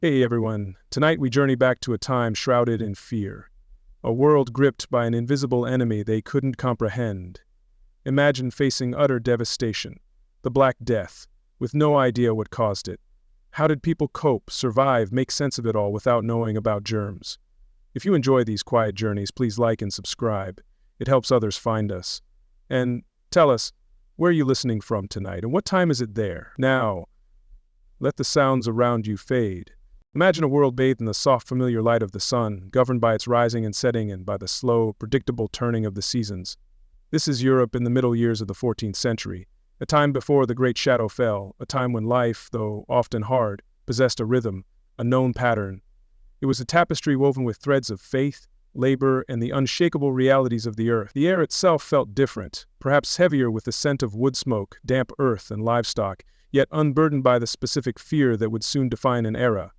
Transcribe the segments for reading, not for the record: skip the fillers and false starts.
Hey everyone, tonight we journey back to a time shrouded in fear, a world gripped by an invisible enemy they couldn't comprehend. Imagine facing utter devastation, the Black Death, with no idea what caused it. How did people cope, survive, make sense of it all without knowing about germs? If you enjoy these quiet journeys, please like and subscribe. It helps others find us. And tell us, where are you listening from tonight, and what time is it there? Now, let the sounds around you fade. Imagine a world bathed in the soft, familiar light of the sun, governed by its rising and setting and by the slow, predictable turning of the seasons. This is Europe in the middle years of the 14th century, a time before the Great Shadow fell, a time when life, though often hard, possessed a rhythm, a known pattern. It was a tapestry woven with threads of faith, labor, and the unshakable realities of the earth. The air itself felt different, perhaps heavier with the scent of wood smoke, damp earth, and livestock, yet unburdened by the specific fear that would soon define an era.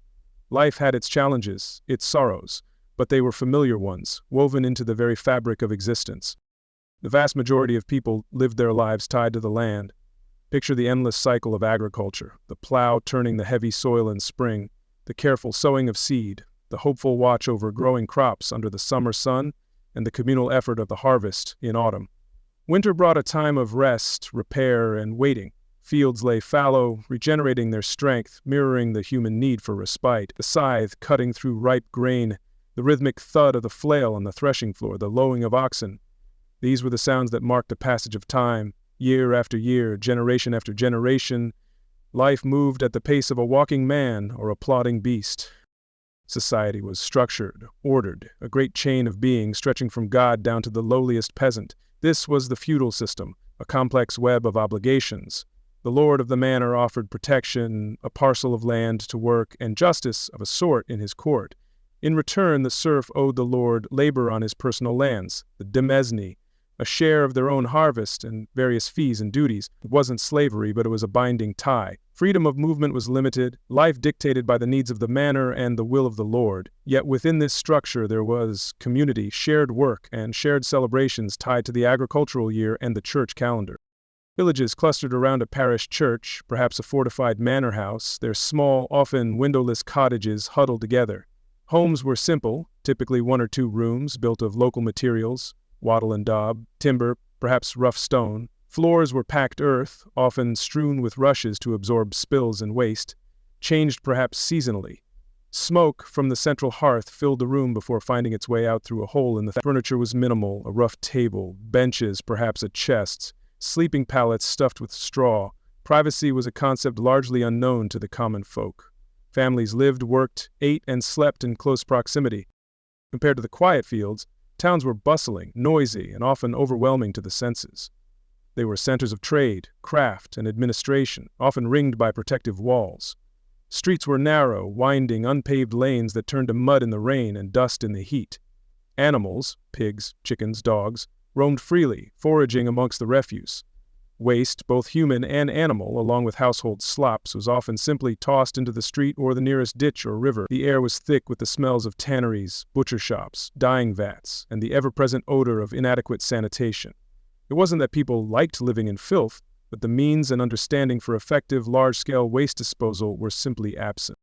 Life had its challenges, its sorrows, but they were familiar ones, woven into the very fabric of existence. The vast majority of people lived their lives tied to the land. Picture the endless cycle of agriculture, the plow turning the heavy soil in spring, the careful sowing of seed, the hopeful watch over growing crops under the summer sun, and the communal effort of the harvest in autumn. Winter brought a time of rest, repair, and waiting. Fields lay fallow, regenerating their strength, mirroring the human need for respite. The scythe cutting through ripe grain, the rhythmic thud of the flail on the threshing floor, the lowing of oxen. These were the sounds that marked the passage of time. Year after year, generation after generation, life moved at the pace of a walking man or a plodding beast. Society was structured, ordered, a great chain of being stretching from God down to the lowliest peasant. This was the feudal system, a complex web of obligations. The lord of the manor offered protection, a parcel of land to work, and justice of a sort in his court. In return, the serf owed the lord labor on his personal lands, the demesne, a share of their own harvest, and various fees and duties. It wasn't slavery, but it was a binding tie. Freedom of movement was limited, life dictated by the needs of the manor and the will of the lord. Yet within this structure there was community, shared work, and shared celebrations tied to the agricultural year and the church calendar. Villages clustered around a parish church, perhaps a fortified manor house, their small, often windowless cottages huddled together. Homes were simple, typically 1 or 2 rooms, built of local materials, wattle and daub, timber, perhaps rough stone. Floors were packed earth, often strewn with rushes to absorb spills and waste, changed perhaps seasonally. Smoke from the central hearth filled the room before finding its way out through a hole in the furniture was minimal, a rough table, benches perhaps at chests, sleeping pallets stuffed with straw. Privacy was a concept largely unknown to the common folk. Families lived, worked, ate, and slept in close proximity. Compared to the quiet fields, towns were bustling, noisy, and often overwhelming to the senses. They were centers of trade, craft, and administration, often ringed by protective walls. Streets were narrow, winding, unpaved lanes that turned to mud in the rain and dust in the heat. Animals, pigs, chickens, dogs, roamed freely, foraging amongst the refuse. Waste, both human and animal, along with household slops, was often simply tossed into the street or the nearest ditch or river. The air was thick with the smells of tanneries, butcher shops, dyeing vats, and the ever-present odor of inadequate sanitation. It wasn't that people liked living in filth, but the means and understanding for effective, large-scale waste disposal were simply absent.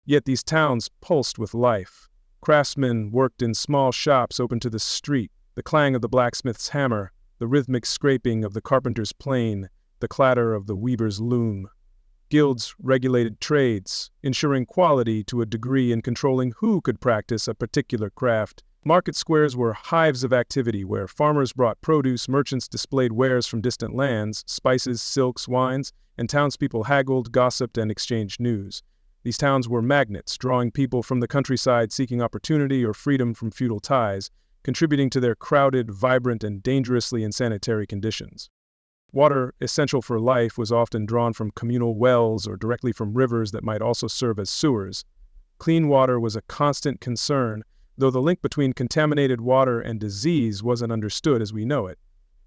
Yet these towns pulsed with life. Craftsmen worked in small shops open to the street, the clang of the blacksmith's hammer, the rhythmic scraping of the carpenter's plane, the clatter of the weaver's loom. Guilds regulated trades, ensuring quality to a degree and controlling who could practice a particular craft. Market squares were hives of activity where farmers brought produce, merchants displayed wares from distant lands, spices, silks, wines, and townspeople haggled, gossiped, and exchanged news. These towns were magnets, drawing people from the countryside seeking opportunity or freedom from feudal ties, contributing to their crowded, vibrant, and dangerously insanitary conditions. Water, essential for life, was often drawn from communal wells or directly from rivers that might also serve as sewers. Clean water was a constant concern, though the link between contaminated water and disease wasn't understood as we know it.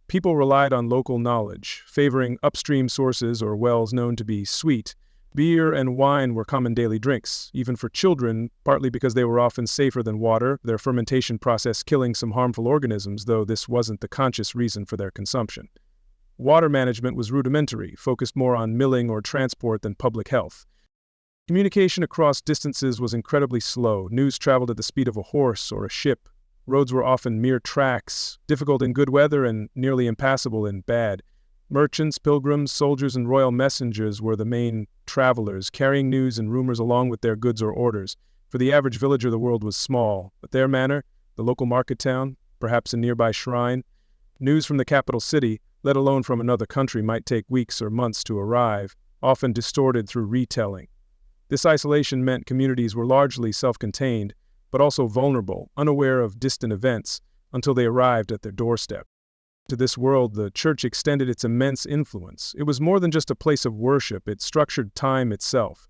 People relied on local knowledge, favoring upstream sources or wells known to be sweet. Beer and wine were common daily drinks, even for children, partly because they were often safer than water, their fermentation process killing some harmful organisms, though this wasn't the conscious reason for their consumption. Water management was rudimentary, focused more on milling or transport than public health. Communication across distances was incredibly slow. News traveled at the speed of a horse or a ship. Roads were often mere tracks, difficult in good weather and nearly impassable in bad. Merchants, pilgrims, soldiers, and royal messengers were the main travelers, carrying news and rumors along with their goods or orders. For the average villager, the world was small, but their manor, the local market town, perhaps a nearby shrine, news from the capital city, let alone from another country, might take weeks or months to arrive, often distorted through retelling. This isolation meant communities were largely self-contained, but also vulnerable, unaware of distant events, until they arrived at their doorstep. To this world, the church extended its immense influence. It was more than just a place of worship, it structured time itself.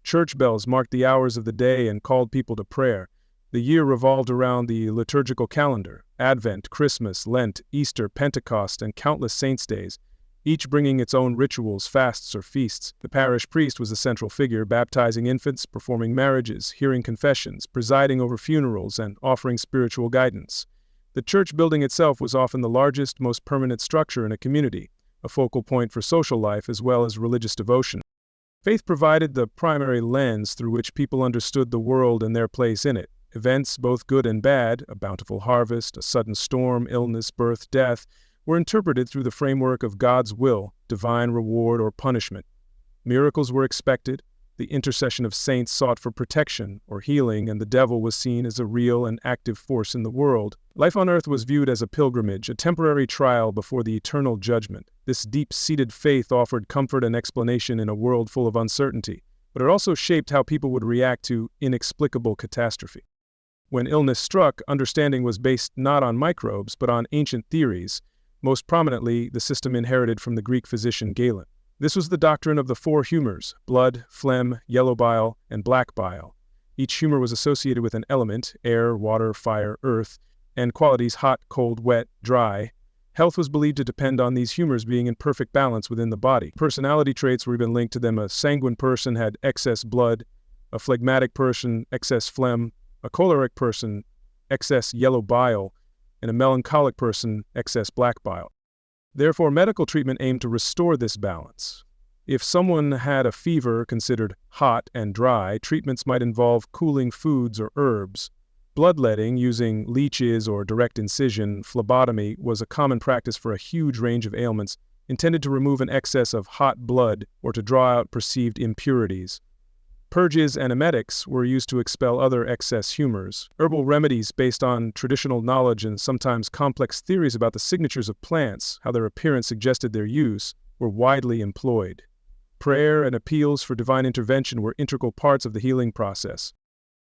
Church bells marked the hours of the day and called people to prayer. The year revolved around the liturgical calendar: Advent, Christmas, Lent, Easter, Pentecost, and countless saints' days, each bringing its own rituals, fasts, or feasts. The parish priest was the central figure, baptizing infants, performing marriages, hearing confessions, presiding over funerals, and offering spiritual guidance. The church building itself was often the largest, most permanent structure in a community, a focal point for social life as well as religious devotion. Faith provided the primary lens through which people understood the world and their place in it. Events, both good and bad, a bountiful harvest, a sudden storm, illness, birth, death, were interpreted through the framework of God's will, divine reward or punishment. Miracles were expected, the intercession of saints sought for protection or healing, and the devil was seen as a real and active force in the world. Life on earth was viewed as a pilgrimage, a temporary trial before the eternal judgment. This deep-seated faith offered comfort and explanation in a world full of uncertainty, but it also shaped how people would react to inexplicable catastrophe. When illness struck, understanding was based not on microbes, but on ancient theories, most prominently the system inherited from the Greek physician Galen. This was the doctrine of the four humors: blood, phlegm, yellow bile, and black bile. Each humor was associated with an element: air, water, fire, earth, and qualities: hot, cold, wet, dry. Health was believed to depend on these humors being in perfect balance within the body. Personality traits were even linked to them. A sanguine person had excess blood, a phlegmatic person, excess phlegm, a choleric person, excess yellow bile, and a melancholic person, excess black bile. Therefore, medical treatment aimed to restore this balance. If someone had a fever considered hot and dry, treatments might involve cooling foods or herbs. Bloodletting, using leeches or direct incision, phlebotomy, was a common practice for a huge range of ailments, intended to remove an excess of hot blood or to draw out perceived impurities. Purges and emetics were used to expel other excess humors. Herbal remedies based on traditional knowledge and sometimes complex theories about the signatures of plants, how their appearance suggested their use, were widely employed. Prayer and appeals for divine intervention were integral parts of the healing process.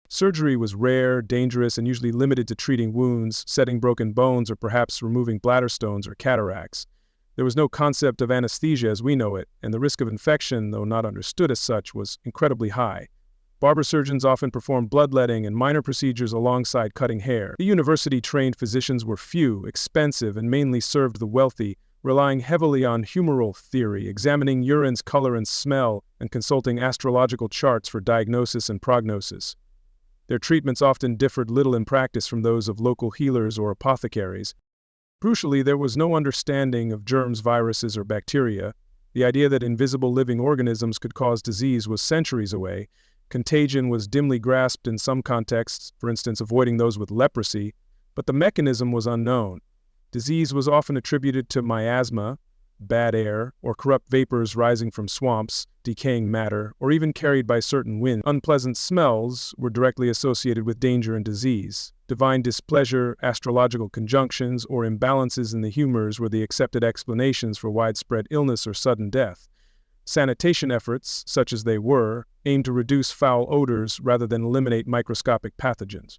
Surgery was rare, dangerous, and usually limited to treating wounds, setting broken bones, or perhaps removing bladder stones or cataracts. There was no concept of anesthesia as we know it, and the risk of infection, though not understood as such, was incredibly high. Barber surgeons often performed bloodletting and minor procedures alongside cutting hair. The university-trained physicians were few, expensive, and mainly served the wealthy, relying heavily on humoral theory, examining urine's color and smell, and consulting astrological charts for diagnosis and prognosis. Their treatments often differed little in practice from those of local healers or apothecaries. Crucially, there was no understanding of germs, viruses, or bacteria. The idea that invisible living organisms could cause disease was centuries away. Contagion was dimly grasped in some contexts, for instance, avoiding those with leprosy, but the mechanism was unknown. Disease was often attributed to miasma, bad air, or corrupt vapors rising from swamps, decaying matter, or even carried by certain winds. Unpleasant smells were directly associated with danger and disease. Divine displeasure, astrological conjunctions, or imbalances in the humors were the accepted explanations for widespread illness or sudden death. Sanitation efforts, such as they were, aimed to reduce foul odors rather than eliminate microscopic pathogens.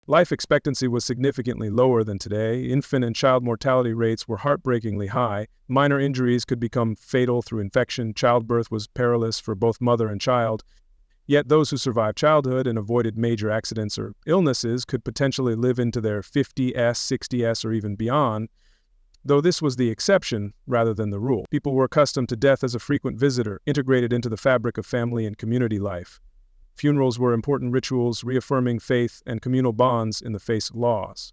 Life expectancy was significantly lower than today. Infant and child mortality rates were heartbreakingly high. Minor injuries could become fatal through infection. Childbirth was perilous for both mother and child. Yet those who survived childhood and avoided major accidents or illnesses could potentially live into their 50s, 60s, or even beyond, though this was the exception rather than the rule. People were accustomed to death as a frequent visitor, integrated into the fabric of family and community life. Funerals were important rituals, reaffirming faith and communal bonds in the face of loss.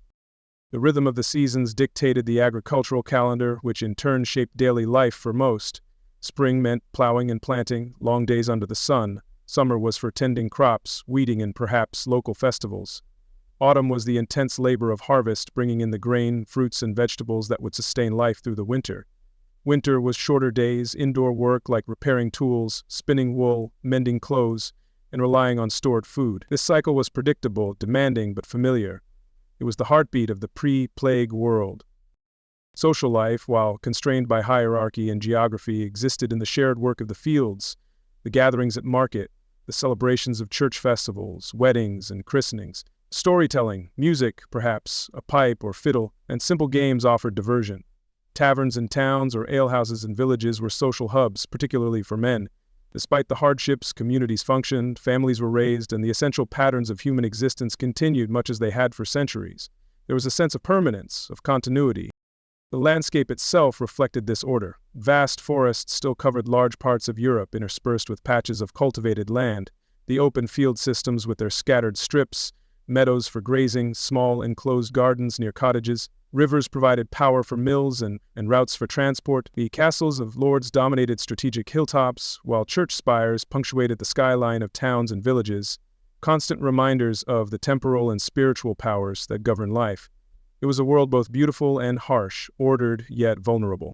The rhythm of the seasons dictated the agricultural calendar, which in turn shaped daily life for most. Spring meant plowing and planting, long days under the sun. Summer was for tending crops, weeding, and perhaps local festivals. Autumn was the intense labor of harvest, bringing in the grain, fruits, and vegetables that would sustain life through the winter. Winter was shorter days, indoor work like repairing tools, spinning wool, mending clothes, and relying on stored food. This cycle was predictable, demanding, but familiar. It was the heartbeat of the pre-plague world. Social life, while constrained by hierarchy and geography, existed in the shared work of the fields, the gatherings at market, the celebrations of church festivals, weddings, and christenings. Storytelling, music, perhaps, a pipe or fiddle, and simple games offered diversion. Taverns in towns or alehouses in villages were social hubs, particularly for men. Despite the hardships, communities functioned, families were raised, and the essential patterns of human existence continued much as they had for centuries. There was a sense of permanence, of continuity. The landscape itself reflected this order. Vast forests still covered large parts of Europe, interspersed with patches of cultivated land. The open field systems with their scattered strips, meadows for grazing, small enclosed gardens near cottages. Rivers provided power for mills and routes for transport. The castles of lords dominated strategic hilltops, while church spires punctuated the skyline of towns and villages, constant reminders of the temporal and spiritual powers that govern life. It was a world both beautiful and harsh, ordered yet vulnerable.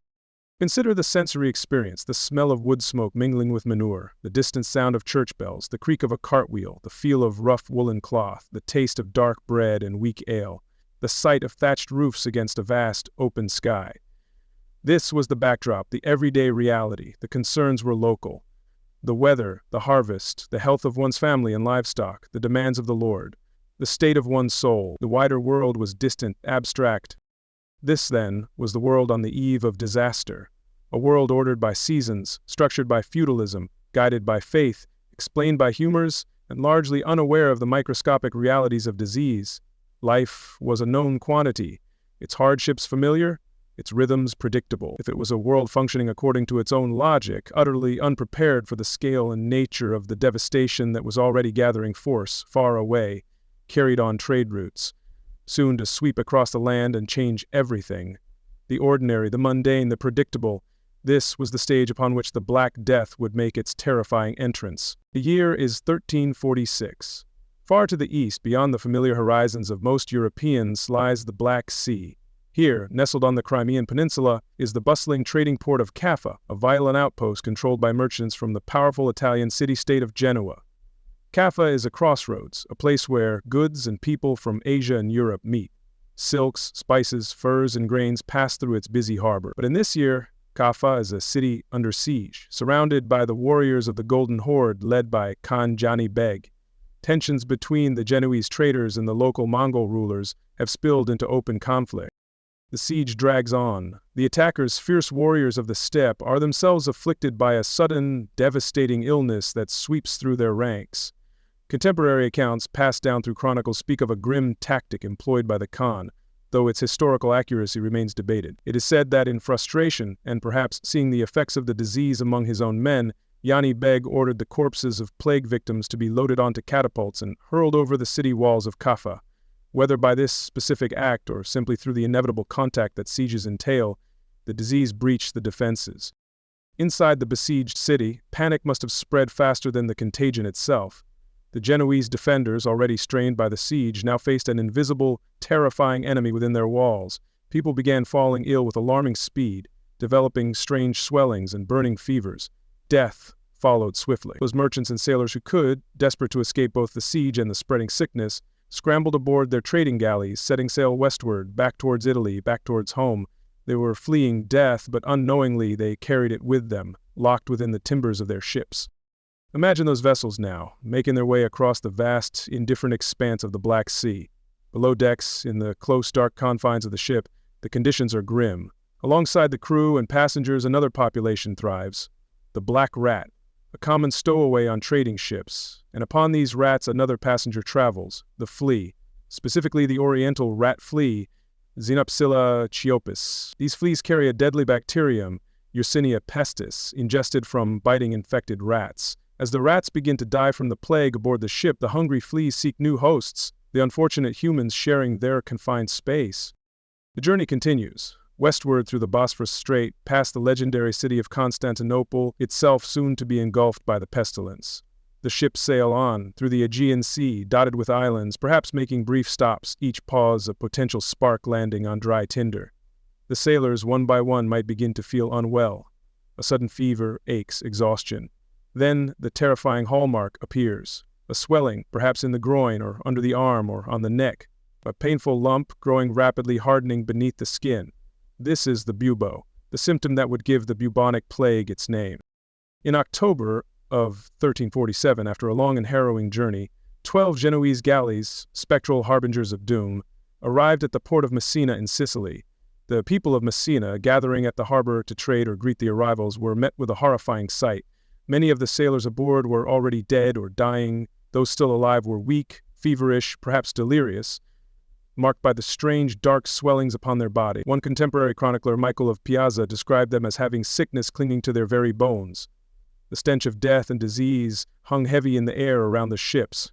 Consider the sensory experience, the smell of wood smoke mingling with manure, the distant sound of church bells, the creak of a cartwheel, the feel of rough woolen cloth, the taste of dark bread and weak ale, the sight of thatched roofs against a vast, open sky. This was the backdrop, the everyday reality. The concerns were local. The weather, the harvest, the health of one's family and livestock, the demands of the Lord, the state of one's soul. The wider world was distant, abstract. This, then, was the world on the eve of disaster, a world ordered by seasons, structured by feudalism, guided by faith, explained by humors, and largely unaware of the microscopic realities of disease. Life was a known quantity, its hardships familiar, its rhythms predictable. If it was a world functioning according to its own logic, utterly unprepared for the scale and nature of the devastation that was already gathering force, far away, carried on trade routes, soon to sweep across the land and change everything. The ordinary, the mundane, the predictable. This was the stage upon which the Black Death would make its terrifying entrance. The year is 1346. Far to the east, beyond the familiar horizons of most Europeans, lies the Black Sea. Here, nestled on the Crimean Peninsula, is the bustling trading port of Caffa, a violent outpost controlled by merchants from the powerful Italian city-state of Genoa. Caffa is a crossroads, a place where goods and people from Asia and Europe meet. Silks, spices, furs, and grains pass through its busy harbor. But in this year, Caffa is a city under siege, surrounded by the warriors of the Golden Horde led by Khan Jani Beg. Tensions between the Genoese traders and the local Mongol rulers have spilled into open conflict. The siege drags on. The attackers, fierce warriors of the steppe, are themselves afflicted by a sudden, devastating illness that sweeps through their ranks. Contemporary accounts passed down through chronicles speak of a grim tactic employed by the Khan, though its historical accuracy remains debated. It is said that in frustration, and perhaps seeing the effects of the disease among his own men, Yani Beg ordered the corpses of plague victims to be loaded onto catapults and hurled over the city walls of Caffa. Whether by this specific act or simply through the inevitable contact that sieges entail, the disease breached the defenses. Inside the besieged city, panic must have spread faster than the contagion itself. The Genoese defenders, already strained by the siege, now faced an invisible, terrifying enemy within their walls. People began falling ill with alarming speed, developing strange swellings and burning fevers. Death followed swiftly. Those merchants and sailors who could, desperate to escape both the siege and the spreading sickness, scrambled aboard their trading galleys, setting sail westward, back towards Italy, back towards home. They were fleeing death, but unknowingly they carried it with them, locked within the timbers of their ships. Imagine those vessels now, making their way across the vast, indifferent expanse of the Black Sea. Below decks, in the close, dark confines of the ship, the conditions are grim. Alongside the crew and passengers, another population thrives. The Black Rat, a common stowaway on trading ships, and upon these rats another passenger travels, the flea, specifically the oriental rat flea, Xenopsilla chiopis. These fleas carry a deadly bacterium, Yersinia pestis, ingested from biting infected rats. As the rats begin to die from the plague aboard the ship, the hungry fleas seek new hosts, the unfortunate humans sharing their confined space. The journey continues, westward through the Bosphorus Strait, past the legendary city of Constantinople, itself soon to be engulfed by the pestilence. The ships sail on, through the Aegean Sea, dotted with islands, perhaps making brief stops, each pause a potential spark landing on dry tinder. The sailors, one by one, might begin to feel unwell. A sudden fever, aches, exhaustion. Then the terrifying hallmark appears. A swelling, perhaps in the groin or under the arm or on the neck. A painful lump growing rapidly, hardening beneath the skin. This is the bubo, the symptom that would give the bubonic plague its name. In October of 1347, after a long and harrowing journey, 12 Genoese galleys, spectral harbingers of doom, arrived at the port of Messina in Sicily. The people of Messina, gathering at the harbor to trade or greet the arrivals, were met with a horrifying sight. Many of the sailors aboard were already dead or dying. Those still alive were weak, feverish, perhaps delirious, marked by the strange, dark swellings upon their body. One contemporary chronicler, Michael of Piazza, described them as having sickness clinging to their very bones. The stench of death and disease hung heavy in the air around the ships.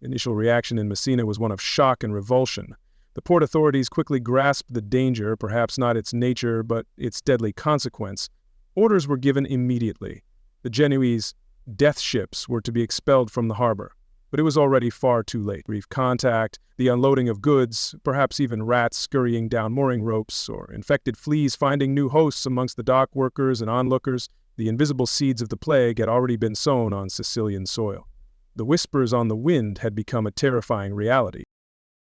Initial reaction in Messina was one of shock and revulsion. The port authorities quickly grasped the danger, perhaps not its nature, but its deadly consequence. Orders were given immediately. The Genoese death ships were to be expelled from the harbor. But it was already far too late. Brief contact, the unloading of goods, perhaps even rats scurrying down mooring ropes, or infected fleas finding new hosts amongst the dock workers and onlookers. The invisible seeds of the plague had already been sown on Sicilian soil. The whispers on the wind had become a terrifying reality.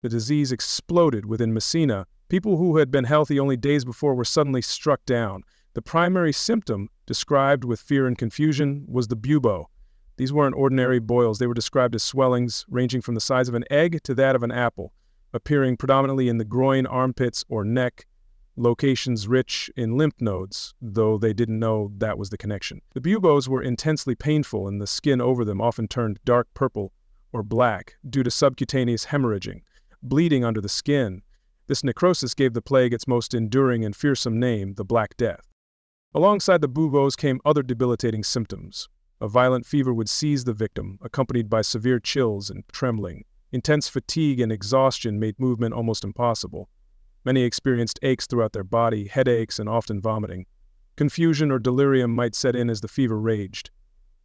The disease exploded within Messina. People who had been healthy only days before were suddenly struck down. The primary symptom, described with fear and confusion, was the bubo. These weren't ordinary boils. They were described as swellings ranging from the size of an egg to that of an apple, appearing predominantly in the groin, armpits, or neck, locations rich in lymph nodes, though they didn't know that was the connection. The buboes were intensely painful, and the skin over them often turned dark purple or black due to subcutaneous hemorrhaging, bleeding under the skin. This necrosis gave the plague its most enduring and fearsome name, the Black Death. Alongside the buboes came other debilitating symptoms. A violent fever would seize the victim, accompanied by severe chills and trembling. Intense fatigue and exhaustion made movement almost impossible. Many experienced aches throughout their body, headaches, and often vomiting. Confusion or delirium might set in as the fever raged.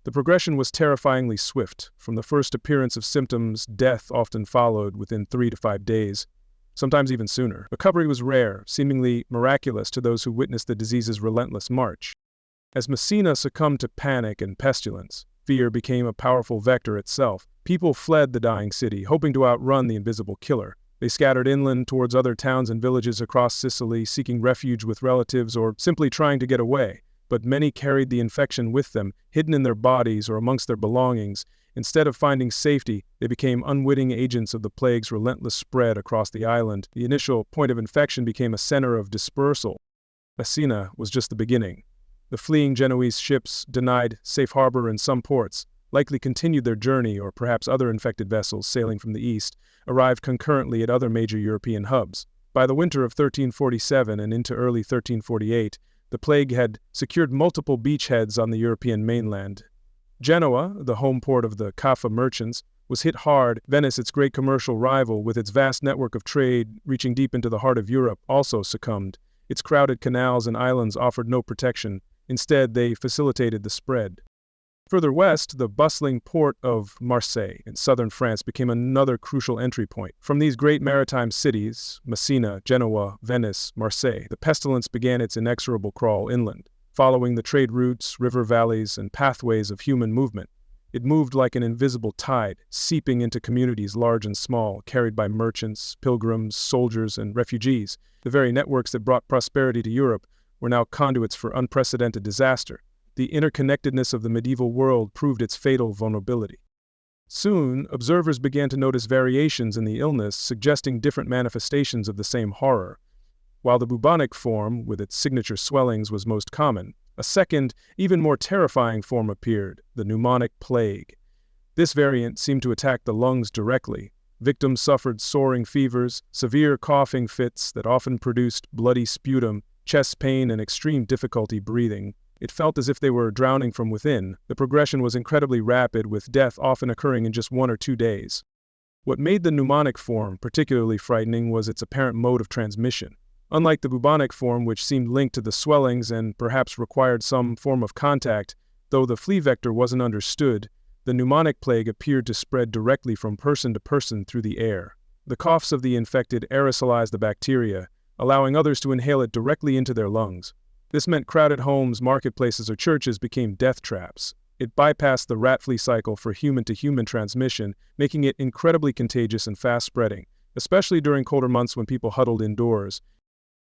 The progression was terrifyingly swift. From the first appearance of symptoms, death often followed within 3 to 5 days, sometimes even sooner. Recovery was rare, seemingly miraculous to those who witnessed the disease's relentless march. As Messina succumbed to panic and pestilence, fear became a powerful vector itself. People fled the dying city, hoping to outrun the invisible killer. They scattered inland towards other towns and villages across Sicily, seeking refuge with relatives or simply trying to get away. But many carried the infection with them, hidden in their bodies or amongst their belongings. Instead of finding safety, they became unwitting agents of the plague's relentless spread across the island. The initial point of infection became a center of dispersal. Messina was just the beginning. The fleeing Genoese ships, denied safe harbor in some ports, likely continued their journey, or perhaps other infected vessels sailing from the east arrived concurrently at other major European hubs. By the winter of 1347 and into early 1348, the plague had secured multiple beachheads on the European mainland. Genoa, the home port of the Kaffa merchants, was hit hard. Venice, its great commercial rival, with its vast network of trade reaching deep into the heart of Europe, also succumbed. Its crowded canals and islands offered no protection. Instead, they facilitated the spread. Further west, the bustling port of Marseille in southern France became another crucial entry point. From these great maritime cities, Messina, Genoa, Venice, Marseille, the pestilence began its inexorable crawl inland, following the trade routes, river valleys, and pathways of human movement. It moved like an invisible tide, seeping into communities large and small, carried by merchants, pilgrims, soldiers, and refugees. The very networks that brought prosperity to Europe were now conduits for unprecedented disaster. The interconnectedness of the medieval world proved its fatal vulnerability. Soon, observers began to notice variations in the illness, suggesting different manifestations of the same horror. While the bubonic form, with its signature swellings, was most common, a second, even more terrifying form appeared, the pneumonic plague. This variant seemed to attack the lungs directly. Victims suffered soaring fevers, severe coughing fits that often produced bloody sputum, chest pain, and extreme difficulty breathing. It felt as if they were drowning from within. The progression was incredibly rapid, with death often occurring in just 1 or 2 days. What made the pneumonic form particularly frightening was its apparent mode of transmission. Unlike the bubonic form, which seemed linked to the swellings and perhaps required some form of contact, though the flea vector wasn't understood, The pneumonic plague appeared to spread directly from person to person through the air. The coughs of the infected aerosolized the bacteria, allowing others to inhale it directly into their lungs. This meant crowded homes, marketplaces, or churches became death traps. It bypassed the rat flea cycle for human-to-human transmission, making it incredibly contagious and fast-spreading, especially during colder months when people huddled indoors.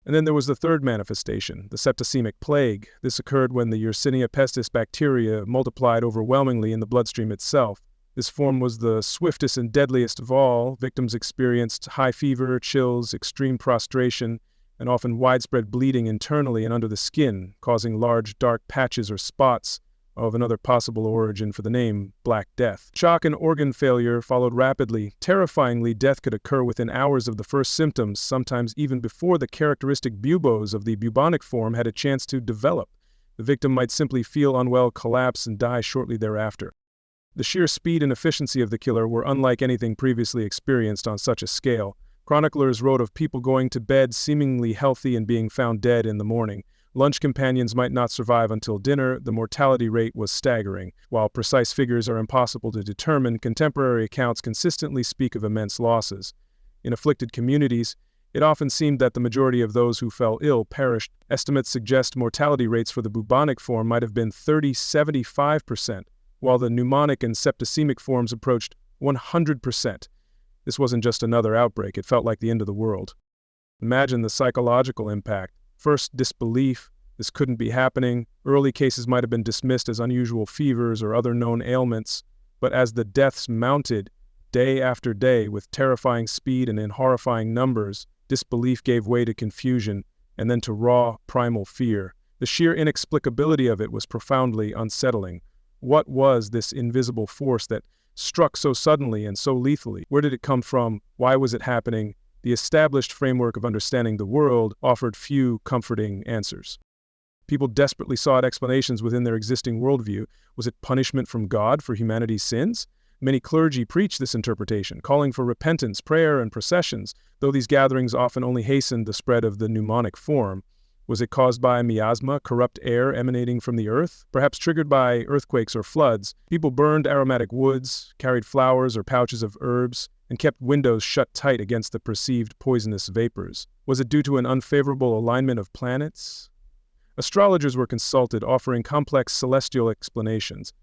And then there was the third manifestation, the septicemic plague. This occurred when the Yersinia pestis bacteria multiplied overwhelmingly in the bloodstream itself. This form was the swiftest and deadliest of all. Victims experienced high fever, chills, extreme prostration, and often widespread bleeding internally and under the skin, causing large dark patches or spots of another possible origin for the name, Black Death. Shock and organ failure followed rapidly. Terrifyingly, death could occur within hours of the first symptoms, sometimes even before the characteristic buboes of the bubonic form had a chance to develop. The victim might simply feel unwell, collapse, and die shortly thereafter. The sheer speed and efficiency of the killer were unlike anything previously experienced on such a scale. Chroniclers wrote of people going to bed seemingly healthy and being found dead in the morning. Lunch companions might not survive until dinner. The mortality rate was staggering. While precise figures are impossible to determine, contemporary accounts consistently speak of immense losses. In afflicted communities, it often seemed that the majority of those who fell ill perished. Estimates suggest mortality rates for the bubonic form might have been 30–75%, while the pneumonic and septicemic forms approached 100%. This wasn't just another outbreak, it felt like the end of the world. Imagine the psychological impact. First, disbelief. This couldn't be happening. Early cases might have been dismissed as unusual fevers or other known ailments, but as the deaths mounted, day after day, with terrifying speed and in horrifying numbers, disbelief gave way to confusion, and then to raw, primal fear. The sheer inexplicability of it was profoundly unsettling. What was this invisible force that struck so suddenly and so lethally? Where did it come from? Why was it happening? The established framework of understanding the world offered few comforting answers. People desperately sought explanations within their existing worldview. Was it punishment from God for humanity's sins? Many clergy preached this interpretation, calling for repentance, prayer, and processions, though these gatherings often only hastened the spread of the pneumonic form. Was it caused by miasma, corrupt air emanating from the earth? Perhaps triggered by earthquakes or floods, people burned aromatic woods, carried flowers or pouches of herbs, and kept windows shut tight against the perceived poisonous vapors. Was it due to an unfavorable alignment of planets? Astrologers were consulted, offering complex celestial explanations.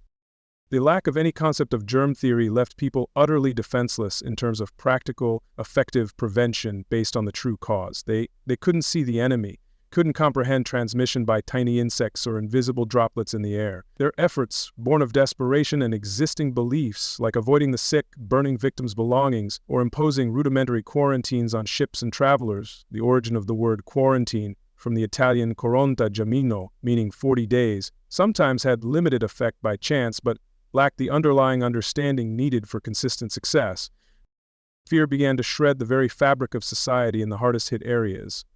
The lack of any concept of germ theory left people utterly defenseless in terms of practical, effective prevention based on the true cause. They couldn't see the enemy, couldn't comprehend transmission by tiny insects or invisible droplets in the air. Their efforts, born of desperation and existing beliefs, like avoiding the sick, burning victims' belongings, or imposing rudimentary quarantines on ships and travelers, the origin of the word quarantine, from the Italian 40 giorni, meaning 40 days, sometimes had limited effect by chance, but lacked the underlying understanding needed for consistent success. Fear began to shred the very fabric of society in the hardest-hit areas.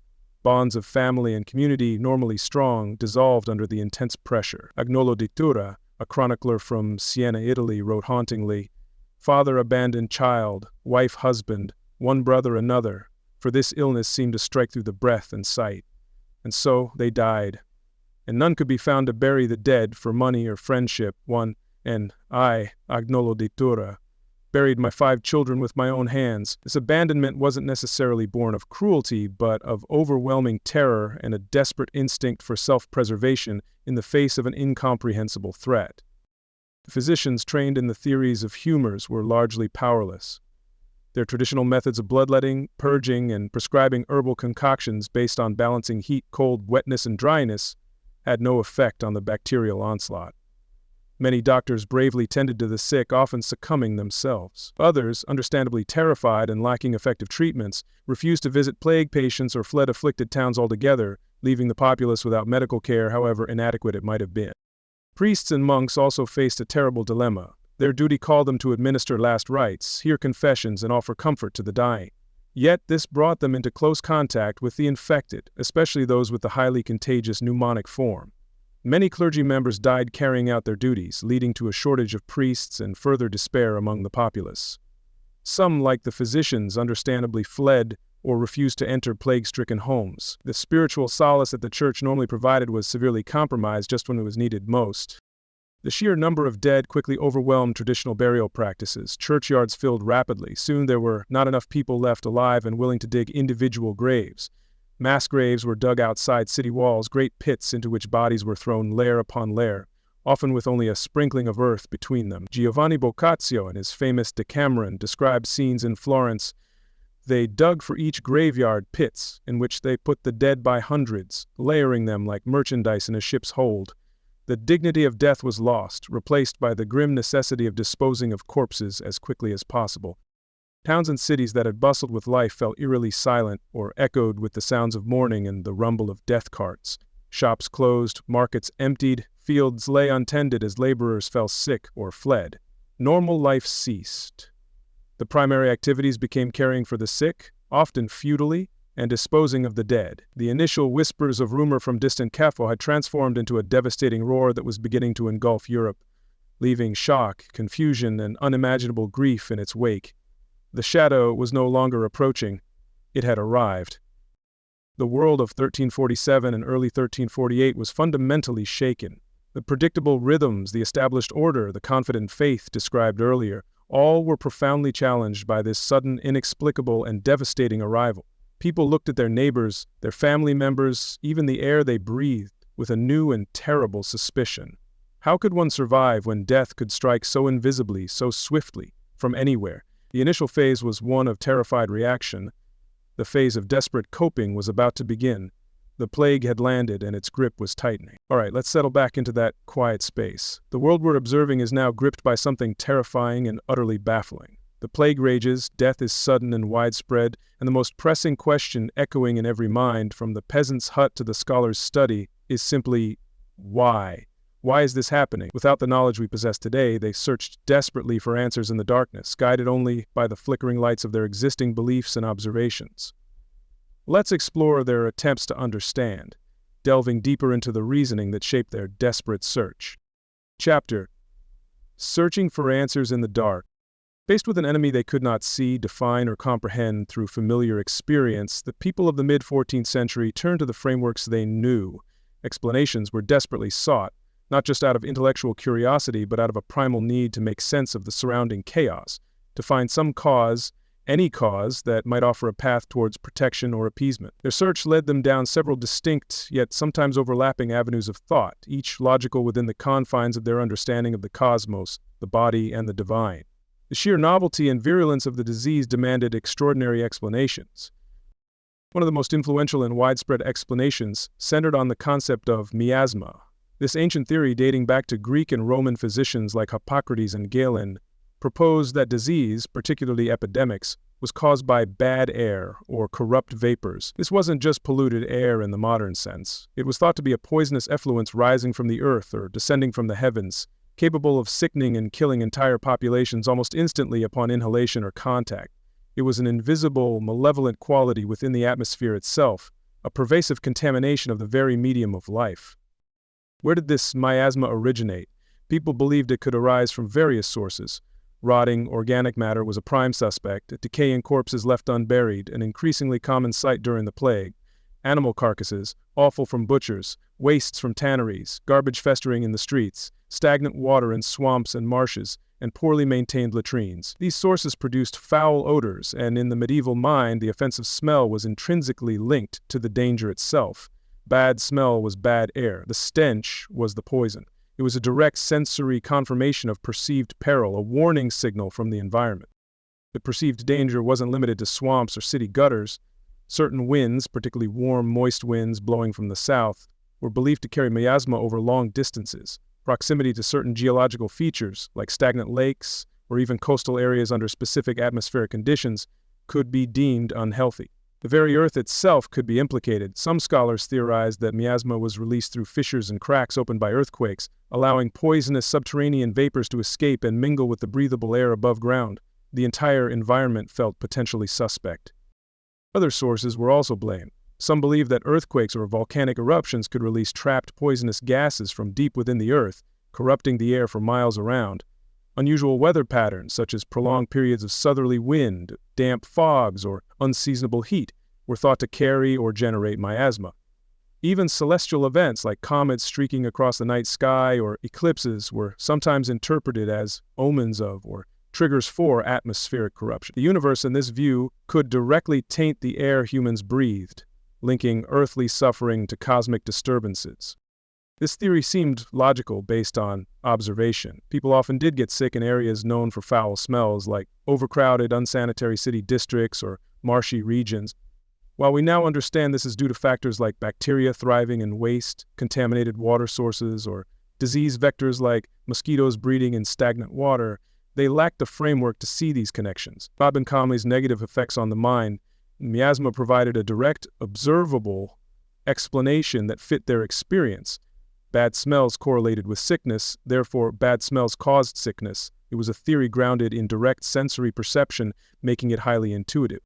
Bonds of family and community, normally strong, dissolved under the intense pressure. Agnolo di Tura, a chronicler from Siena, Italy, wrote hauntingly, "Father abandoned child, wife husband, one brother another, for this illness seemed to strike through the breath and sight. And so they died. And none could be found to bury the dead for money or friendship. And I, Agnolo di Tura, buried my 5 children with my own hands." This abandonment wasn't necessarily born of cruelty, but of overwhelming terror and a desperate instinct for self-preservation in the face of an incomprehensible threat. The physicians trained in the theories of humors were largely powerless. Their traditional methods of bloodletting, purging, and prescribing herbal concoctions based on balancing heat, cold, wetness, and dryness had no effect on the bacterial onslaught. Many doctors bravely tended to the sick, often succumbing themselves. Others, understandably terrified and lacking effective treatments, refused to visit plague patients or fled afflicted towns altogether, leaving the populace without medical care, however inadequate it might have been. Priests and monks also faced a terrible dilemma. Their duty called them to administer last rites, hear confessions, and offer comfort to the dying. Yet this brought them into close contact with the infected, especially those with the highly contagious pneumonic form. Many clergy members died carrying out their duties, leading to a shortage of priests and further despair among the populace. Some, like the physicians, understandably fled or refused to enter plague-stricken homes. The spiritual solace that the church normally provided was severely compromised just when it was needed most. The sheer number of dead quickly overwhelmed traditional burial practices. Churchyards filled rapidly. Soon there were not enough people left alive and willing to dig individual graves. Mass graves were dug outside city walls, great pits into which bodies were thrown layer upon layer, often with only a sprinkling of earth between them. Giovanni Boccaccio, in his famous Decameron, described scenes in Florence. They dug for each graveyard pits, in which they put the dead by hundreds, layering them like merchandise in a ship's hold. The dignity of death was lost, replaced by the grim necessity of disposing of corpses as quickly as possible. Towns and cities that had bustled with life fell eerily silent or echoed with the sounds of mourning and the rumble of death carts. Shops closed, markets emptied, fields lay untended as laborers fell sick or fled. Normal life ceased. The primary activities became caring for the sick, often futilely, and disposing of the dead. The initial whispers of rumor from distant Capo had transformed into a devastating roar that was beginning to engulf Europe, leaving shock, confusion, and unimaginable grief in its wake. The shadow was no longer approaching. It had arrived. The world of 1347 and early 1348 was fundamentally shaken. The predictable rhythms, the established order, the confident faith described earlier, all were profoundly challenged by this sudden, inexplicable, and devastating arrival. People looked at their neighbors, their family members, even the air they breathed, with a new and terrible suspicion. How could one survive when death could strike so invisibly, so swiftly, from anywhere? The initial phase was one of terrified reaction. The phase of desperate coping was about to begin. The plague had landed and its grip was tightening. All right, let's settle back into that quiet space. The world we're observing is now gripped by something terrifying and utterly baffling. The plague rages, death is sudden and widespread, and the most pressing question echoing in every mind, from the peasant's hut to the scholar's study, is simply, why? Why is this happening? Without the knowledge we possess today, they searched desperately for answers in the darkness, guided only by the flickering lights of their existing beliefs and observations. Let's explore their attempts to understand, delving deeper into the reasoning that shaped their desperate search. Chapter: Searching for Answers in the Dark. Faced with an enemy they could not see, define, or comprehend through familiar experience, the people of the mid-14th century turned to the frameworks they knew. Explanations were desperately sought, not just out of intellectual curiosity, but out of a primal need to make sense of the surrounding chaos, to find some cause, any cause, that might offer a path towards protection or appeasement. Their search led them down several distinct, yet sometimes overlapping avenues of thought, each logical within the confines of their understanding of the cosmos, the body, and the divine. The sheer novelty and virulence of the disease demanded extraordinary explanations. One of the most influential and widespread explanations centered on the concept of miasma. This ancient theory, dating back to Greek and Roman physicians like Hippocrates and Galen, proposed that disease, particularly epidemics, was caused by bad air or corrupt vapors. This wasn't just polluted air in the modern sense. It was thought to be a poisonous effluence rising from the earth or descending from the heavens, capable of sickening and killing entire populations almost instantly upon inhalation or contact. It was an invisible, malevolent quality within the atmosphere itself, a pervasive contamination of the very medium of life. Where did this miasma originate? People believed it could arise from various sources. Rotting organic matter was a prime suspect, decaying corpses left unburied, an increasingly common sight during the plague. Animal carcasses, offal from butchers, wastes from tanneries, garbage festering in the streets, stagnant water in swamps and marshes, and poorly maintained latrines. These sources produced foul odors, and in the medieval mind, the offensive smell was intrinsically linked to the danger itself. Bad smell was bad air. The stench was the poison. It was a direct sensory confirmation of perceived peril, a warning signal from the environment. The perceived danger wasn't limited to swamps or city gutters. Certain winds, particularly warm, moist winds blowing from the south, were believed to carry miasma over long distances. Proximity to certain geological features, like stagnant lakes or even coastal areas under specific atmospheric conditions, could be deemed unhealthy. The very earth itself could be implicated. Some scholars theorized that miasma was released through fissures and cracks opened by earthquakes, allowing poisonous subterranean vapors to escape and mingle with the breathable air above ground. The entire environment felt potentially suspect. Other sources were also blamed. Some believed that earthquakes or volcanic eruptions could release trapped poisonous gases from deep within the earth, corrupting the air for miles around. Unusual weather patterns, such as prolonged periods of southerly wind, damp fogs, or unseasonable heat, were thought to carry or generate miasma. Even celestial events like comets streaking across the night sky or eclipses were sometimes interpreted as omens of or triggers for atmospheric corruption. The universe, in this view, could directly taint the air humans breathed, linking earthly suffering to cosmic disturbances. This theory seemed logical based on observation. People often did get sick in areas known for foul smells like overcrowded, unsanitary city districts or marshy regions. While we now understand this is due to factors like bacteria thriving in waste, contaminated water sources, or disease vectors like mosquitoes breeding in stagnant water, they lack the framework to see these connections. Bob and Conley's negative effects on the mind, miasma provided a direct, observable explanation that fit their experience. Bad smells correlated with sickness, therefore bad smells caused sickness. It was a theory grounded in direct sensory perception, making it highly intuitive.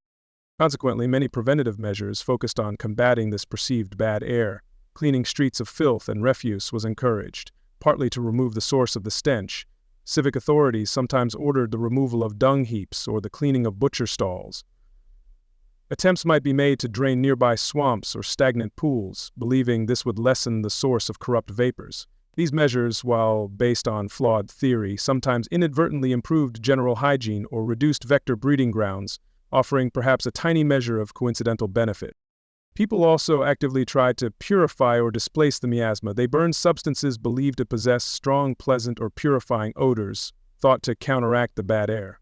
Consequently, many preventative measures focused on combating this perceived bad air. Cleaning streets of filth and refuse was encouraged, partly to remove the source of the stench. Civic authorities sometimes ordered the removal of dung heaps or the cleaning of butcher stalls. Attempts might be made to drain nearby swamps or stagnant pools, believing this would lessen the source of corrupt vapors. These measures, while based on flawed theory, sometimes inadvertently improved general hygiene or reduced vector breeding grounds, offering perhaps a tiny measure of coincidental benefit. People also actively tried to purify or displace the miasma. They burned substances believed to possess strong, pleasant, or purifying odors, thought to counteract the bad air.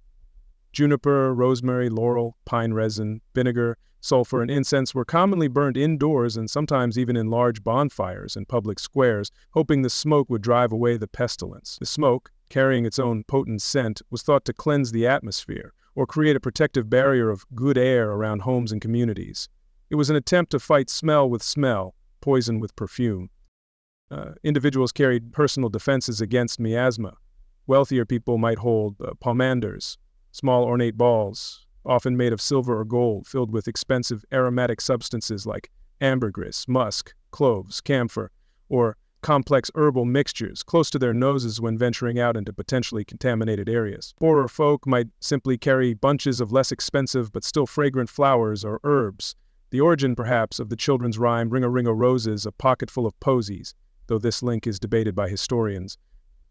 Juniper, rosemary, laurel, pine resin, vinegar, sulfur, and incense were commonly burned indoors and sometimes even in large bonfires in public squares, hoping the smoke would drive away the pestilence. The smoke, carrying its own potent scent, was thought to cleanse the atmosphere or create a protective barrier of good air around homes and communities. It was an attempt to fight smell with smell, poison with perfume. Individuals carried personal defenses against miasma. Wealthier people might hold pomanders, small ornate balls, often made of silver or gold, filled with expensive aromatic substances like ambergris, musk, cloves, camphor, or complex herbal mixtures close to their noses when venturing out into potentially contaminated areas. Poorer folk might simply carry bunches of less expensive but still fragrant flowers or herbs. The origin, perhaps, of the children's rhyme, Ring-a-ring-a roses, a pocket full of posies, though this link is debated by historians.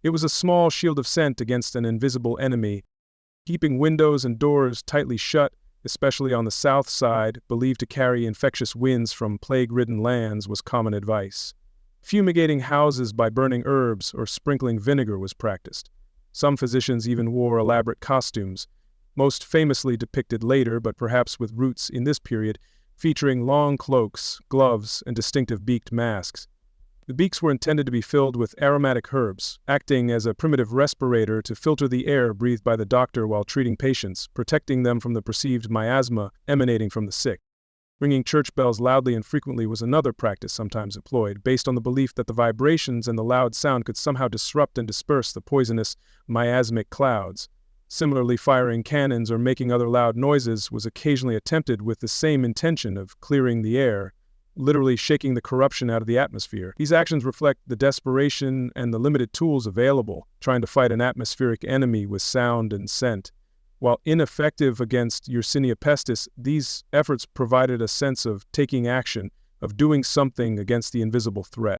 It was a small shield of scent against an invisible enemy, keeping windows and doors tightly shut, especially on the south side, believed to carry infectious winds from plague-ridden lands, was common advice. Fumigating houses by burning herbs or sprinkling vinegar was practiced. Some physicians even wore elaborate costumes, most famously depicted later, but perhaps with roots in this period, featuring long cloaks, gloves, and distinctive beaked masks. The beaks were intended to be filled with aromatic herbs, acting as a primitive respirator to filter the air breathed by the doctor while treating patients, protecting them from the perceived miasma emanating from the sick. Ringing church bells loudly and frequently was another practice sometimes employed, based on the belief that the vibrations and the loud sound could somehow disrupt and disperse the poisonous miasmic clouds. Similarly, firing cannons or making other loud noises was occasionally attempted with the same intention of clearing the air, literally shaking the corruption out of the atmosphere. These actions reflect the desperation and the limited tools available, trying to fight an atmospheric enemy with sound and scent. While ineffective against Yersinia pestis, these efforts provided a sense of taking action, of doing something against the invisible threat.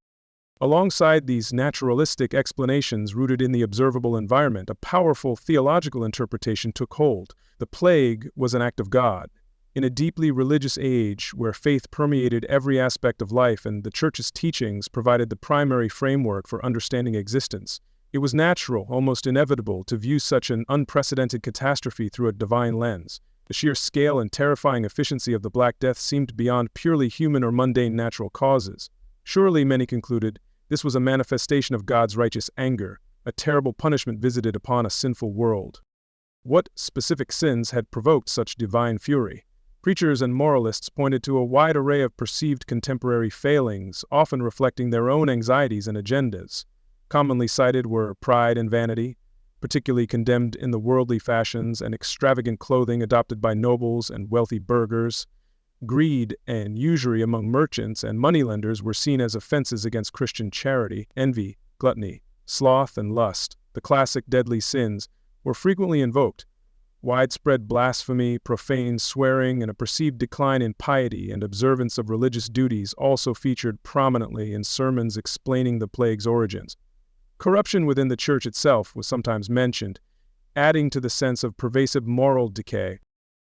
Alongside these naturalistic explanations rooted in the observable environment, a powerful theological interpretation took hold. The plague was an act of God. In a deeply religious age where faith permeated every aspect of life and the Church's teachings provided the primary framework for understanding existence, it was natural, almost inevitable, to view such an unprecedented catastrophe through a divine lens. The sheer scale and terrifying efficiency of the Black Death seemed beyond purely human or mundane natural causes. Surely, many concluded, this was a manifestation of God's righteous anger, a terrible punishment visited upon a sinful world. What specific sins had provoked such divine fury? Preachers and moralists pointed to a wide array of perceived contemporary failings, often reflecting their own anxieties and agendas. Commonly cited were pride and vanity, particularly condemned in the worldly fashions and extravagant clothing adopted by nobles and wealthy burghers. Greed and usury among merchants and moneylenders were seen as offenses against Christian charity. Envy, gluttony, sloth, and lust, the classic deadly sins, were frequently invoked. Widespread blasphemy, profane swearing, and a perceived decline in piety and observance of religious duties also featured prominently in sermons explaining the plague's origins. Corruption within the church itself was sometimes mentioned, adding to the sense of pervasive moral decay.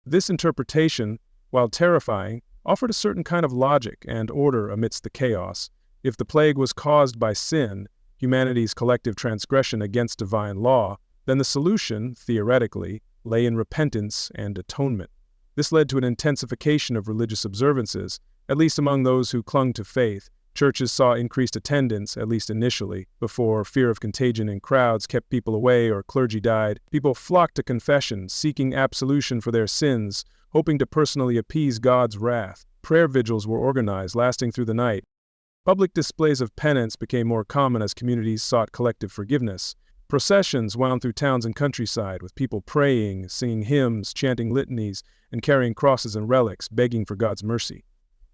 This interpretation, while terrifying, offered a certain kind of logic and order amidst the chaos. If the plague was caused by sin, humanity's collective transgression against divine law, then the solution, theoretically, lay in repentance and atonement. This led to an intensification of religious observances, at least among those who clung to faith. Churches saw increased attendance, at least initially, before fear of contagion in crowds kept people away or clergy died. People flocked to confession, seeking absolution for their sins, hoping to personally appease God's wrath. Prayer vigils were organized, lasting through the night. Public displays of penance became more common as communities sought collective forgiveness. Processions wound through towns and countryside, with people praying, singing hymns, chanting litanies, and carrying crosses and relics, begging for God's mercy.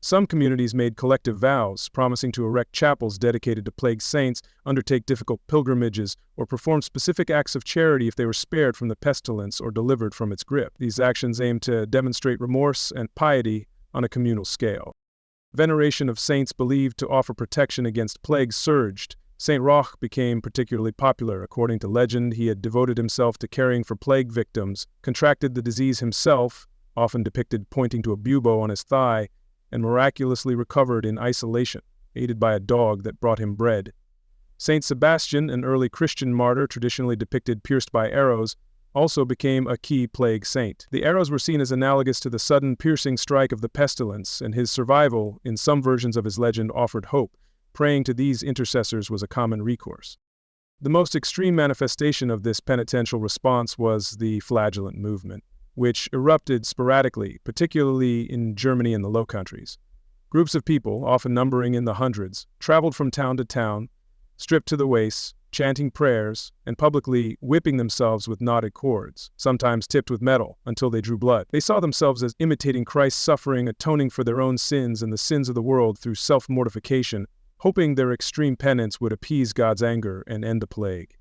Some communities made collective vows, promising to erect chapels dedicated to plagued saints, undertake difficult pilgrimages, or perform specific acts of charity if they were spared from the pestilence or delivered from its grip. These actions aimed to demonstrate remorse and piety on a communal scale. Veneration of saints believed to offer protection against plagues surged. Saint Roch became particularly popular. According to legend, he had devoted himself to caring for plague victims, contracted the disease himself, often depicted pointing to a bubo on his thigh, and miraculously recovered in isolation, aided by a dog that brought him bread. Saint Sebastian, an early Christian martyr traditionally depicted pierced by arrows, also became a key plague saint. The arrows were seen as analogous to the sudden piercing strike of the pestilence, and his survival, in some versions of his legend, offered hope. Praying to these intercessors was a common recourse. The most extreme manifestation of this penitential response was the flagellant movement, which erupted sporadically, particularly in Germany and the Low Countries. Groups of people, often numbering in the hundreds, traveled from town to town, stripped to the waist, chanting prayers, and publicly whipping themselves with knotted cords, sometimes tipped with metal, until they drew blood. They saw themselves as imitating Christ's suffering, atoning for their own sins and the sins of the world through self-mortification, hoping their extreme penance would appease God's anger and end the plague.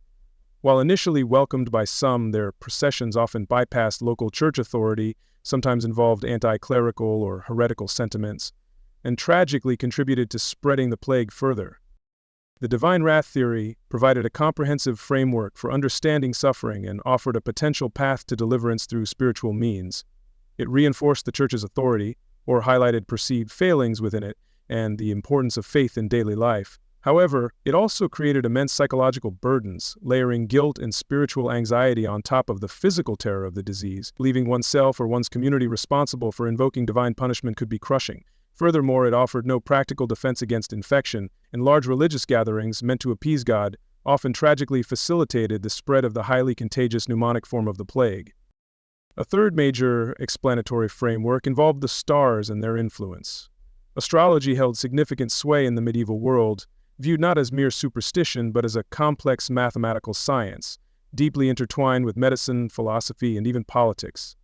While initially welcomed by some, their processions often bypassed local church authority, sometimes involved anti-clerical or heretical sentiments, and tragically contributed to spreading the plague further. The divine wrath theory provided a comprehensive framework for understanding suffering and offered a potential path to deliverance through spiritual means. It reinforced the church's authority, or highlighted perceived failings within it, and the importance of faith in daily life. However, it also created immense psychological burdens, layering guilt and spiritual anxiety on top of the physical terror of the disease. Leaving oneself or one's community responsible for invoking divine punishment could be crushing. Furthermore, it offered no practical defense against infection, and large religious gatherings meant to appease God often tragically facilitated the spread of the highly contagious pneumonic form of the plague. A third major explanatory framework involved the stars and their influence. Astrology held significant sway in the medieval world, viewed not as mere superstition but as a complex mathematical science, deeply intertwined with medicine, philosophy, and even politics.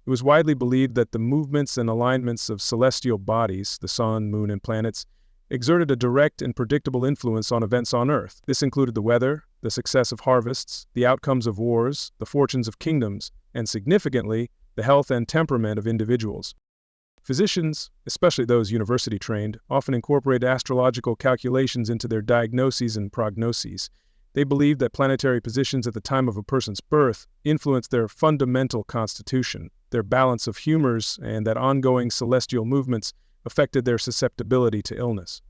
It was widely believed that the movements and alignments of celestial bodies, the sun, moon, and planets, exerted a direct and predictable influence on events on Earth. This included the weather, the success of harvests, the outcomes of wars, the fortunes of kingdoms, and significantly, the health and temperament of individuals. Physicians, especially those university-trained, often incorporated astrological calculations into their diagnoses and prognoses. They believed that planetary positions at the time of a person's birth influenced their fundamental constitution, their balance of humors, and that ongoing celestial movements affected their susceptibility to illness.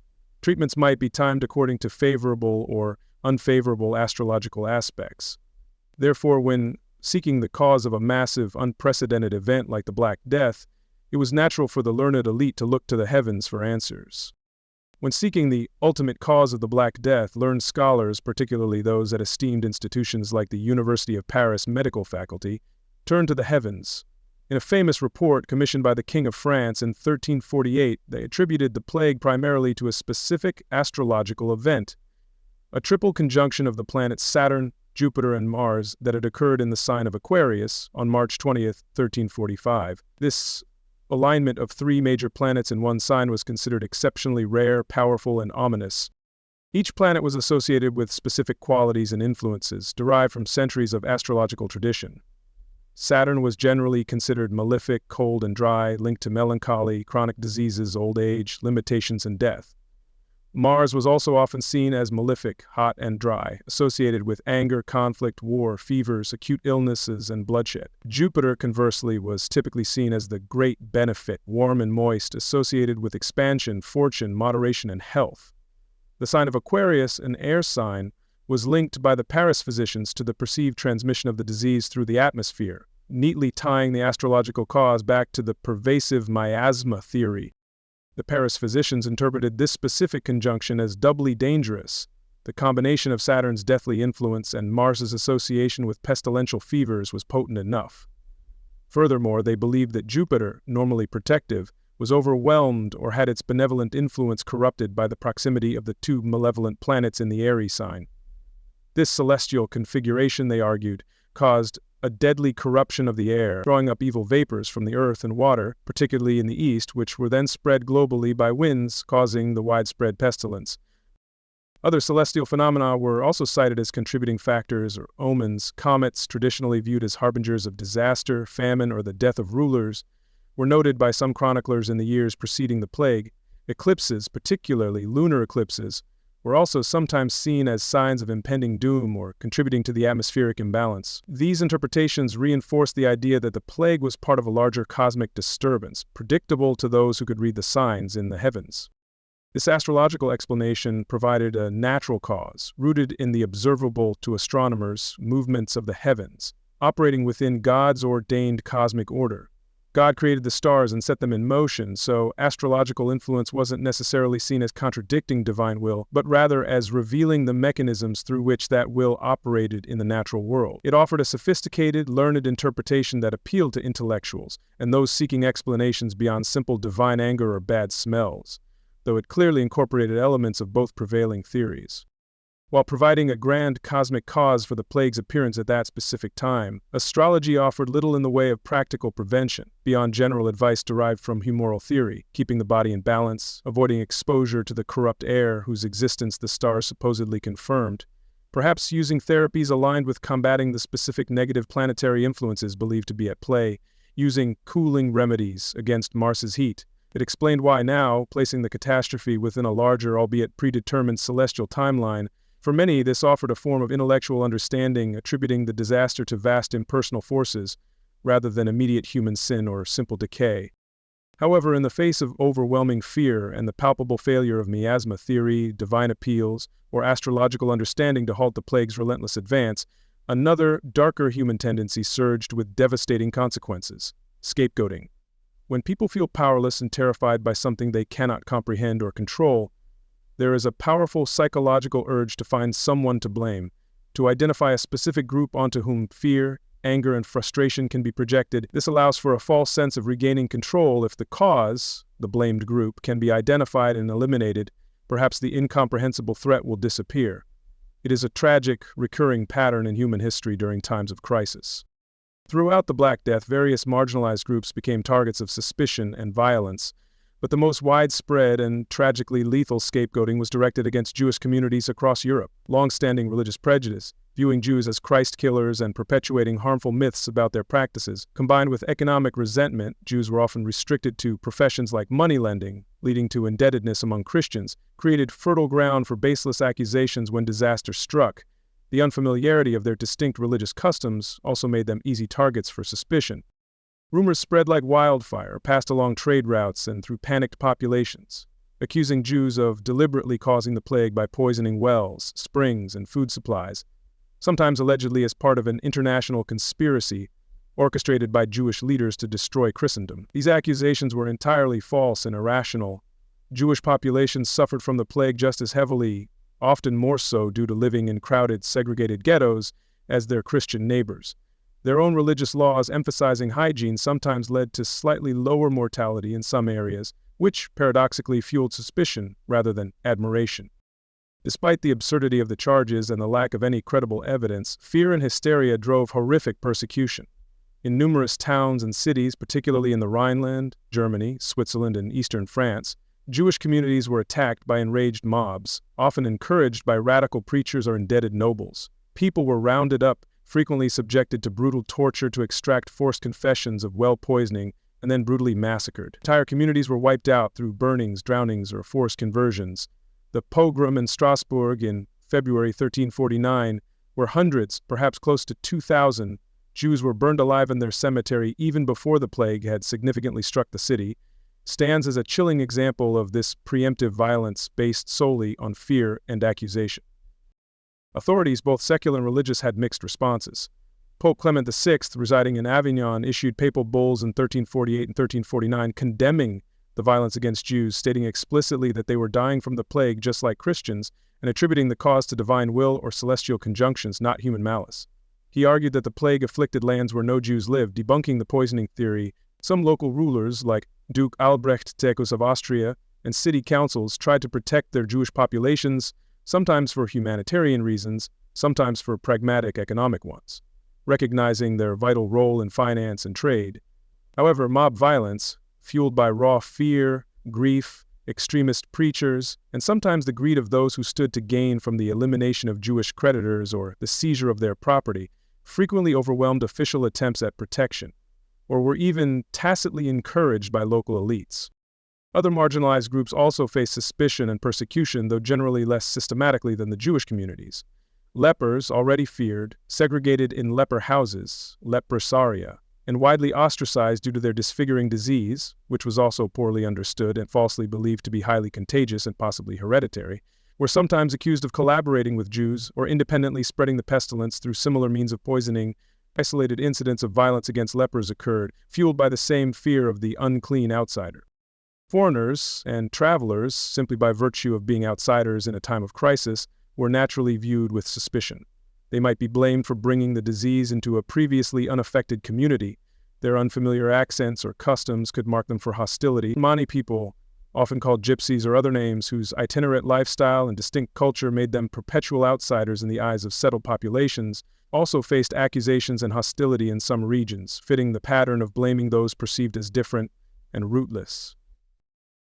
Treatments might be timed according to favorable or unfavorable astrological aspects. Therefore, when seeking the cause of a massive, unprecedented event like the Black Death, it was natural for the learned elite to look to the heavens for answers. When seeking the ultimate cause of the Black Death, learned scholars, particularly those at esteemed institutions like the University of Paris medical faculty, turned to the heavens. In a famous report commissioned by the King of France in 1348, they attributed the plague primarily to a specific astrological event, a triple conjunction of the planets Saturn, Jupiter, and Mars that had occurred in the sign of Aquarius on March 20th, 1345. This alignment of three major planets in one sign was considered exceptionally rare, powerful, and ominous. Each planet was associated with specific qualities and influences derived from centuries of astrological tradition. Saturn was generally considered malefic, cold and dry, linked to melancholy, chronic diseases, old age, limitations, and death. Mars was also often seen as malefic, hot and dry, associated with anger, conflict, war, fevers, acute illnesses, and bloodshed. Jupiter, conversely, was typically seen as the great benefit, warm and moist, associated with expansion, fortune, moderation, and health. The sign of Aquarius, an air sign, was linked by the Paris physicians to the perceived transmission of the disease through the atmosphere, neatly tying the astrological cause back to the pervasive miasma theory. The Paris physicians interpreted this specific conjunction as doubly dangerous. The combination of Saturn's deathly influence and Mars's association with pestilential fevers was potent enough. Furthermore, they believed that Jupiter, normally protective, was overwhelmed or had its benevolent influence corrupted by the proximity of the two malevolent planets in the Aries sign. This celestial configuration, they argued, caused a deadly corruption of the air, drawing up evil vapors from the earth and water, particularly in the east, which were then spread globally by winds, causing the widespread pestilence. Other celestial phenomena were also cited as contributing factors or omens. Comets, traditionally viewed as harbingers of disaster, famine, or the death of rulers, were noted by some chroniclers in the years preceding the plague. Eclipses, particularly lunar eclipses, were also sometimes seen as signs of impending doom or contributing to the atmospheric imbalance. These interpretations reinforced the idea that the plague was part of a larger cosmic disturbance, predictable to those who could read the signs in the heavens. This astrological explanation provided a natural cause, rooted in the observable to astronomers movements of the heavens, operating within God's ordained cosmic order. God created the stars and set them in motion, so astrological influence wasn't necessarily seen as contradicting divine will, but rather as revealing the mechanisms through which that will operated in the natural world. It offered a sophisticated, learned interpretation that appealed to intellectuals and those seeking explanations beyond simple divine anger or bad smells, though it clearly incorporated elements of both prevailing theories. While providing a grand cosmic cause for the plague's appearance at that specific time, astrology offered little in the way of practical prevention, beyond general advice derived from humoral theory, keeping the body in balance, avoiding exposure to the corrupt air whose existence the stars supposedly confirmed, perhaps using therapies aligned with combating the specific negative planetary influences believed to be at play, using cooling remedies against Mars's heat. It explained why now, placing the catastrophe within a larger, albeit predetermined celestial timeline, for many, this offered a form of intellectual understanding, attributing the disaster to vast impersonal forces, rather than immediate human sin or simple decay. However, in the face of overwhelming fear and the palpable failure of miasma theory, divine appeals, or astrological understanding to halt the plague's relentless advance, another, darker human tendency surged with devastating consequences: scapegoating. When people feel powerless and terrified by something they cannot comprehend or control, there is a powerful psychological urge to find someone to blame, to identify a specific group onto whom fear, anger, and frustration can be projected. This allows for a false sense of regaining control. If the cause, the blamed group, can be identified and eliminated, perhaps the incomprehensible threat will disappear. It is a tragic, recurring pattern in human history during times of crisis. Throughout the Black Death, various marginalized groups became targets of suspicion and violence, but the most widespread and tragically lethal scapegoating was directed against Jewish communities across Europe. Long-standing religious prejudice, viewing Jews as Christ killers and perpetuating harmful myths about their practices, combined with economic resentment, Jews were often restricted to professions like money lending, leading to indebtedness among Christians, created fertile ground for baseless accusations when disaster struck. The unfamiliarity of their distinct religious customs also made them easy targets for suspicion. Rumors spread like wildfire, passed along trade routes and through panicked populations, accusing Jews of deliberately causing the plague by poisoning wells, springs, and food supplies, sometimes allegedly as part of an international conspiracy orchestrated by Jewish leaders to destroy Christendom. These accusations were entirely false and irrational. Jewish populations suffered from the plague just as heavily, often more so due to living in crowded, segregated ghettos, as their Christian neighbors. Their own religious laws emphasizing hygiene sometimes led to slightly lower mortality in some areas, which paradoxically fueled suspicion rather than admiration. Despite the absurdity of the charges and the lack of any credible evidence, fear and hysteria drove horrific persecution. In numerous towns and cities, particularly in the Rhineland, Germany, Switzerland, and eastern France, Jewish communities were attacked by enraged mobs, often encouraged by radical preachers or indebted nobles. People were rounded up, frequently subjected to brutal torture to extract forced confessions of well poisoning, and then brutally massacred. Entire communities were wiped out through burnings, drownings, or forced conversions. The pogrom in Strasbourg in February 1349, where hundreds, perhaps close to 2,000, Jews were burned alive in their cemetery even before the plague had significantly struck the city, stands as a chilling example of this preemptive violence based solely on fear and accusation. Authorities, both secular and religious, had mixed responses. Pope Clement VI, residing in Avignon, issued papal bulls in 1348 and 1349 condemning the violence against Jews, stating explicitly that they were dying from the plague just like Christians, and attributing the cause to divine will or celestial conjunctions, not human malice. He argued that the plague-afflicted lands where no Jews lived, debunking the poisoning theory. Some local rulers, like Duke Albrecht Tecus of Austria, and city councils tried to protect their Jewish populations, sometimes for humanitarian reasons, sometimes for pragmatic economic ones, recognizing their vital role in finance and trade. However, mob violence, fueled by raw fear, grief, extremist preachers, and sometimes the greed of those who stood to gain from the elimination of Jewish creditors or the seizure of their property, frequently overwhelmed official attempts at protection, or were even tacitly encouraged by local elites. Other marginalized groups also faced suspicion and persecution, though generally less systematically than the Jewish communities. Lepers, already feared, segregated in leper houses, leprosaria, and widely ostracized due to their disfiguring disease, which was also poorly understood and falsely believed to be highly contagious and possibly hereditary, were sometimes accused of collaborating with Jews or independently spreading the pestilence through similar means of poisoning. Isolated incidents of violence against lepers occurred, fueled by the same fear of the unclean outsider. Foreigners and travelers, simply by virtue of being outsiders in a time of crisis, were naturally viewed with suspicion. They might be blamed for bringing the disease into a previously unaffected community. Their unfamiliar accents or customs could mark them for hostility. Mani people, often called gypsies or other names, whose itinerant lifestyle and distinct culture made them perpetual outsiders in the eyes of settled populations, also faced accusations and hostility in some regions, fitting the pattern of blaming those perceived as different and rootless.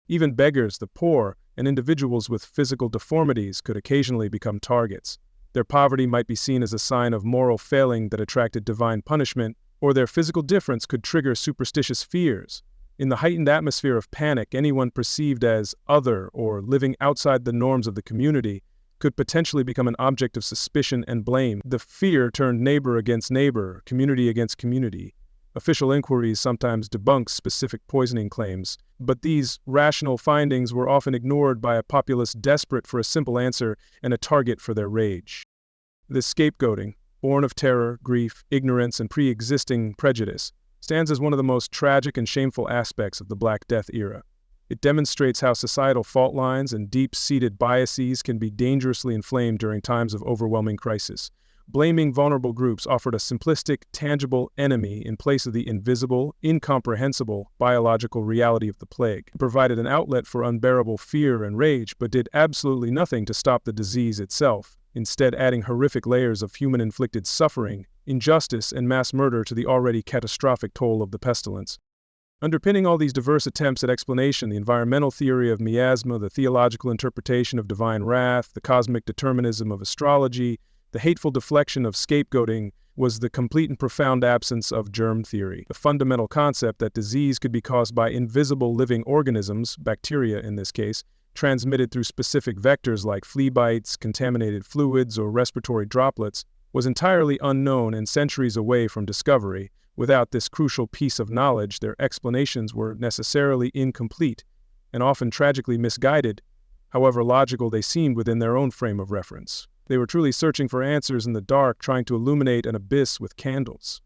Even beggars, the poor, and individuals with physical deformities could occasionally become targets. Their poverty might be seen as a sign of moral failing that attracted divine punishment, or their physical difference could trigger superstitious fears. In the heightened atmosphere of panic, anyone perceived as other or living outside the norms of the community could potentially become an object of suspicion and blame. The fear turned neighbor against neighbor, community against community. Official inquiries sometimes debunked specific poisoning claims, but these rational findings were often ignored by a populace desperate for a simple answer and a target for their rage. This scapegoating, born of terror, grief, ignorance, and pre-existing prejudice, stands as one of the most tragic and shameful aspects of the Black Death era. It demonstrates how societal fault lines and deep-seated biases can be dangerously inflamed during times of overwhelming crisis. Blaming vulnerable groups offered a simplistic, tangible enemy in place of the invisible, incomprehensible biological reality of the plague. It provided an outlet for unbearable fear and rage, but did absolutely nothing to stop the disease itself, instead adding horrific layers of human-inflicted suffering, injustice, and mass murder to the already catastrophic toll of the pestilence. Underpinning all these diverse attempts at explanation, the environmental theory of miasma, the theological interpretation of divine wrath, the cosmic determinism of astrology, the hateful deflection of scapegoating, was the complete and profound absence of germ theory, the fundamental concept that disease could be caused by invisible living organisms, bacteria in this case, transmitted through specific vectors like flea bites, contaminated fluids, or respiratory droplets, was entirely unknown and centuries away from discovery. Without this crucial piece of knowledge, their explanations were necessarily incomplete and often tragically misguided, however logical they seemed within their own frame of reference. They were truly searching for answers in the dark, trying to illuminate an abyss with candles.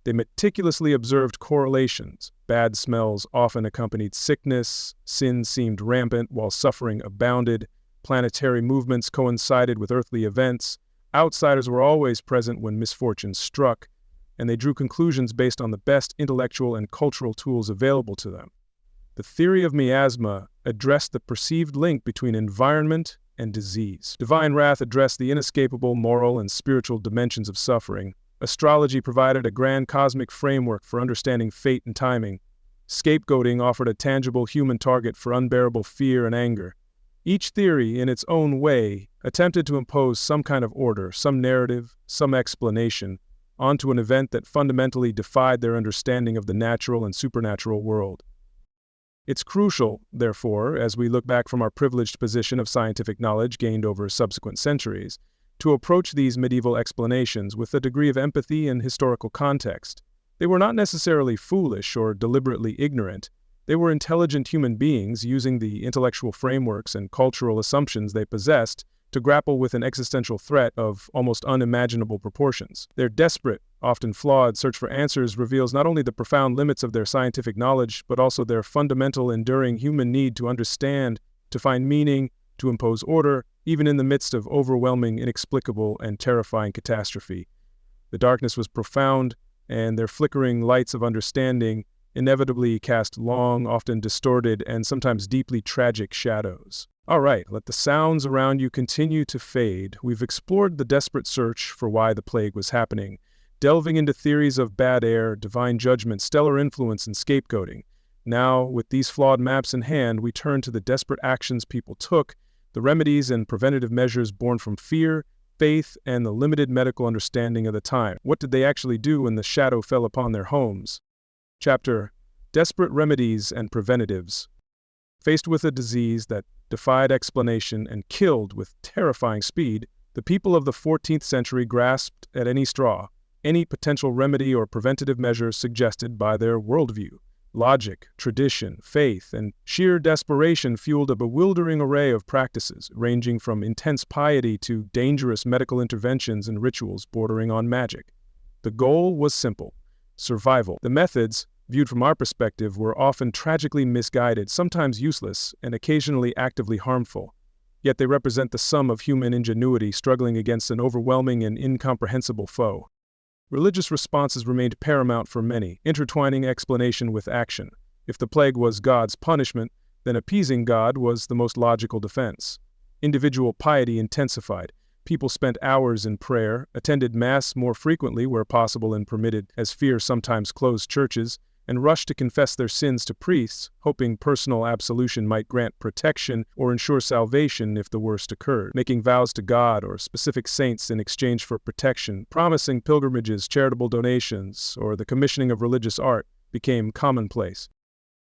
They meticulously observed correlations. Bad smells often accompanied sickness, sin seemed rampant while suffering abounded, planetary movements coincided with earthly events, outsiders were always present when misfortune struck, and they drew conclusions based on the best intellectual and cultural tools available to them. The theory of miasma addressed the perceived link between environment and disease. Divine wrath addressed the inescapable moral and spiritual dimensions of suffering. Astrology provided a grand cosmic framework for understanding fate and timing. Scapegoating offered a tangible human target for unbearable fear and anger. Each theory, in its own way, attempted to impose some kind of order, some narrative, some explanation, onto an event that fundamentally defied their understanding of the natural and supernatural world. It's crucial, therefore, as we look back from our privileged position of scientific knowledge gained over subsequent centuries, to approach these medieval explanations with a degree of empathy and historical context. They were not necessarily foolish or deliberately ignorant. They were intelligent human beings using the intellectual frameworks and cultural assumptions they possessed to grapple with an existential threat of almost unimaginable proportions. Their desperate, often flawed, search for answers reveals not only the profound limits of their scientific knowledge, but also their fundamental, enduring human need to understand, to find meaning, to impose order, even in the midst of overwhelming, inexplicable, and terrifying catastrophe. The darkness was profound, and their flickering lights of understanding inevitably cast long, often distorted, and sometimes deeply tragic shadows. All right, let the sounds around you continue to fade. We've explored the desperate search for why the plague was happening, delving into theories of bad air, divine judgment, stellar influence, and scapegoating. Now, with these flawed maps in hand, we turn to the desperate actions people took, the remedies and preventative measures born from fear, faith, and the limited medical understanding of the time. What did they actually do when the shadow fell upon their homes? Chapter: Desperate Remedies and Preventatives. Faced with a disease that defied explanation and killed with terrifying speed, the people of the 14th century grasped at any straw, any potential remedy or preventative measure suggested by their worldview. Logic, tradition, faith, and sheer desperation fueled a bewildering array of practices, ranging from intense piety to dangerous medical interventions and rituals bordering on magic. The goal was simple: survival. The methods, viewed from our perspective, were often tragically misguided, sometimes useless, and occasionally actively harmful. Yet they represent the sum of human ingenuity struggling against an overwhelming and incomprehensible foe. Religious responses remained paramount for many, intertwining explanation with action. If the plague was God's punishment, then appeasing God was the most logical defense. Individual piety intensified. People spent hours in prayer, attended Mass more frequently where possible and permitted, as fear sometimes closed churches, and rushed to confess their sins to priests, hoping personal absolution might grant protection or ensure salvation if the worst occurred, making vows to God or specific saints in exchange for protection, promising pilgrimages, charitable donations, or the commissioning of religious art became commonplace.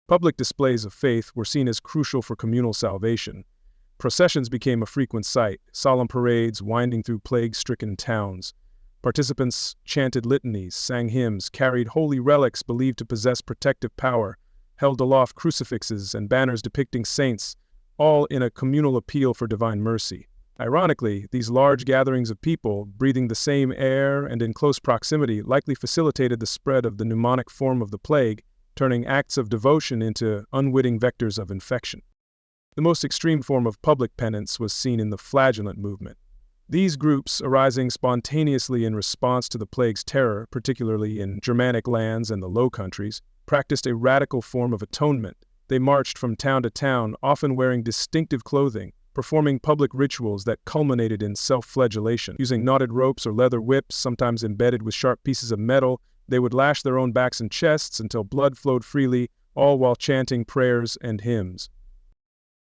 Public displays of faith were seen as crucial for communal salvation. Processions became a frequent sight, solemn parades winding through plague-stricken towns. Participants chanted litanies, sang hymns, carried holy relics believed to possess protective power, held aloft crucifixes and banners depicting saints, all in a communal appeal for divine mercy. Ironically, these large gatherings of people, breathing the same air and in close proximity, likely facilitated the spread of the pneumonic form of the plague, turning acts of devotion into unwitting vectors of infection. The most extreme form of public penance was seen in the flagellant movement. These groups, arising spontaneously in response to the plague's terror, particularly in Germanic lands and the Low Countries, practiced a radical form of atonement. They marched from town to town, often wearing distinctive clothing, performing public rituals that culminated in self-flagellation. Using knotted ropes or leather whips, sometimes embedded with sharp pieces of metal, they would lash their own backs and chests until blood flowed freely, all while chanting prayers and hymns.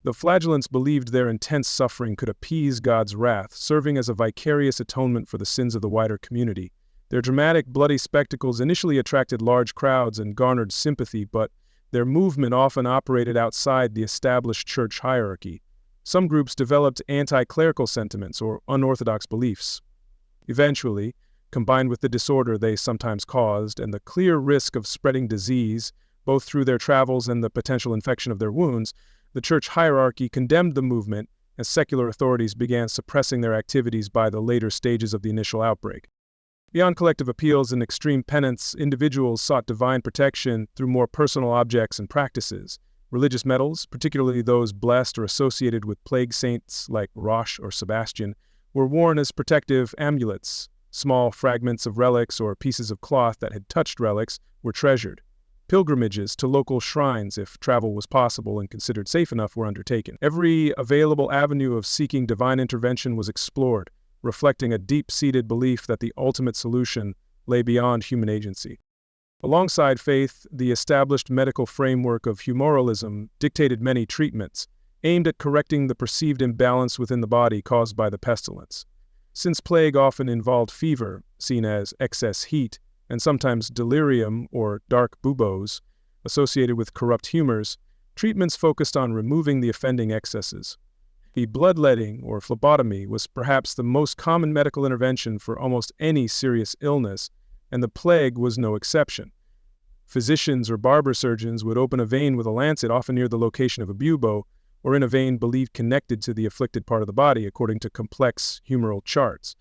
The flagellants believed their intense suffering could appease God's wrath, serving as a vicarious atonement for the sins of the wider community. Their dramatic, bloody spectacles initially attracted large crowds and garnered sympathy, but their movement often operated outside the established church hierarchy. Some groups developed anti-clerical sentiments or unorthodox beliefs. Eventually, combined with the disorder they sometimes caused and the clear risk of spreading disease, both through their travels and the potential infection of their wounds, the church hierarchy condemned the movement as secular authorities began suppressing their activities by the later stages of the initial outbreak. Beyond collective appeals and extreme penance, individuals sought divine protection through more personal objects and practices. Religious medals, particularly those blessed or associated with plague saints like Roche or Sebastian, were worn as protective amulets. Small fragments of relics or pieces of cloth that had touched relics were treasured. Pilgrimages to local shrines, if travel was possible and considered safe enough, were undertaken. Every available avenue of seeking divine intervention was explored, reflecting a deep-seated belief that the ultimate solution lay beyond human agency. Alongside faith, the established medical framework of humoralism dictated many treatments. aimed at correcting the perceived imbalance within the body caused by the pestilence. Since plague often involved fever, seen as excess heat, and sometimes delirium or dark buboes, associated with corrupt humors, treatments focused on removing the offending excesses. The bloodletting, or phlebotomy, was perhaps the most common medical intervention for almost any serious illness, and the plague was no exception. Physicians or barber surgeons would open a vein with a lancet, often near the location of a bubo, or in a vein believed connected to the afflicted part of the body, according to complex humoral charts.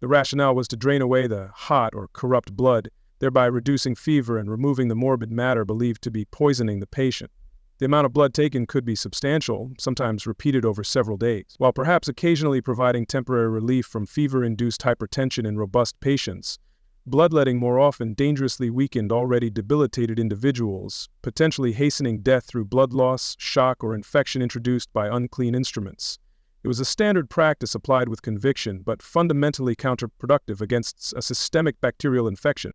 The rationale was to drain away the hot or corrupt blood, thereby reducing fever and removing the morbid matter believed to be poisoning the patient. The amount of blood taken could be substantial, sometimes repeated over several days, while perhaps occasionally providing temporary relief from fever-induced hypertension in robust patients. Bloodletting more often dangerously weakened already debilitated individuals, potentially hastening death through blood loss, shock, or infection introduced by unclean instruments. It was a standard practice applied with conviction, but fundamentally counterproductive against a systemic bacterial infection.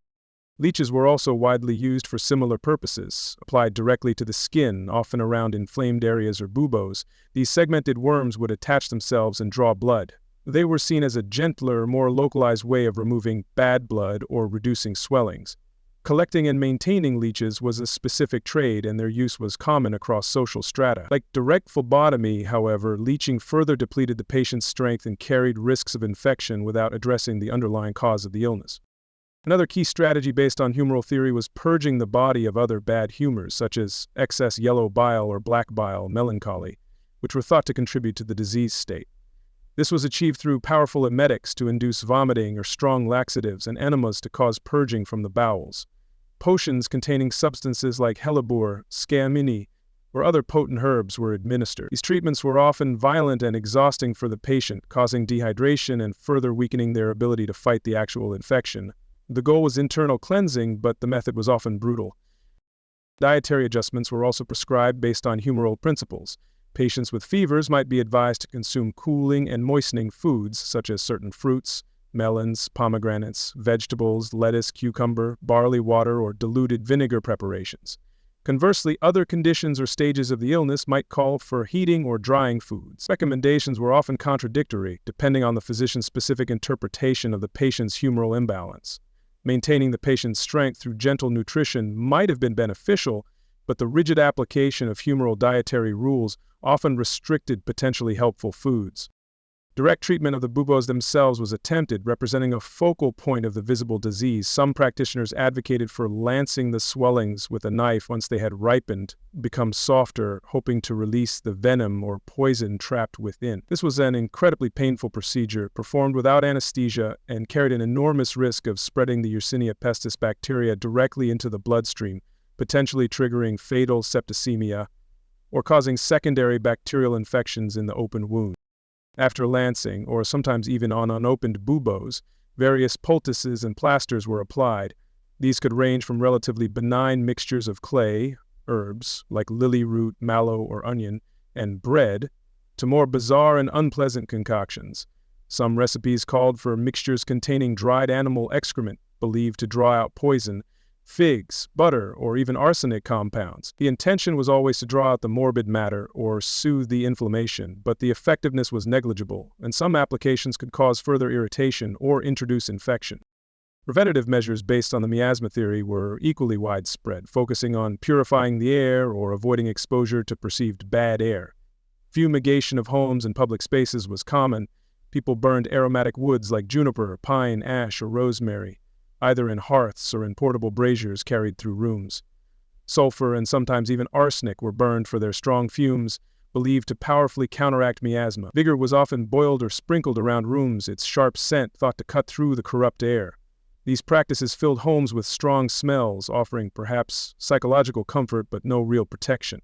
Leeches were also widely used for similar purposes, applied directly to the skin, often around inflamed areas or buboes. These segmented worms would attach themselves and draw blood. They were seen as a gentler, more localized way of removing bad blood or reducing swellings. Collecting and maintaining leeches was a specific trade, and their use was common across social strata. Like direct phlebotomy, however, leeching further depleted the patient's strength and carried risks of infection without addressing the underlying cause of the illness. Another key strategy based on humoral theory was purging the body of other bad humors, such as excess yellow bile or black bile, melancholy, which were thought to contribute to the disease state. This was achieved through powerful emetics to induce vomiting or strong laxatives and enemas to cause purging from the bowels. Potions containing substances like hellebore, scammini, or other potent herbs were administered. These treatments were often violent and exhausting for the patient, causing dehydration and further weakening their ability to fight the actual infection. The goal was internal cleansing, but the method was often brutal. Dietary adjustments were also prescribed based on humoral principles. Patients with fevers might be advised to consume cooling and moistening foods such as certain fruits, melons, pomegranates, vegetables, lettuce, cucumber, barley water, or diluted vinegar preparations. Conversely, other conditions or stages of the illness might call for heating or drying foods. Recommendations were often contradictory, depending on the physician's specific interpretation of the patient's humoral imbalance. Maintaining the patient's strength through gentle nutrition might have been beneficial, but the rigid application of humoral dietary rules often restricted potentially helpful foods. Direct treatment of the buboes themselves was attempted, representing a focal point of the visible disease. Some practitioners advocated for lancing the swellings with a knife once they had ripened, become softer, hoping to release the venom or poison trapped within. This was an incredibly painful procedure, performed without anesthesia, and carried an enormous risk of spreading the Yersinia pestis bacteria directly into the bloodstream, potentially triggering fatal septicemia or causing secondary bacterial infections in the open wound. After lancing, or sometimes even on unopened buboes, various poultices and plasters were applied. These could range from relatively benign mixtures of clay, herbs like lily root, mallow, or onion, and bread, to more bizarre and unpleasant concoctions. Some recipes called for mixtures containing dried animal excrement, believed to draw out poison, figs, butter, or even arsenic compounds. The intention was always to draw out the morbid matter or soothe the inflammation, but the effectiveness was negligible, and some applications could cause further irritation or introduce infection. Preventative measures based on the miasma theory were equally widespread, focusing on purifying the air or avoiding exposure to perceived bad air. Fumigation of homes and public spaces was common. People burned aromatic woods like juniper, pine, ash, or rosemary, either in hearths or in portable braziers carried through rooms. Sulfur and sometimes even arsenic were burned for their strong fumes, believed to powerfully counteract miasma. Vinegar was often boiled or sprinkled around rooms, its sharp scent thought to cut through the corrupt air. These practices filled homes with strong smells, offering perhaps psychological comfort but no real protection.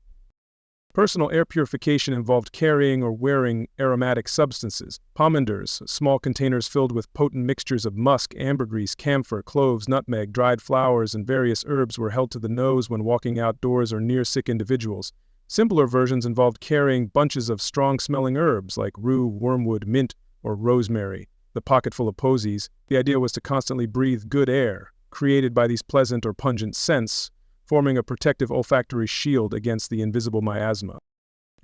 Personal air purification involved carrying or wearing aromatic substances. Pomanders, small containers filled with potent mixtures of musk, ambergris, camphor, cloves, nutmeg, dried flowers, and various herbs were held to the nose when walking outdoors or near sick individuals. Simpler versions involved carrying bunches of strong-smelling herbs like rue, wormwood, mint, or rosemary. The pocket full of posies. The idea was to constantly breathe good air, created by these pleasant or pungent scents, forming a protective olfactory shield against the invisible miasma.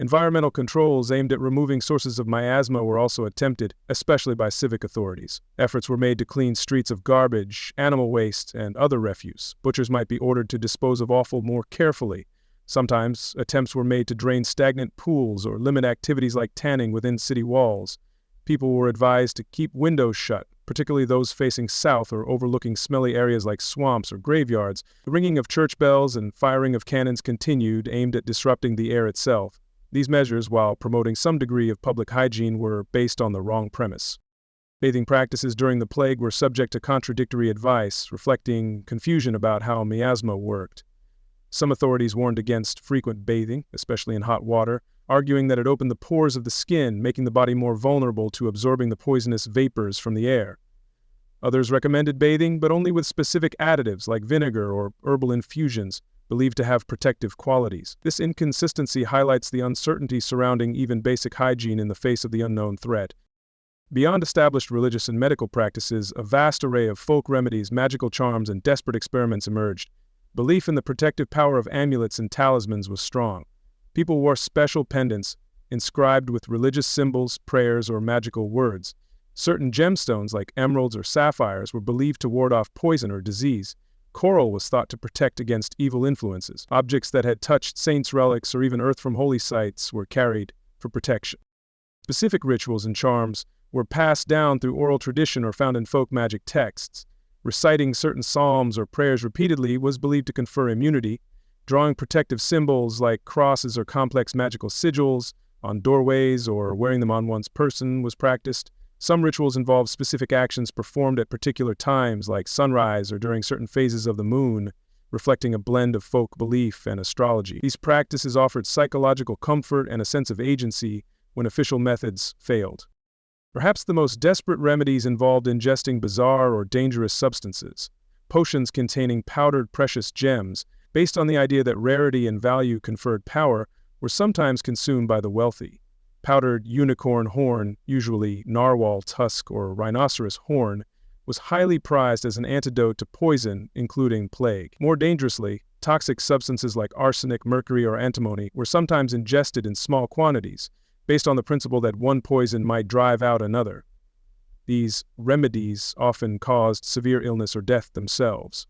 Environmental controls aimed at removing sources of miasma were also attempted, especially by civic authorities. Efforts were made to clean streets of garbage, animal waste, and other refuse. Butchers might be ordered to dispose of offal more carefully. Sometimes, attempts were made to drain stagnant pools or limit activities like tanning within city walls. People were advised to keep windows shut, particularly those facing south or overlooking smelly areas like swamps or graveyards. The ringing of church bells and firing of cannons continued, aimed at disrupting the air itself. These measures, while promoting some degree of public hygiene, were based on the wrong premise. Bathing practices during the plague were subject to contradictory advice, reflecting confusion about how miasma worked. Some authorities warned against frequent bathing, especially in hot water, arguing that it opened the pores of the skin, making the body more vulnerable to absorbing the poisonous vapors from the air. Others recommended bathing, but only with specific additives like vinegar or herbal infusions, believed to have protective qualities. This inconsistency highlights the uncertainty surrounding even basic hygiene in the face of the unknown threat. Beyond established religious and medical practices, a vast array of folk remedies, magical charms, and desperate experiments emerged. Belief in the protective power of amulets and talismans was strong. People wore special pendants, inscribed with religious symbols, prayers, or magical words. Certain gemstones, like emeralds or sapphires, were believed to ward off poison or disease. Coral was thought to protect against evil influences. Objects that had touched saints' relics or even earth from holy sites were carried for protection. Specific rituals and charms were passed down through oral tradition or found in folk magic texts. Reciting certain psalms or prayers repeatedly was believed to confer immunity. Drawing protective symbols like crosses or complex magical sigils on doorways or wearing them on one's person was practiced. Some rituals involved specific actions performed at particular times, like sunrise or during certain phases of the moon, reflecting a blend of folk belief and astrology. These practices offered psychological comfort and a sense of agency when official methods failed. Perhaps the most desperate remedies involved ingesting bizarre or dangerous substances. Potions containing powdered precious gems, based on the idea that rarity and value conferred power, were sometimes consumed by the wealthy. Powdered unicorn horn, usually narwhal tusk or rhinoceros horn, was highly prized as an antidote to poison, including plague. More dangerously, toxic substances like arsenic, mercury, or antimony were sometimes ingested in small quantities, based on the principle that one poison might drive out another. These remedies often caused severe illness or death themselves.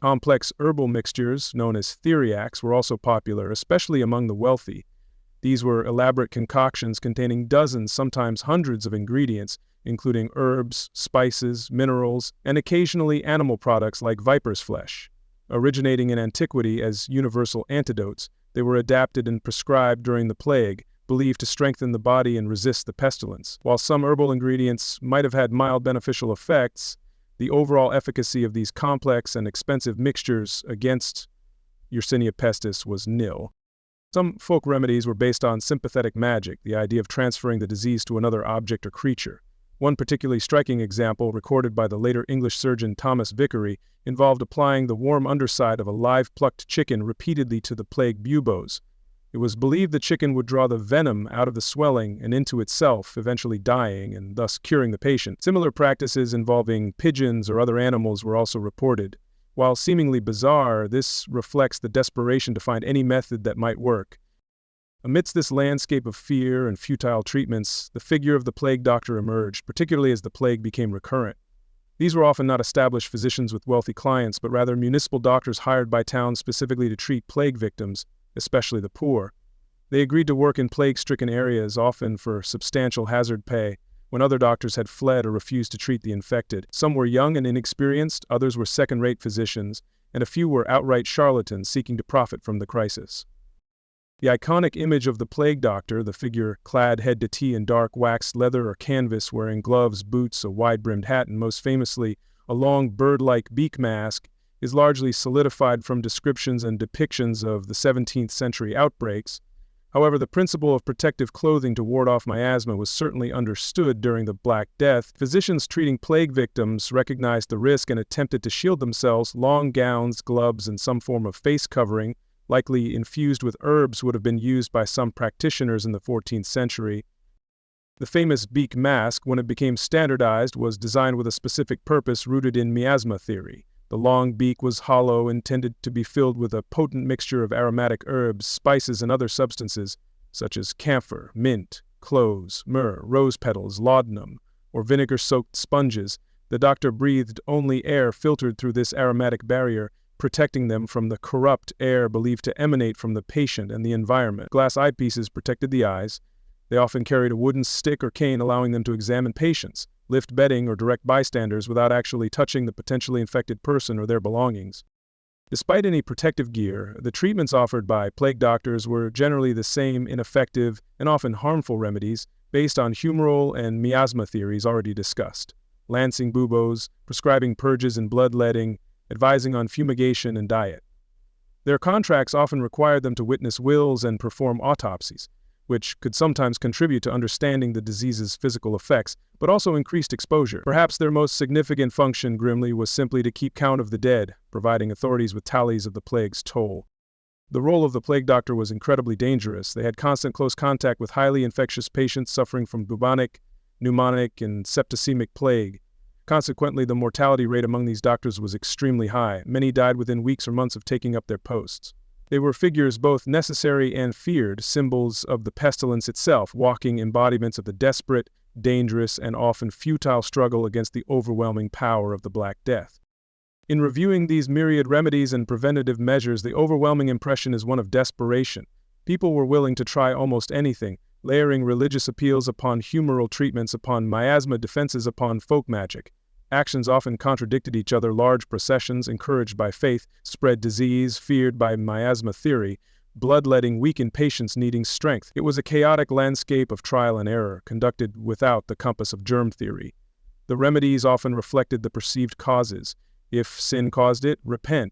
Complex herbal mixtures, known as theriacs, were also popular, especially among the wealthy. These were elaborate concoctions containing dozens, sometimes hundreds of ingredients, including herbs, spices, minerals, and occasionally animal products like viper's flesh. Originating in antiquity as universal antidotes, they were adapted and prescribed during the plague, believed to strengthen the body and resist the pestilence. While some herbal ingredients might have had mild beneficial effects, the overall efficacy of these complex and expensive mixtures against Yersinia pestis was nil. Some folk remedies were based on sympathetic magic, the idea of transferring the disease to another object or creature. One particularly striking example, recorded by the later English surgeon Thomas Vickery, involved applying the warm underside of a live plucked chicken repeatedly to the plague buboes. It was believed the chicken would draw the venom out of the swelling and into itself, eventually dying and thus curing the patient. Similar practices involving pigeons or other animals were also reported. While seemingly bizarre, this reflects the desperation to find any method that might work. Amidst this landscape of fear and futile treatments, the figure of the plague doctor emerged, particularly as the plague became recurrent. These were often not established physicians with wealthy clients, but rather municipal doctors hired by towns specifically to treat plague victims, especially the poor. They agreed to work in plague-stricken areas, often for substantial hazard pay, when other doctors had fled or refused to treat the infected. Some were young and inexperienced, others were second-rate physicians, and a few were outright charlatans seeking to profit from the crisis. The iconic image of the plague doctor, the figure clad head to toe in dark waxed leather or canvas, wearing gloves, boots, a wide-brimmed hat, and most famously, a long bird-like beak mask, is largely solidified from descriptions and depictions of the 17th century outbreaks. However, the principle of protective clothing to ward off miasma was certainly understood during the Black Death. Physicians treating plague victims recognized the risk and attempted to shield themselves. Long gowns, gloves, and some form of face covering, likely infused with herbs, would have been used by some practitioners in the 14th century. The famous beak mask, when it became standardized, was designed with a specific purpose rooted in miasma theory. The long beak was hollow, intended to be filled with a potent mixture of aromatic herbs, spices, and other substances, such as camphor, mint, cloves, myrrh, rose petals, laudanum, or vinegar-soaked sponges, the doctor breathed only air filtered through this aromatic barrier, protecting them from the corrupt air believed to emanate from the patient and the environment. Glass eyepieces protected the eyes. They often carried a wooden stick or cane allowing them to examine patients, lift bedding, or direct bystanders without actually touching the potentially infected person or their belongings. Despite any protective gear, the treatments offered by plague doctors were generally the same ineffective and often harmful remedies based on humoral and miasma theories already discussed. Lancing buboes, prescribing purges and bloodletting, advising on fumigation and diet. Their contracts often required them to witness wills and perform autopsies, which could sometimes contribute to understanding the disease's physical effects, but also increased exposure. Perhaps their most significant function, grimly, was simply to keep count of the dead, providing authorities with tallies of the plague's toll. The role of the plague doctor was incredibly dangerous. They had constant close contact with highly infectious patients suffering from bubonic, pneumonic, and septicemic plague. Consequently, the mortality rate among these doctors was extremely high. Many died within weeks or months of taking up their posts. They were figures both necessary and feared, symbols of the pestilence itself, walking embodiments of the desperate, dangerous, and often futile struggle against the overwhelming power of the Black Death. In reviewing these myriad remedies and preventative measures, the overwhelming impression is one of desperation. People were willing to try almost anything, layering religious appeals upon humoral treatments, upon miasma defenses, upon folk magic. Actions often contradicted each other. Large processions, encouraged by faith, spread disease, feared by miasma theory. Bloodletting weakened patients needing strength. It was a chaotic landscape of trial and error, conducted without the compass of germ theory. The remedies often reflected the perceived causes. If sin caused it, repent.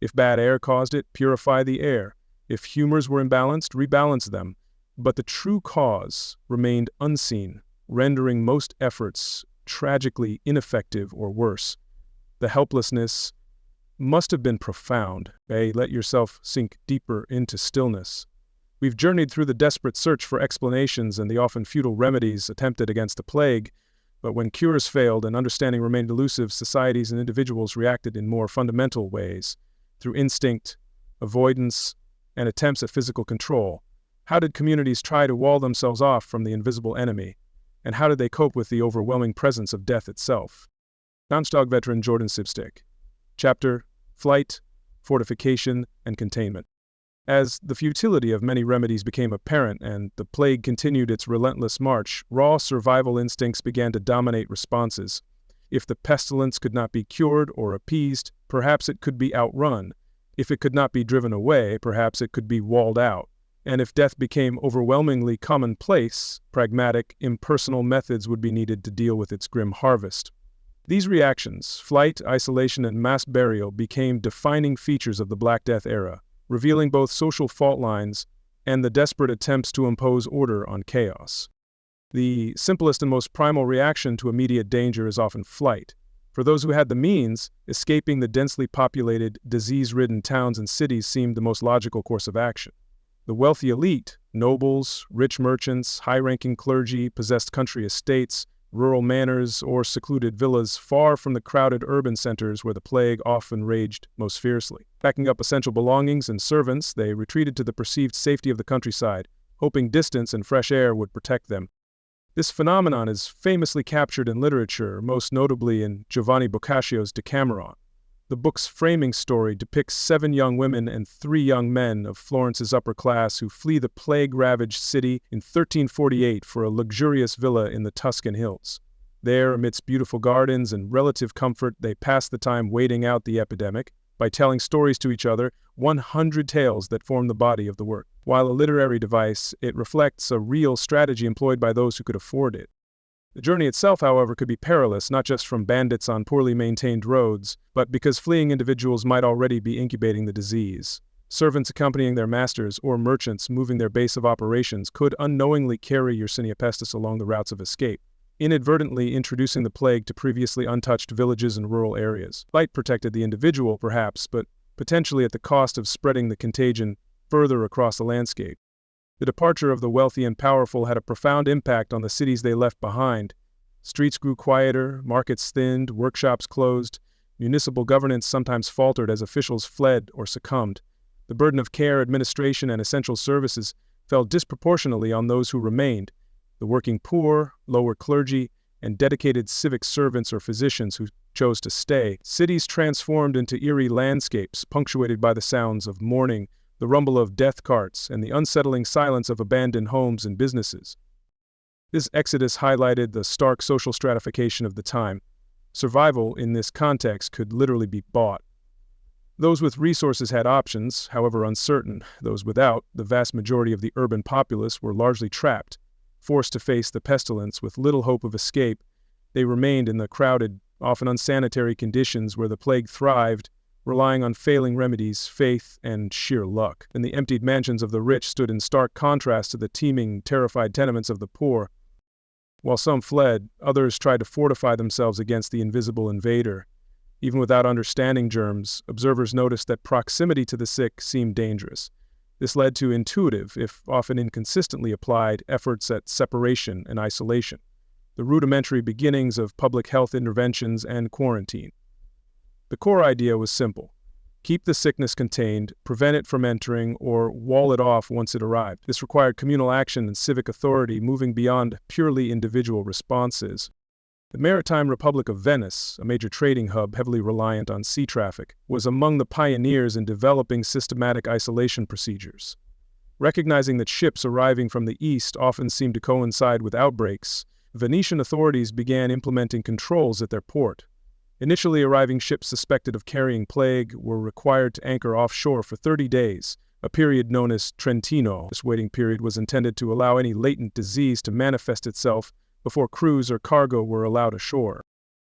If bad air caused it, purify the air. If humors were imbalanced, rebalance them. But the true cause remained unseen, rendering most efforts tragically ineffective or worse. The helplessness must have been profound. Let yourself sink deeper into stillness. We've journeyed through the desperate search for explanations and the often futile remedies attempted against the plague, but when cures failed and understanding remained elusive, societies and individuals reacted in more fundamental ways, through instinct, avoidance, and attempts at physical control. How did communities try to wall themselves off from the invisible enemy? And how did they cope with the overwhelming presence of death itself? Landstag veteran Jordan Sibstick. Chapter: Flight, Fortification, and Containment. As the futility of many remedies became apparent and the plague continued its relentless march, raw survival instincts began to dominate responses. If the pestilence could not be cured or appeased, perhaps it could be outrun. If it could not be driven away, perhaps it could be walled out. And if death became overwhelmingly commonplace, pragmatic, impersonal methods would be needed to deal with its grim harvest. These reactions, flight, isolation, and mass burial, became defining features of the Black Death era, revealing both social fault lines and the desperate attempts to impose order on chaos. The simplest and most primal reaction to immediate danger is often flight. For those who had the means, escaping the densely populated, disease-ridden towns and cities seemed the most logical course of action. The wealthy elite, nobles, rich merchants, high-ranking clergy, possessed country estates, rural manors, or secluded villas far from the crowded urban centers where the plague often raged most fiercely. Packing up essential belongings and servants, they retreated to the perceived safety of the countryside, hoping distance and fresh air would protect them. This phenomenon is famously captured in literature, most notably in Giovanni Boccaccio's Decameron. The book's framing story depicts 7 young women and 3 young men of Florence's upper class who flee the plague-ravaged city in 1348 for a luxurious villa in the Tuscan hills. There, amidst beautiful gardens and relative comfort, they pass the time waiting out the epidemic by telling stories to each other, 100 tales that form the body of the work. While a literary device, it reflects a real strategy employed by those who could afford it. The journey itself, however, could be perilous, not just from bandits on poorly maintained roads, but because fleeing individuals might already be incubating the disease. Servants accompanying their masters or merchants moving their base of operations could unknowingly carry Yersinia pestis along the routes of escape, inadvertently introducing the plague to previously untouched villages and rural areas. Flight protected the individual, perhaps, but potentially at the cost of spreading the contagion further across the landscape. The departure of the wealthy and powerful had a profound impact on the cities they left behind. Streets grew quieter, markets thinned, workshops closed, municipal governance sometimes faltered as officials fled or succumbed. The burden of care, administration, and essential services fell disproportionately on those who remained: the working poor, lower clergy, and dedicated civic servants or physicians who chose to stay. Cities transformed into eerie landscapes, punctuated by the sounds of mourning, the rumble of death carts, and the unsettling silence of abandoned homes and businesses. This exodus highlighted the stark social stratification of the time. Survival in this context could literally be bought. Those with resources had options, however uncertain. Those without, the vast majority of the urban populace, were largely trapped. Forced to face the pestilence with little hope of escape, they remained in the crowded, often unsanitary conditions where the plague thrived, relying on failing remedies, faith, and sheer luck. And the emptied mansions of the rich stood in stark contrast to the teeming, terrified tenements of the poor. While some fled, others tried to fortify themselves against the invisible invader. Even without understanding germs, observers noticed that proximity to the sick seemed dangerous. This led to intuitive, if often inconsistently applied, efforts at separation and isolation, the rudimentary beginnings of public health interventions and quarantine. The core idea was simple: keep the sickness contained, prevent it from entering, or wall it off once it arrived. This required communal action and civic authority, moving beyond purely individual responses. The maritime Republic of Venice, a major trading hub heavily reliant on sea traffic, was among the pioneers in developing systematic isolation procedures. Recognizing that ships arriving from the east often seemed to coincide with outbreaks, Venetian authorities began implementing controls at their port. Initially arriving ships suspected of carrying plague were required to anchor offshore for 30 days, a period known as Trentino. This waiting period was intended to allow any latent disease to manifest itself before crews or cargo were allowed ashore.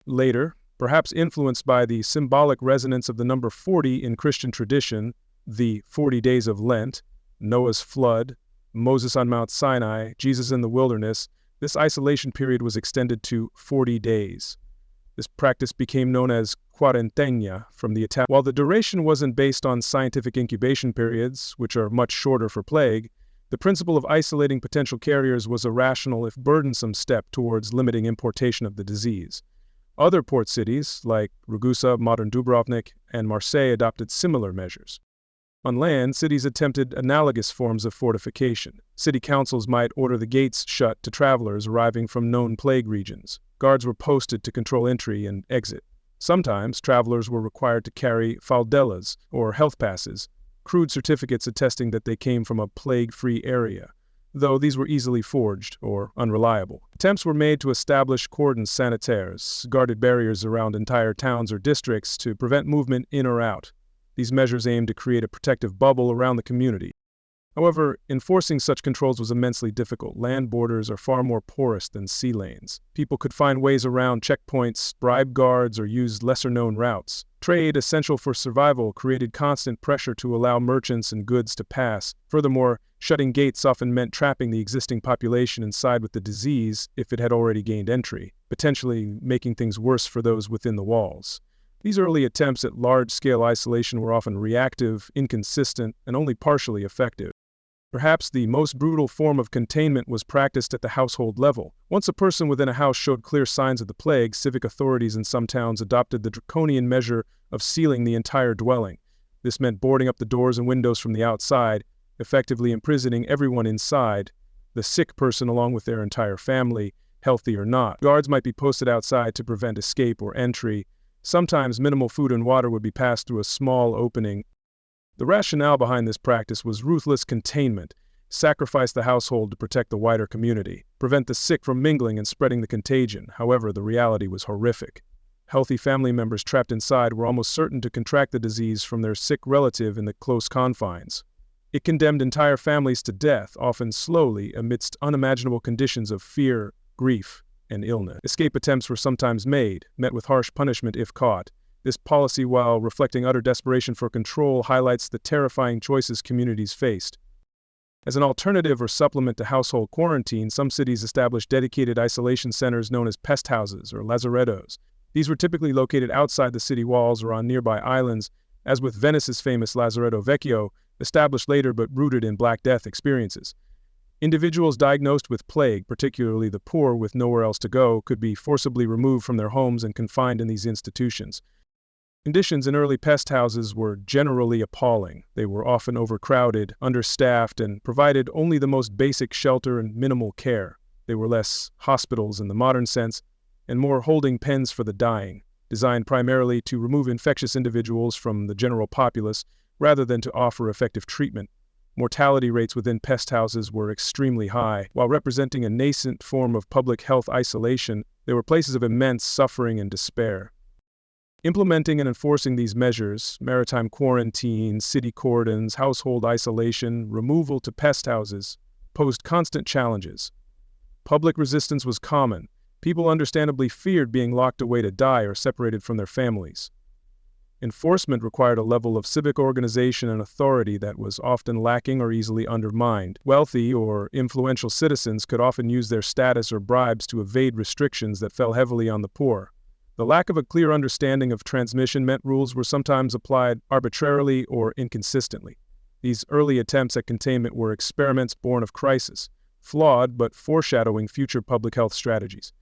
Later, perhaps influenced by the symbolic resonance of the number 40 in Christian tradition, the 40 days of Lent, Noah's flood, Moses on Mount Sinai, Jesus in the wilderness, this isolation period was extended to 40 days. This practice became known as quarantena from the Italian. While the duration wasn't based on scientific incubation periods, which are much shorter for plague, the principle of isolating potential carriers was a rational, if burdensome, step towards limiting importation of the disease. Other port cities, like Ragusa, modern Dubrovnik, and Marseille, adopted similar measures. On land, cities attempted analogous forms of fortification. City councils might order the gates shut to travelers arriving from known plague regions. Guards were posted to control entry and exit. Sometimes, travelers were required to carry faldellas, or health passes, crude certificates attesting that they came from a plague-free area, though these were easily forged or unreliable. Attempts were made to establish cordons sanitaires, guarded barriers around entire towns or districts to prevent movement in or out. These measures aimed to create a protective bubble around the community. However, enforcing such controls was immensely difficult. Land borders are far more porous than sea lanes. People could find ways around checkpoints, bribe guards, or use lesser-known routes. Trade, essential for survival, created constant pressure to allow merchants and goods to pass. Furthermore, shutting gates often meant trapping the existing population inside with the disease if it had already gained entry, potentially making things worse for those within the walls. These early attempts at large-scale isolation were often reactive, inconsistent, and only partially effective. Perhaps the most brutal form of containment was practiced at the household level. Once a person within a house showed clear signs of the plague, civic authorities in some towns adopted the draconian measure of sealing the entire dwelling. This meant boarding up the doors and windows from the outside, effectively imprisoning everyone inside, the sick person along with their entire family, healthy or not. Guards might be posted outside to prevent escape or entry. Sometimes minimal food and water would be passed through a small opening. The rationale behind this practice was ruthless containment: sacrifice the household to protect the wider community, prevent the sick from mingling and spreading the contagion. However, the reality was horrific. Healthy family members trapped inside were almost certain to contract the disease from their sick relative in the close confines. It condemned entire families to death, often slowly, amidst unimaginable conditions of fear, grief, and illness. Escape attempts were sometimes made, met with harsh punishment if caught. This policy, while reflecting utter desperation for control, highlights the terrifying choices communities faced. As an alternative or supplement to household quarantine, some cities established dedicated isolation centers known as pest houses or lazarettos. These were typically located outside the city walls or on nearby islands, as with Venice's famous Lazaretto Vecchio, established later but rooted in Black Death experiences. Individuals diagnosed with plague, particularly the poor with nowhere else to go, could be forcibly removed from their homes and confined in these institutions. Conditions in early pest houses were generally appalling. They were often overcrowded, understaffed, and provided only the most basic shelter and minimal care. They were less hospitals in the modern sense, and more holding pens for the dying, designed primarily to remove infectious individuals from the general populace rather than to offer effective treatment. Mortality rates within pest houses were extremely high. While representing a nascent form of public health isolation, they were places of immense suffering and despair. Implementing and enforcing these measures, maritime quarantine, city cordons, household isolation, removal to pest houses, posed constant challenges. Public resistance was common. People understandably feared being locked away to die or separated from their families. Enforcement required a level of civic organization and authority that was often lacking or easily undermined. Wealthy or influential citizens could often use their status or bribes to evade restrictions that fell heavily on the poor. The lack of a clear understanding of transmission meant rules were sometimes applied arbitrarily or inconsistently. These early attempts at containment were experiments born of crisis, flawed but foreshadowing future public health strategies.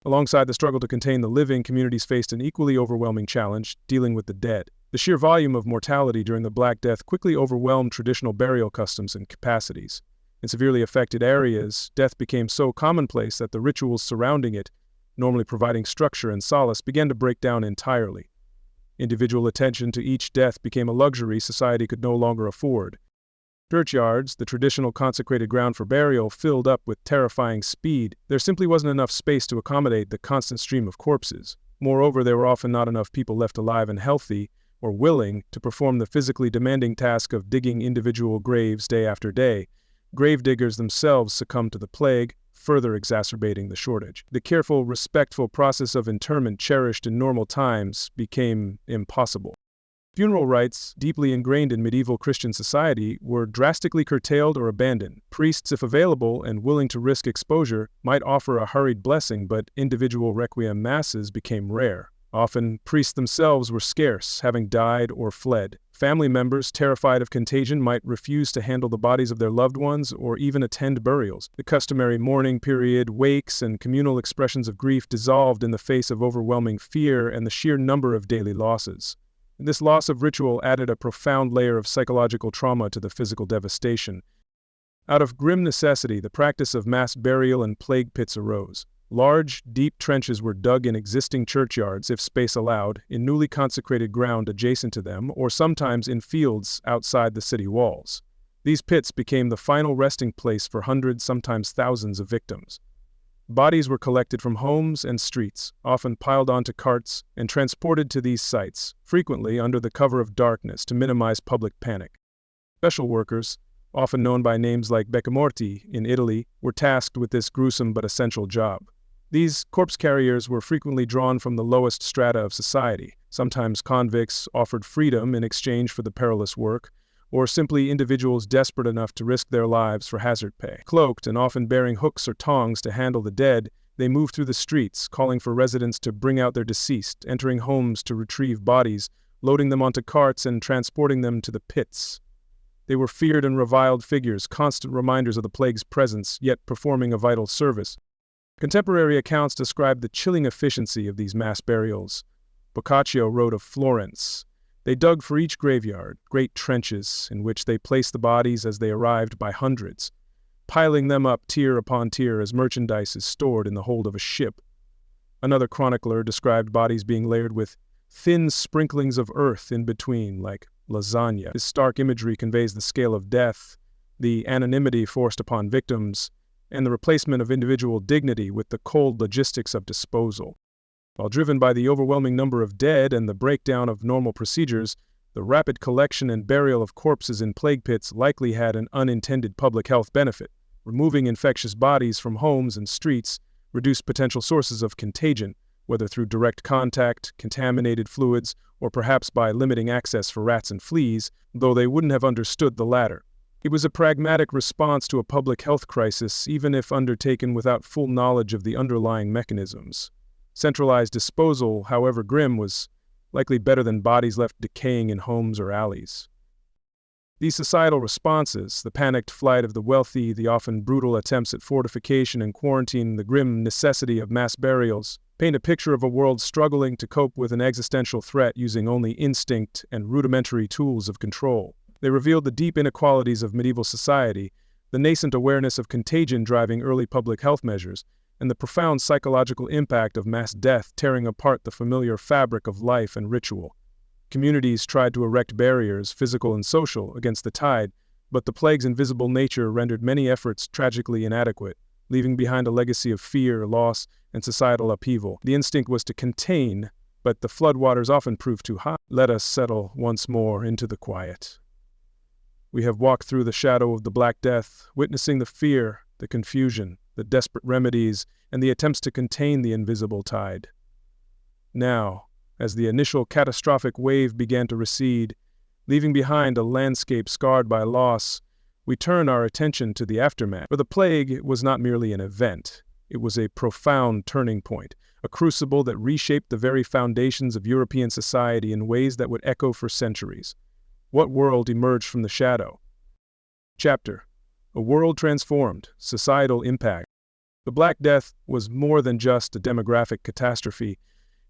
Alongside the struggle to contain the living, communities faced an equally overwhelming challenge, dealing with the dead. The sheer volume of mortality during the Black Death quickly overwhelmed traditional burial customs and capacities. In severely affected areas, death became so commonplace that the rituals surrounding it, normally providing structure and solace, began to break down entirely. Individual attention to each death became a luxury society could no longer afford. Churchyards, the traditional consecrated ground for burial, filled up with terrifying speed. There simply wasn't enough space to accommodate the constant stream of corpses. Moreover, there were often not enough people left alive and healthy, or willing, to perform the physically demanding task of digging individual graves day after day. Gravediggers themselves succumbed to the plague, further exacerbating the shortage. The careful, respectful process of interment cherished in normal times became impossible. Funeral rites, deeply ingrained in medieval Christian society, were drastically curtailed or abandoned. Priests, if available and willing to risk exposure, might offer a hurried blessing, but individual requiem masses became rare. Often, priests themselves were scarce, having died or fled. Family members, terrified of contagion, might refuse to handle the bodies of their loved ones or even attend burials. The customary mourning period, wakes, and communal expressions of grief dissolved in the face of overwhelming fear and the sheer number of daily losses. This loss of ritual added a profound layer of psychological trauma to the physical devastation. Out of grim necessity, the practice of mass burial and plague pits arose. Large, deep trenches were dug in existing churchyards, if space allowed, in newly consecrated ground adjacent to them, or sometimes in fields outside the city walls. These pits became the final resting place for hundreds, sometimes thousands of victims. Bodies were collected from homes and streets, often piled onto carts, and transported to these sites, frequently under the cover of darkness to minimize public panic. Special workers, often known by names like Beccamorti in Italy, were tasked with this gruesome but essential job. These corpse carriers were frequently drawn from the lowest strata of society. Sometimes convicts offered freedom in exchange for the perilous work, or simply individuals desperate enough to risk their lives for hazard pay. Cloaked and often bearing hooks or tongs to handle the dead, they moved through the streets, calling for residents to bring out their deceased, entering homes to retrieve bodies, loading them onto carts and transporting them to the pits. They were feared and reviled figures, constant reminders of the plague's presence, yet performing a vital service. Contemporary accounts describe the chilling efficiency of these mass burials. Boccaccio wrote of Florence. They dug for each graveyard great trenches in which they placed the bodies as they arrived by hundreds, piling them up tier upon tier as merchandise is stored in the hold of a ship. Another chronicler described bodies being layered with thin sprinklings of earth in between, like lasagna. This stark imagery conveys the scale of death, the anonymity forced upon victims, and the replacement of individual dignity with the cold logistics of disposal. While driven by the overwhelming number of dead and the breakdown of normal procedures, the rapid collection and burial of corpses in plague pits likely had an unintended public health benefit. Removing infectious bodies from homes and streets reduced potential sources of contagion, whether through direct contact, contaminated fluids, or perhaps by limiting access for rats and fleas, though they wouldn't have understood the latter. It was a pragmatic response to a public health crisis, even if undertaken without full knowledge of the underlying mechanisms. Centralized disposal, however grim, was likely better than bodies left decaying in homes or alleys. These societal responses, the panicked flight of the wealthy, the often brutal attempts at fortification and quarantine, the grim necessity of mass burials, paint a picture of a world struggling to cope with an existential threat using only instinct and rudimentary tools of control. They revealed the deep inequalities of medieval society, the nascent awareness of contagion driving early public health measures, and the profound psychological impact of mass death tearing apart the familiar fabric of life and ritual. Communities tried to erect barriers, physical and social, against the tide, but the plague's invisible nature rendered many efforts tragically inadequate, leaving behind a legacy of fear, loss, and societal upheaval. The instinct was to contain, but the floodwaters often proved too high. Let us settle once more into the quiet. We have walked through the shadow of the Black Death, witnessing the fear, the confusion, the desperate remedies, and the attempts to contain the invisible tide. Now, as the initial catastrophic wave began to recede, leaving behind a landscape scarred by loss, we turn our attention to the aftermath. For the plague was not merely an event, it was a profound turning point, a crucible that reshaped the very foundations of European society in ways that would echo for centuries. What world emerged from the shadow? Chapter: A World Transformed, Societal Impact. The Black Death was more than just a demographic catastrophe.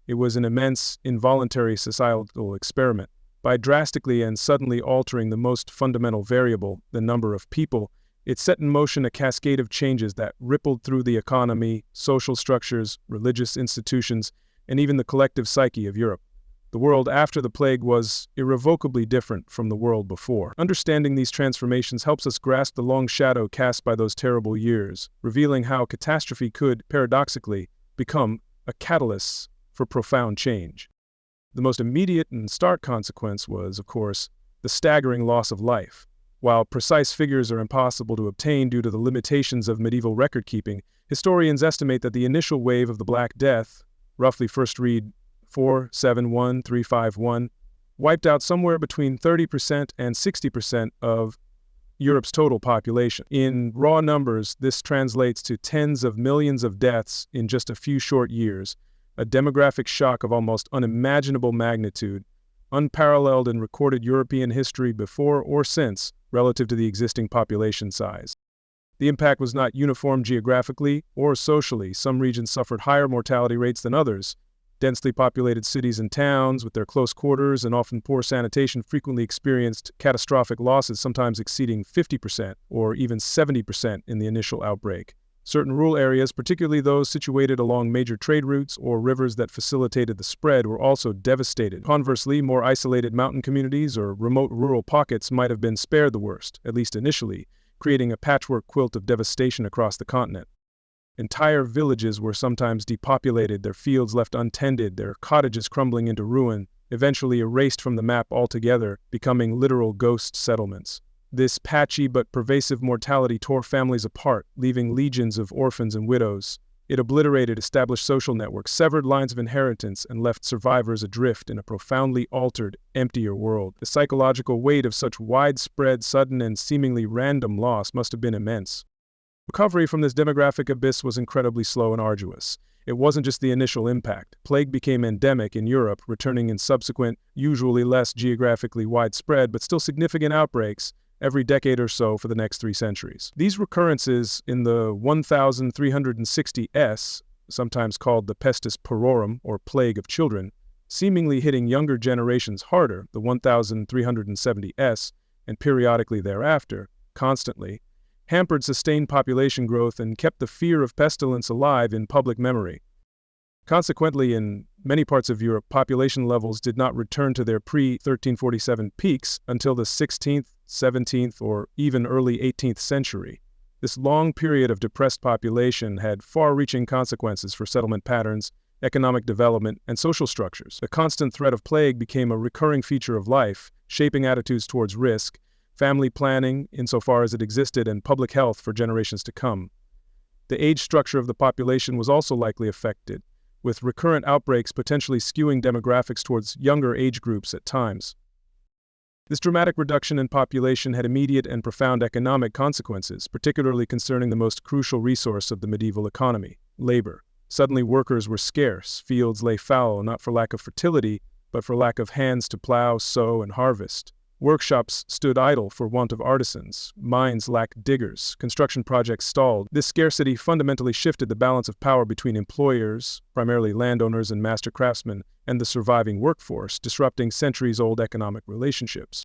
It was an immense, involuntary societal experiment. By drastically and suddenly altering the most fundamental variable, the number of people, it set in motion a cascade of changes that rippled through the economy, social structures, religious institutions, and even the collective psyche of Europe. The world after the plague was irrevocably different from the world before. Understanding these transformations helps us grasp the long shadow cast by those terrible years, revealing how catastrophe could, paradoxically, become a catalyst for profound change. The most immediate and stark consequence was, of course, the staggering loss of life. While precise figures are impossible to obtain due to the limitations of medieval record-keeping, historians estimate that the initial wave of the Black Death, roughly first read 471351, wiped out somewhere between 30% and 60% of Europe's total population. In raw numbers, this translates to tens of millions of deaths in just a few short years, a demographic shock of almost unimaginable magnitude, unparalleled in recorded European history before or since relative to the existing population size. The impact was not uniform geographically or socially. Some regions suffered higher mortality rates than others. Densely populated cities and towns, with their close quarters and often poor sanitation, frequently experienced catastrophic losses, sometimes exceeding 50% or even 70% in the initial outbreak. Certain rural areas, particularly those situated along major trade routes or rivers that facilitated the spread, were also devastated. Conversely, more isolated mountain communities or remote rural pockets might have been spared the worst, at least initially, creating a patchwork quilt of devastation across the continent. Entire villages were sometimes depopulated, their fields left untended, their cottages crumbling into ruin, eventually erased from the map altogether, becoming literal ghost settlements. This patchy but pervasive mortality tore families apart, leaving legions of orphans and widows. It obliterated established social networks, severed lines of inheritance, and left survivors adrift in a profoundly altered, emptier world. The psychological weight of such widespread, sudden, and seemingly random loss must have been immense. Recovery from this demographic abyss was incredibly slow and arduous. It wasn't just the initial impact. Plague became endemic in Europe, returning in subsequent, usually less geographically widespread but still significant outbreaks every decade or so for the next 3 centuries. These recurrences in the 1360s, sometimes called the pestis puerorum, or plague of children, seemingly hitting younger generations harder, the 1370s, and periodically thereafter, constantly, hampered sustained population growth and kept the fear of pestilence alive in public memory. Consequently, in many parts of Europe, population levels did not return to their pre-1347 peaks until the 16th, 17th, or even early 18th century. This long period of depressed population had far-reaching consequences for settlement patterns, economic development, and social structures. The constant threat of plague became a recurring feature of life, shaping attitudes towards risk, family planning, insofar as it existed, and public health for generations to come. The age structure of the population was also likely affected, with recurrent outbreaks potentially skewing demographics towards younger age groups at times. This dramatic reduction in population had immediate and profound economic consequences, particularly concerning the most crucial resource of the medieval economy, labor. Suddenly workers were scarce, fields lay fallow not for lack of fertility, but for lack of hands to plow, sow, and harvest. Workshops stood idle for want of artisans, mines lacked diggers, construction projects stalled. This scarcity fundamentally shifted the balance of power between employers, primarily landowners and master craftsmen, and the surviving workforce, disrupting centuries-old economic relationships.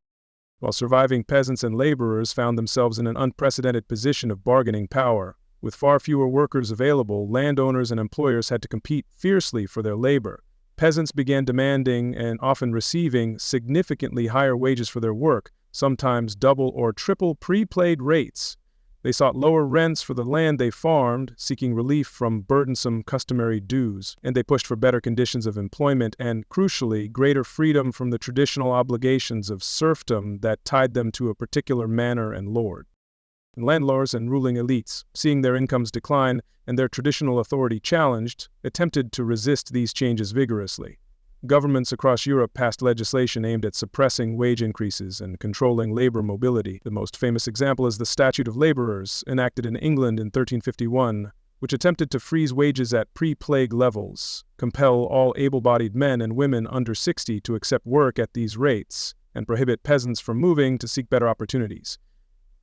While surviving peasants and laborers found themselves in an unprecedented position of bargaining power. With far fewer workers available, landowners and employers had to compete fiercely for their labor. Peasants began demanding and often receiving significantly higher wages for their work, sometimes double or triple pre-plague rates. They sought lower rents for the land they farmed, seeking relief from burdensome customary dues, and they pushed for better conditions of employment and, crucially, greater freedom from the traditional obligations of serfdom that tied them to a particular manor and lord. Landlords and ruling elites, seeing their incomes decline and their traditional authority challenged, attempted to resist these changes vigorously. Governments across Europe passed legislation aimed at suppressing wage increases and controlling labor mobility. The most famous example is the Statute of Laborers, enacted in England in 1351, which attempted to freeze wages at pre-plague levels, compel all able-bodied men and women under 60 to accept work at these rates, and prohibit peasants from moving to seek better opportunities.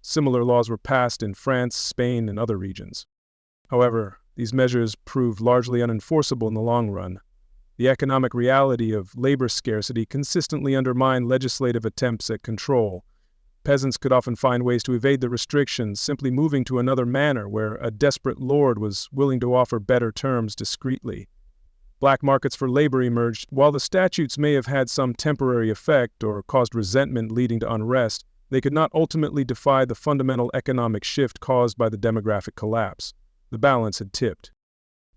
Similar laws were passed in France, Spain, and other regions. However, these measures proved largely unenforceable in the long run. The economic reality of labor scarcity consistently undermined legislative attempts at control. Peasants could often find ways to evade the restrictions, simply moving to another manor where a desperate lord was willing to offer better terms discreetly. Black markets for labor emerged. While the statutes may have had some temporary effect or caused resentment leading to unrest, they could not ultimately defy the fundamental economic shift caused by the demographic collapse. The balance had tipped.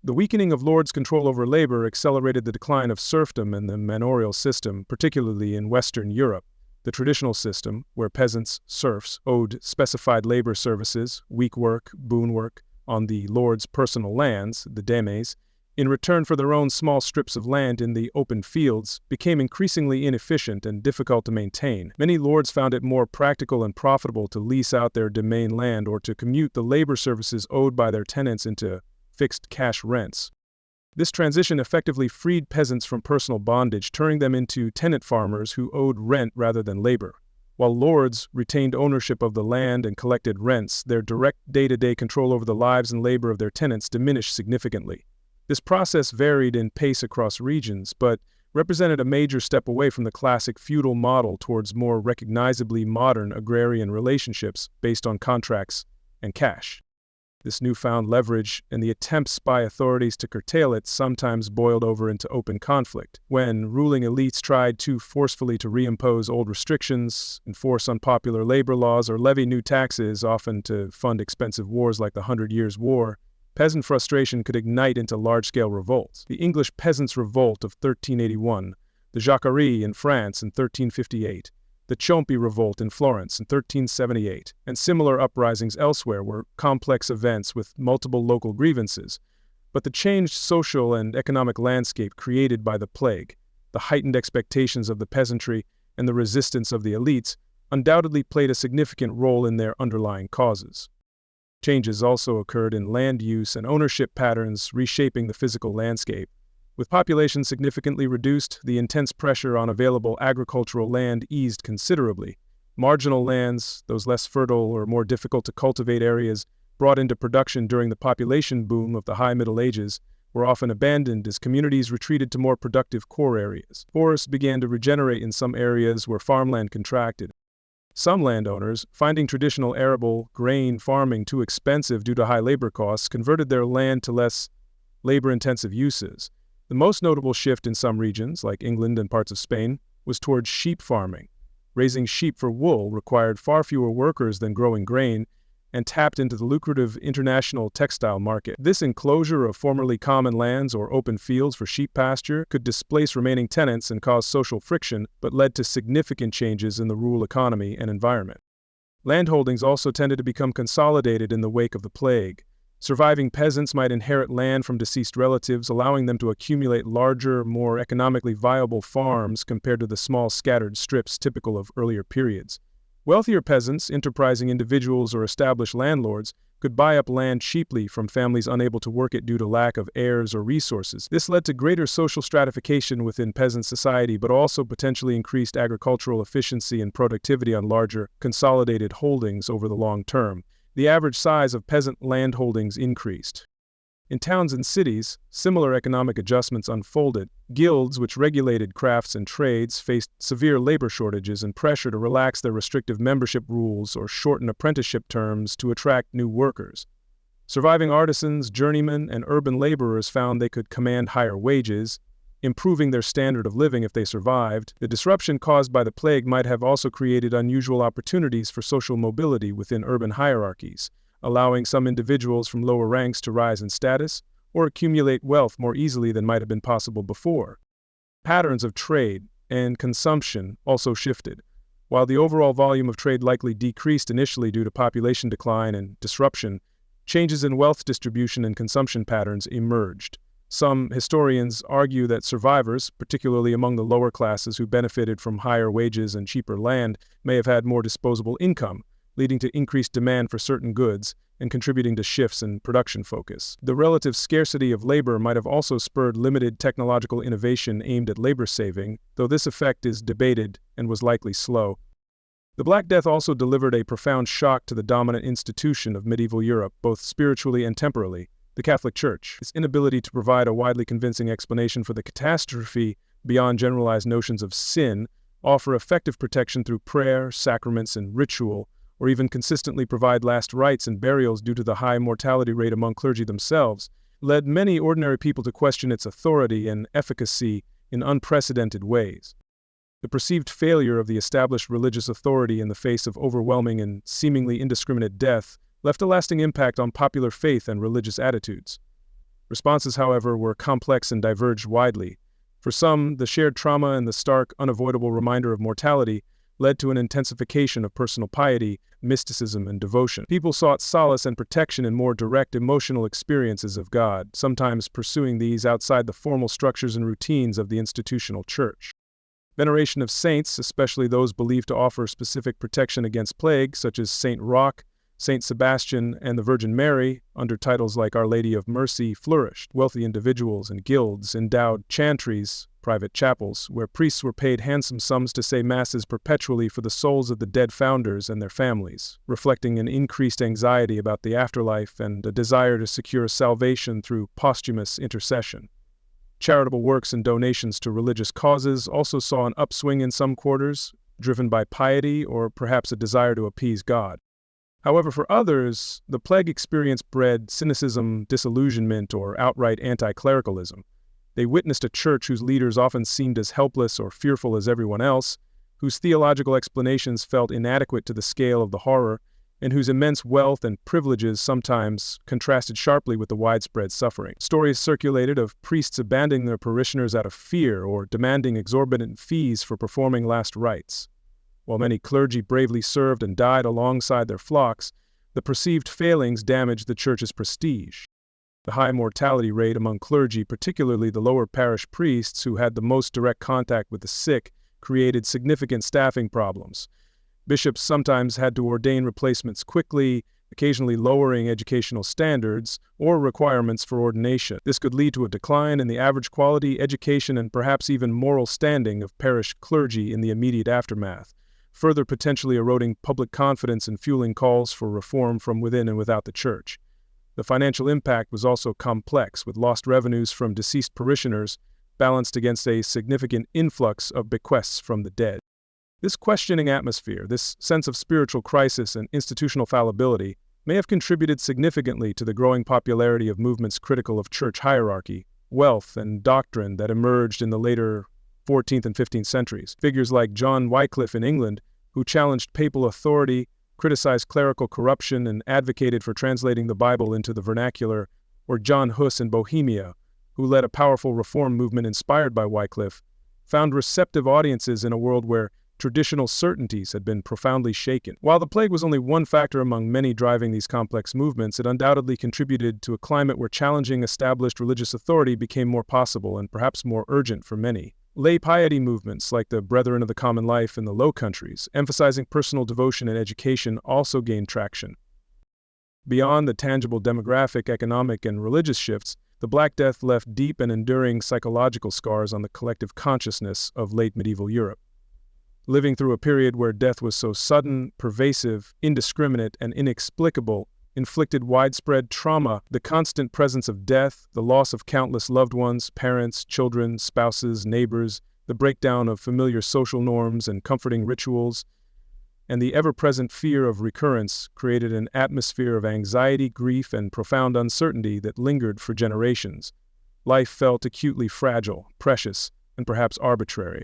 The weakening of lords' control over labor accelerated the decline of serfdom and the manorial system, particularly in Western Europe. The traditional system, where peasants, serfs, owed specified labor services, week work, boon work, on the lord's personal lands, the demes, in return for their own small strips of land in the open fields, became increasingly inefficient and difficult to maintain. Many lords found it more practical and profitable to lease out their domain land or to commute the labor services owed by their tenants into fixed cash rents. This transition effectively freed peasants from personal bondage, turning them into tenant farmers who owed rent rather than labor. While lords retained ownership of the land and collected rents, their direct day-to-day control over the lives and labor of their tenants diminished significantly. This process varied in pace across regions, but represented a major step away from the classic feudal model towards more recognizably modern agrarian relationships based on contracts and cash. This newfound leverage and the attempts by authorities to curtail it sometimes boiled over into open conflict. When ruling elites tried too forcefully to reimpose old restrictions, enforce unpopular labor laws, or levy new taxes, often to fund expensive wars like the 100 Years' War, peasant frustration could ignite into large-scale revolts. The English Peasants' Revolt of 1381, the Jacquerie in France in 1358, the Ciompi Revolt in Florence in 1378, and similar uprisings elsewhere were complex events with multiple local grievances. But the changed social and economic landscape created by the plague, the heightened expectations of the peasantry, and the resistance of the elites undoubtedly played a significant role in their underlying causes. Changes also occurred in land use and ownership patterns, reshaping the physical landscape. With population significantly reduced, the intense pressure on available agricultural land eased considerably. Marginal lands, those less fertile or more difficult to cultivate areas, brought into production during the population boom of the High Middle Ages, were often abandoned as communities retreated to more productive core areas. Forests began to regenerate in some areas where farmland contracted. Some landowners, finding traditional arable grain farming too expensive due to high labor costs, converted their land to less labor-intensive uses. The most notable shift in some regions, like England and parts of Spain, was towards sheep farming. Raising sheep for wool required far fewer workers than growing grain and tapped into the lucrative international textile market. This enclosure of formerly common lands or open fields for sheep pasture could displace remaining tenants and cause social friction, but led to significant changes in the rural economy and environment. Landholdings also tended to become consolidated in the wake of the plague. Surviving peasants might inherit land from deceased relatives, allowing them to accumulate larger, more economically viable farms compared to the small scattered strips typical of earlier periods. Wealthier peasants, enterprising individuals, or established landlords could buy up land cheaply from families unable to work it due to lack of heirs or resources. This led to greater social stratification within peasant society, but also potentially increased agricultural efficiency and productivity on larger, consolidated holdings over the long term. The average size of peasant land holdings increased. In towns and cities, similar economic adjustments unfolded. Guilds, which regulated crafts and trades, faced severe labor shortages and pressure to relax their restrictive membership rules or shorten apprenticeship terms to attract new workers. Surviving artisans, journeymen, and urban laborers found they could command higher wages, improving their standard of living if they survived. The disruption caused by the plague might have also created unusual opportunities for social mobility within urban hierarchies, allowing some individuals from lower ranks to rise in status or accumulate wealth more easily than might have been possible before. Patterns of trade and consumption also shifted. While the overall volume of trade likely decreased initially due to population decline and disruption, changes in wealth distribution and consumption patterns emerged. Some historians argue that survivors, particularly among the lower classes who benefited from higher wages and cheaper land, may have had more disposable income, leading to increased demand for certain goods and contributing to shifts in production focus. The relative scarcity of labor might have also spurred limited technological innovation aimed at labor saving, though this effect is debated and was likely slow. The Black Death also delivered a profound shock to the dominant institution of medieval Europe, both spiritually and temporally, the Catholic Church. Its inability to provide a widely convincing explanation for the catastrophe beyond generalized notions of sin, offer effective protection through prayer, sacraments, and ritual, or even consistently provide last rites and burials due to the high mortality rate among clergy themselves, led many ordinary people to question its authority and efficacy in unprecedented ways. The perceived failure of the established religious authority in the face of overwhelming and seemingly indiscriminate death left a lasting impact on popular faith and religious attitudes. Responses, however, were complex and diverged widely. For some, the shared trauma and the stark, unavoidable reminder of mortality led to an intensification of personal piety, mysticism, and devotion. People sought solace and protection in more direct emotional experiences of God, sometimes pursuing these outside the formal structures and routines of the institutional church. Veneration of saints, especially those believed to offer specific protection against plague, such as Saint Roch, Saint Sebastian, and the Virgin Mary, under titles like Our Lady of Mercy, flourished. Wealthy individuals and guilds endowed chantries, private chapels, where priests were paid handsome sums to say masses perpetually for the souls of the dead founders and their families, reflecting an increased anxiety about the afterlife and a desire to secure salvation through posthumous intercession. Charitable works and donations to religious causes also saw an upswing in some quarters, driven by piety or perhaps a desire to appease God. However, for others, the plague experience bred cynicism, disillusionment, or outright anti-clericalism. They witnessed a church whose leaders often seemed as helpless or fearful as everyone else, whose theological explanations felt inadequate to the scale of the horror, and whose immense wealth and privileges sometimes contrasted sharply with the widespread suffering. Stories circulated of priests abandoning their parishioners out of fear or demanding exorbitant fees for performing last rites. While many clergy bravely served and died alongside their flocks, the perceived failings damaged the church's prestige. The high mortality rate among clergy, particularly the lower parish priests who had the most direct contact with the sick, created significant staffing problems. Bishops sometimes had to ordain replacements quickly, occasionally lowering educational standards or requirements for ordination. This could lead to a decline in the average quality, education, and perhaps even moral standing of parish clergy in the immediate aftermath, further potentially eroding public confidence and fueling calls for reform from within and without the church. The financial impact was also complex, with lost revenues from deceased parishioners balanced against a significant influx of bequests from the dead. This questioning atmosphere, this sense of spiritual crisis and institutional fallibility, may have contributed significantly to the growing popularity of movements critical of church hierarchy, wealth, and doctrine that emerged in the later 14th and 15th centuries. Figures like John Wycliffe in England, who challenged papal authority, criticized clerical corruption, and advocated for translating the Bible into the vernacular, or John Hus in Bohemia, who led a powerful reform movement inspired by Wycliffe, found receptive audiences in a world where traditional certainties had been profoundly shaken. While the plague was only one factor among many driving these complex movements, it undoubtedly contributed to a climate where challenging established religious authority became more possible and perhaps more urgent for many. Lay piety movements like the Brethren of the Common Life in the Low Countries, emphasizing personal devotion and education, also gained traction. Beyond the tangible demographic, economic, and religious shifts, the Black Death left deep and enduring psychological scars on the collective consciousness of late medieval Europe. Living through a period where death was so sudden, pervasive, indiscriminate, and inexplicable, inflicted widespread trauma. The constant presence of death, the loss of countless loved ones, parents, children, spouses, neighbors, the breakdown of familiar social norms and comforting rituals, and the ever-present fear of recurrence created an atmosphere of anxiety, grief, and profound uncertainty that lingered for generations. Life felt acutely fragile, precious, and perhaps arbitrary.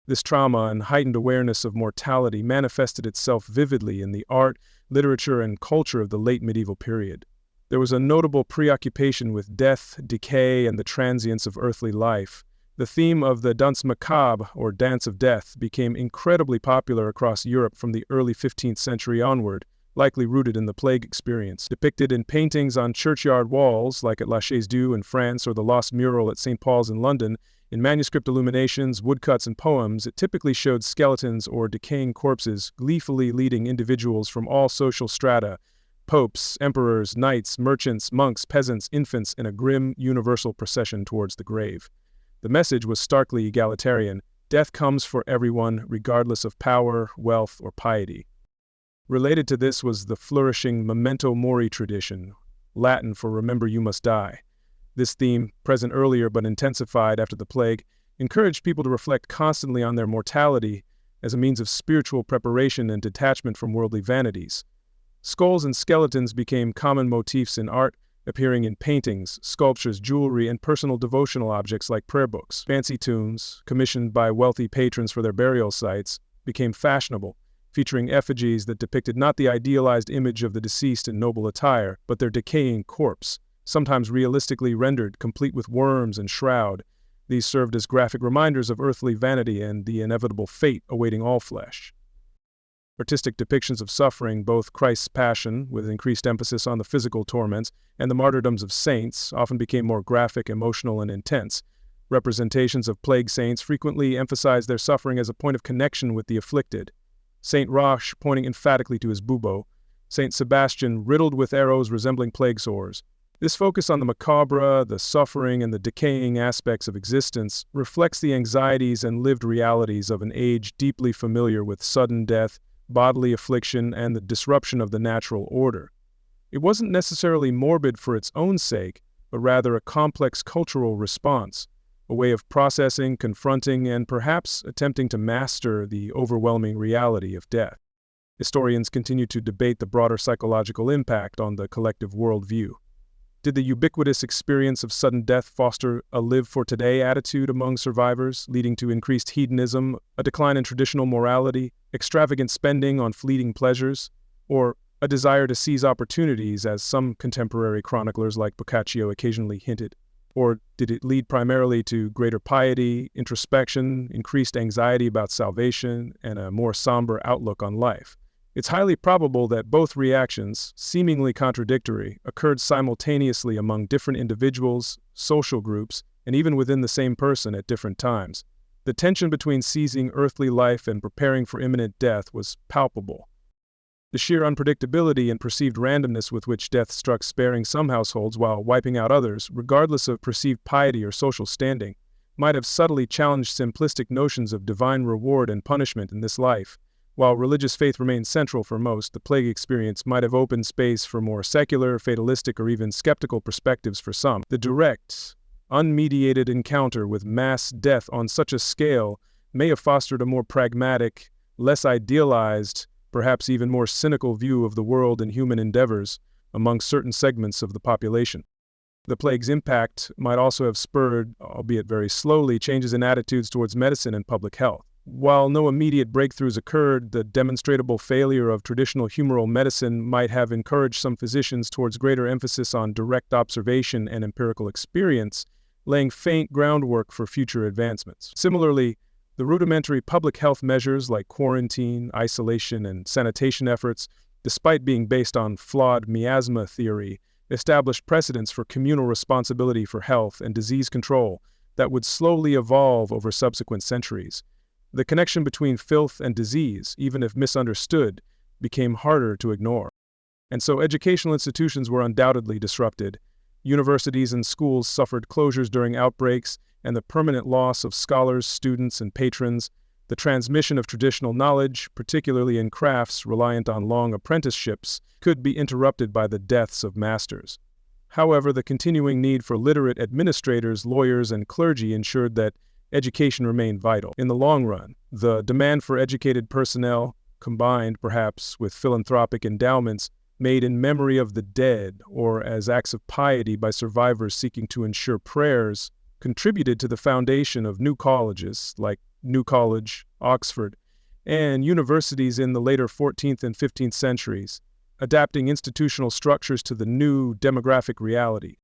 This trauma and heightened awareness of mortality manifested itself vividly in the art, literature, and culture of the late medieval period. There was a notable preoccupation with death, decay, and the transience of earthly life. The theme of the Danse Macabre, or Dance of Death, became incredibly popular across Europe from the early 15th century onward, likely rooted in the plague experience. Depicted in paintings on churchyard walls, like at La Chaise-Dieu in France or the Lost Mural at St. Paul's in London, in manuscript illuminations, woodcuts, and poems, it typically showed skeletons or decaying corpses gleefully leading individuals from all social strata, popes, emperors, knights, merchants, monks, peasants, infants, in a grim, universal procession towards the grave. The message was starkly egalitarian. Death comes for everyone, regardless of power, wealth, or piety. Related to this was the flourishing memento mori tradition, Latin for remember you must die. This theme, present earlier but intensified after the plague, encouraged people to reflect constantly on their mortality as a means of spiritual preparation and detachment from worldly vanities. Skulls and skeletons became common motifs in art, appearing in paintings, sculptures, jewelry, and personal devotional objects like prayer books. Fancy tombs, commissioned by wealthy patrons for their burial sites, became fashionable, featuring effigies that depicted not the idealized image of the deceased in noble attire, but their decaying corpse, sometimes realistically rendered, complete with worms and shroud. These served as graphic reminders of earthly vanity and the inevitable fate awaiting all flesh. Artistic depictions of suffering, both Christ's passion, with increased emphasis on the physical torments, and the martyrdoms of saints, often became more graphic, emotional, and intense. Representations of plague saints frequently emphasized their suffering as a point of connection with the afflicted. Saint Roche pointing emphatically to his bubo, Saint Sebastian riddled with arrows resembling plague sores. This focus on the macabre, the suffering, and the decaying aspects of existence reflects the anxieties and lived realities of an age deeply familiar with sudden death, bodily affliction, and the disruption of the natural order. It wasn't necessarily morbid for its own sake, but rather a complex cultural response, a way of processing, confronting, and perhaps attempting to master the overwhelming reality of death. Historians continue to debate the broader psychological impact on the collective worldview. Did the ubiquitous experience of sudden death foster a live-for-today attitude among survivors, leading to increased hedonism, a decline in traditional morality, extravagant spending on fleeting pleasures, or a desire to seize opportunities, as some contemporary chroniclers like Boccaccio occasionally hinted? Or did it lead primarily to greater piety, introspection, increased anxiety about salvation, and a more somber outlook on life? It's highly probable that both reactions, seemingly contradictory, occurred simultaneously among different individuals, social groups, and even within the same person at different times. The tension between seizing earthly life and preparing for imminent death was palpable. The sheer unpredictability and perceived randomness with which death struck sparing some households while wiping out others, regardless of perceived piety or social standing, might have subtly challenged simplistic notions of divine reward and punishment in this life. While religious faith remained central for most, the plague experience might have opened space for more secular, fatalistic, or even skeptical perspectives for some. The direct, unmediated encounter with mass death on such a scale may have fostered a more pragmatic, less idealized, perhaps even more cynical view of the world and human endeavors among certain segments of the population. The plague's impact might also have spurred, albeit very slowly, changes in attitudes towards medicine and public health. While no immediate breakthroughs occurred, the demonstrable failure of traditional humoral medicine might have encouraged some physicians towards greater emphasis on direct observation and empirical experience, laying faint groundwork for future advancements. Similarly, the rudimentary public health measures like quarantine, isolation, and sanitation efforts, despite being based on flawed miasma theory, established precedents for communal responsibility for health and disease control that would slowly evolve over subsequent centuries. The connection between filth and disease, even if misunderstood, became harder to ignore. And so educational institutions were undoubtedly disrupted. Universities and schools suffered closures during outbreaks, and the permanent loss of scholars, students, and patrons. The transmission of traditional knowledge, particularly in crafts reliant on long apprenticeships, could be interrupted by the deaths of masters. However, the continuing need for literate administrators, lawyers, and clergy ensured that education remained vital. In the long run, the demand for educated personnel, combined perhaps with philanthropic endowments made in memory of the dead or as acts of piety by survivors seeking to ensure prayers, contributed to the foundation of new colleges like New College, Oxford, and universities in the later 14th and 15th centuries, adapting institutional structures to the new demographic reality.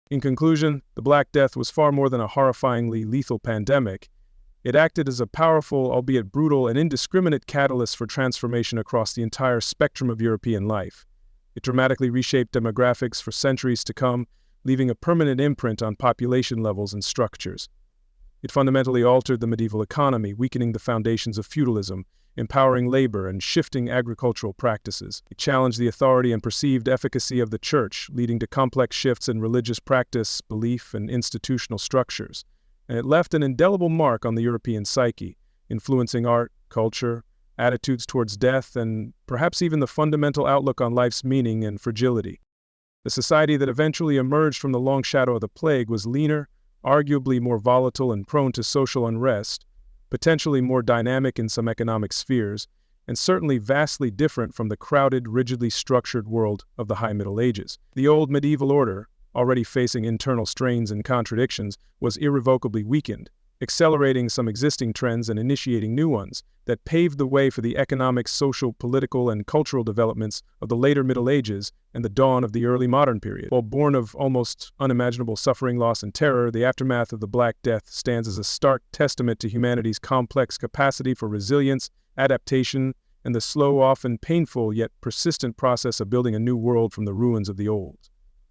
In conclusion, the Black Death was far more than a horrifyingly lethal pandemic. It acted as a powerful, albeit brutal, and indiscriminate catalyst for transformation across the entire spectrum of European life. It dramatically reshaped demographics for centuries to come, leaving a permanent imprint on population levels and structures. It fundamentally altered the medieval economy, weakening the foundations of feudalism, empowering labor, and shifting agricultural practices. It challenged the authority and perceived efficacy of the church, leading to complex shifts in religious practice, belief, and institutional structures. And it left an indelible mark on the European psyche, influencing art, culture, attitudes towards death, and perhaps even the fundamental outlook on life's meaning and fragility. The society that eventually emerged from the long shadow of the plague was leaner, arguably more volatile and prone to social unrest, potentially more dynamic in some economic spheres, and certainly vastly different from the crowded, rigidly structured world of the High Middle Ages. The old medieval order, already facing internal strains and contradictions, was irrevocably weakened, accelerating some existing trends and initiating new ones that paved the way for the economic, social, political, and cultural developments of the later Middle Ages and the dawn of the early modern period. While born of almost unimaginable suffering, loss, and terror, the aftermath of the Black Death stands as a stark testament to humanity's complex capacity for resilience, adaptation, and the slow, often painful, yet persistent process of building a new world from the ruins of the old.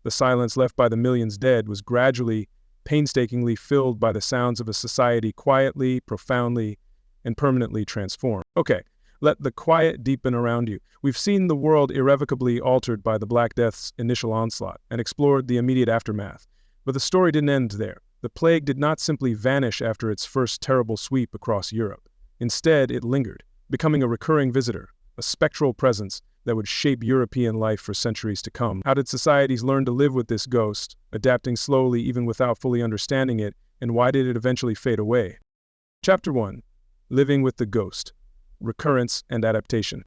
The silence left by the millions dead was gradually, painstakingly filled by the sounds of a society quietly, profoundly, and permanently transformed. Okay, let the quiet deepen around you. We've seen the world irrevocably altered by the Black Death's initial onslaught and explored the immediate aftermath. But the story didn't end there. The plague did not simply vanish after its first terrible sweep across Europe. Instead, it lingered, becoming a recurring visitor, a spectral presence that would shape European life for centuries to come. How did societies learn to live with this ghost, adapting slowly even without fully understanding it, and why did it eventually fade away? Chapter 1. Living with the Ghost. Recurrence and Adaptation.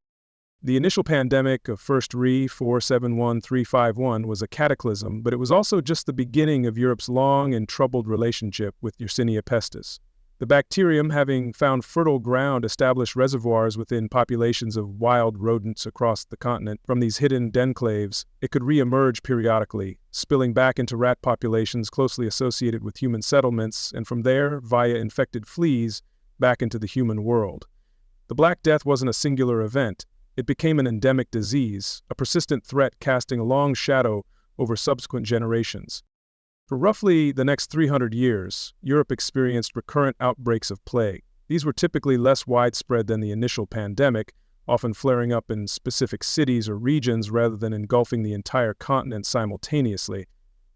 The initial pandemic of First Re 471351 was a cataclysm, but it was also just the beginning of Europe's long and troubled relationship with Yersinia pestis. The bacterium, having found fertile ground, established reservoirs within populations of wild rodents across the continent. From these hidden denclaves, it could re-emerge periodically, spilling back into rat populations closely associated with human settlements, and from there, via infected fleas, back into the human world. The Black Death wasn't a singular event. It became an endemic disease, a persistent threat casting a long shadow over subsequent generations. For roughly the next 300 years, Europe experienced recurrent outbreaks of plague. These were typically less widespread than the initial pandemic, often flaring up in specific cities or regions rather than engulfing the entire continent simultaneously.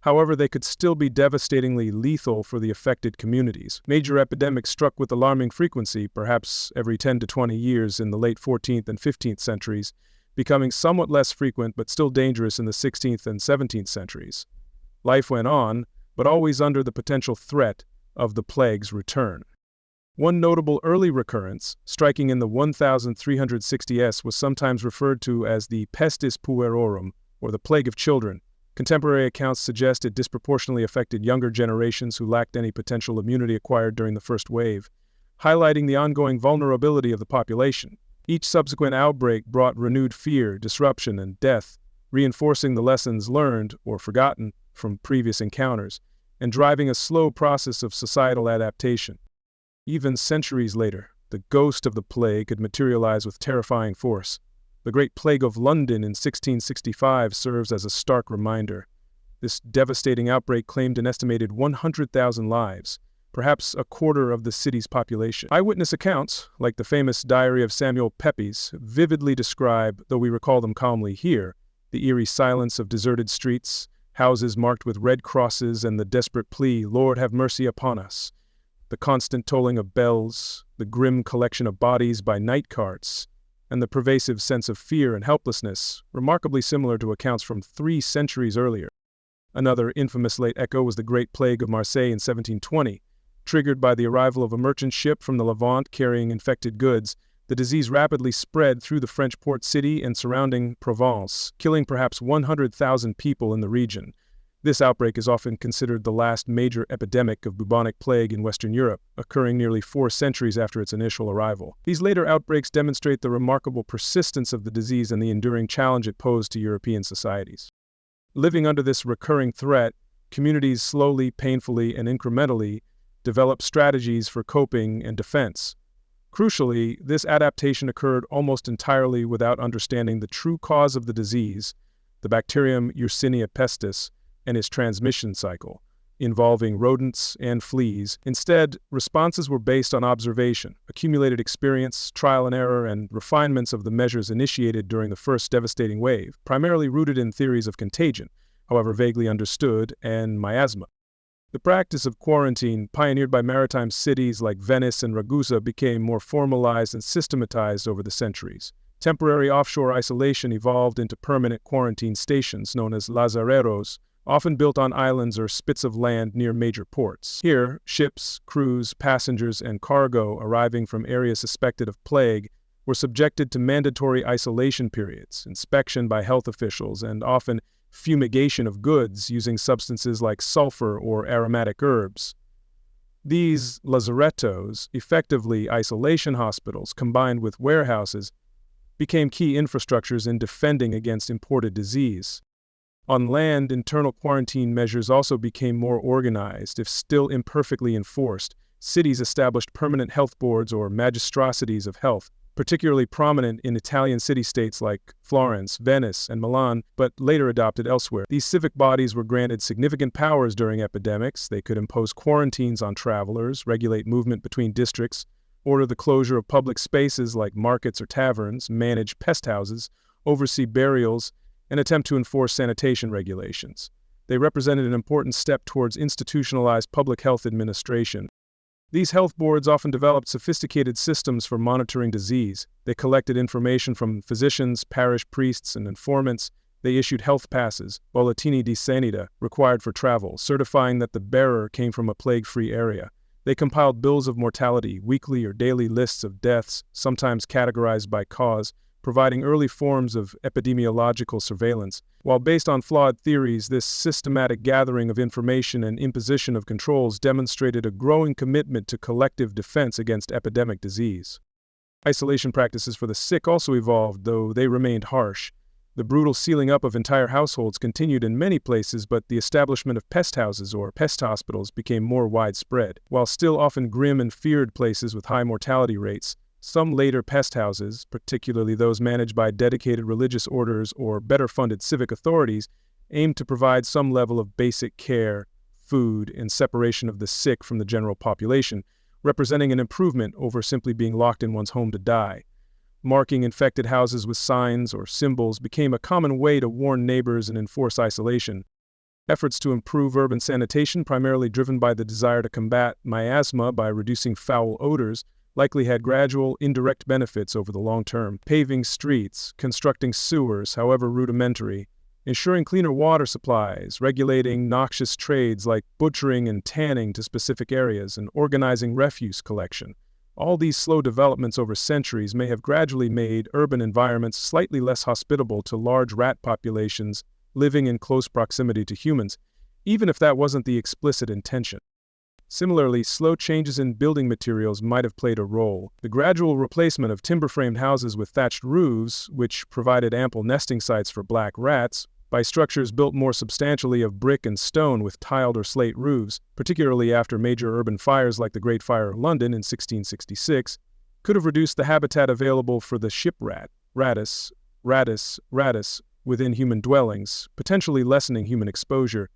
However, they could still be devastatingly lethal for the affected communities. Major epidemics struck with alarming frequency, perhaps every 10 to 20 years in the late 14th and 15th centuries, becoming somewhat less frequent but still dangerous in the 16th and 17th centuries. Life went on, but always under the potential threat of the plague's return. One notable early recurrence, striking in the 1360s, was sometimes referred to as the pestis puerorum, or the plague of children. Contemporary accounts suggest it disproportionately affected younger generations who lacked any potential immunity acquired during the first wave, highlighting the ongoing vulnerability of the population. Each subsequent outbreak brought renewed fear, disruption, and death, reinforcing the lessons learned or forgotten from previous encounters, and driving a slow process of societal adaptation. Even centuries later, the ghost of the plague could materialize with terrifying force. The Great Plague of London in 1665 serves as a stark reminder. This devastating outbreak claimed an estimated 100,000 lives, perhaps a quarter of the city's population. Eyewitness accounts, like the famous Diary of Samuel Pepys, vividly describe, though we recall them calmly here, the eerie silence of deserted streets, houses marked with red crosses, and the desperate plea, "Lord, have mercy upon us." The constant tolling of bells, the grim collection of bodies by night carts, and the pervasive sense of fear and helplessness, remarkably similar to accounts from 3 centuries earlier. Another infamous late echo was the Great Plague of Marseille in 1720. Triggered by the arrival of a merchant ship from the Levant carrying infected goods, the disease rapidly spread through the French port city and surrounding Provence, killing perhaps 100,000 people in the region. This outbreak is often considered the last major epidemic of bubonic plague in Western Europe, occurring nearly 4 centuries after its initial arrival. These later outbreaks demonstrate the remarkable persistence of the disease and the enduring challenge it posed to European societies. Living under this recurring threat, communities slowly, painfully, and incrementally developed strategies for coping and defense. Crucially, this adaptation occurred almost entirely without understanding the true cause of the disease, the bacterium Yersinia pestis, and its transmission cycle, involving rodents and fleas. Instead, responses were based on observation, accumulated experience, trial and error, and refinements of the measures initiated during the first devastating wave, primarily rooted in theories of contagion, however vaguely understood, and miasma. The practice of quarantine, pioneered by maritime cities like Venice and Ragusa, became more formalized and systematized over the centuries. Temporary offshore isolation evolved into permanent quarantine stations known as lazareros, often built on islands or spits of land near major ports. Here, ships, crews, passengers, and cargo arriving from areas suspected of plague were subjected to mandatory isolation periods, inspection by health officials, and often fumigation of goods using substances like sulfur or aromatic herbs. These lazarettos, effectively isolation hospitals combined with warehouses, became key infrastructures in defending against imported disease. On land, internal quarantine measures also became more organized, if still imperfectly enforced. Cities established permanent health boards or magistracies of health, particularly prominent in Italian city-states like Florence, Venice, and Milan, but later adopted elsewhere. These civic bodies were granted significant powers during epidemics. They could impose quarantines on travelers, regulate movement between districts, order the closure of public spaces like markets or taverns, manage pest houses, oversee burials, and attempt to enforce sanitation regulations. They represented an important step towards institutionalized public health administration. These health boards often developed sophisticated systems for monitoring disease. They collected information from physicians, parish priests, and informants. They issued health passes, bollettini di sanità, required for travel, certifying that the bearer came from a plague-free area. They compiled bills of mortality, weekly or daily lists of deaths, sometimes categorized by cause, providing early forms of epidemiological surveillance. While based on flawed theories, this systematic gathering of information and imposition of controls demonstrated a growing commitment to collective defense against epidemic disease. Isolation practices for the sick also evolved, though they remained harsh. The brutal sealing up of entire households continued in many places, but the establishment of pest houses or pest hospitals became more widespread. While still often grim and feared places with high mortality rates, some later pest houses, particularly those managed by dedicated religious orders or better-funded civic authorities, aimed to provide some level of basic care, food, and separation of the sick from the general population, representing an improvement over simply being locked in one's home to die. Marking infected houses with signs or symbols became a common way to warn neighbors and enforce isolation. Efforts to improve urban sanitation, primarily driven by the desire to combat miasma by reducing foul odors, likely had gradual, indirect benefits over the long term. Paving streets, constructing sewers, however rudimentary, ensuring cleaner water supplies, regulating noxious trades like butchering and tanning to specific areas, and organizing refuse collection. All these slow developments over centuries may have gradually made urban environments slightly less hospitable to large rat populations living in close proximity to humans, even if that wasn't the explicit intention. Similarly, slow changes in building materials might have played a role. The gradual replacement of timber-framed houses with thatched roofs, which provided ample nesting sites for black rats, by structures built more substantially of brick and stone with tiled or slate roofs, particularly after major urban fires like the Great Fire of London in 1666, could have reduced the habitat available for the ship rat, Rattus, within human dwellings, potentially lessening human exposure.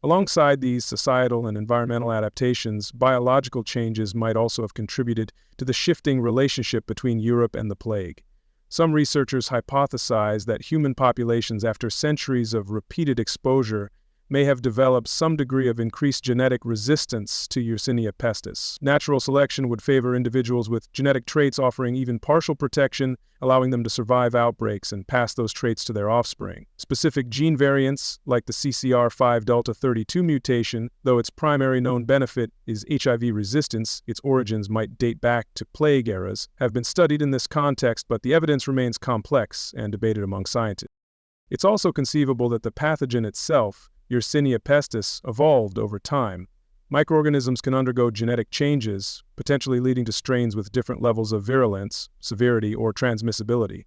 Alongside these societal and environmental adaptations, biological changes might also have contributed to the shifting relationship between Europe and the plague. Some researchers hypothesize that human populations, after centuries of repeated exposure, may have developed some degree of increased genetic resistance to Yersinia pestis. Natural selection would favor individuals with genetic traits offering even partial protection, allowing them to survive outbreaks and pass those traits to their offspring. Specific gene variants, like the CCR5 delta 32 mutation, though its primary known benefit is HIV resistance, its origins might date back to plague eras, have been studied in this context, but the evidence remains complex and debated among scientists. It's also conceivable that the pathogen itself, Yersinia pestis, evolved over time. Microorganisms can undergo genetic changes, potentially leading to strains with different levels of virulence, severity, or transmissibility.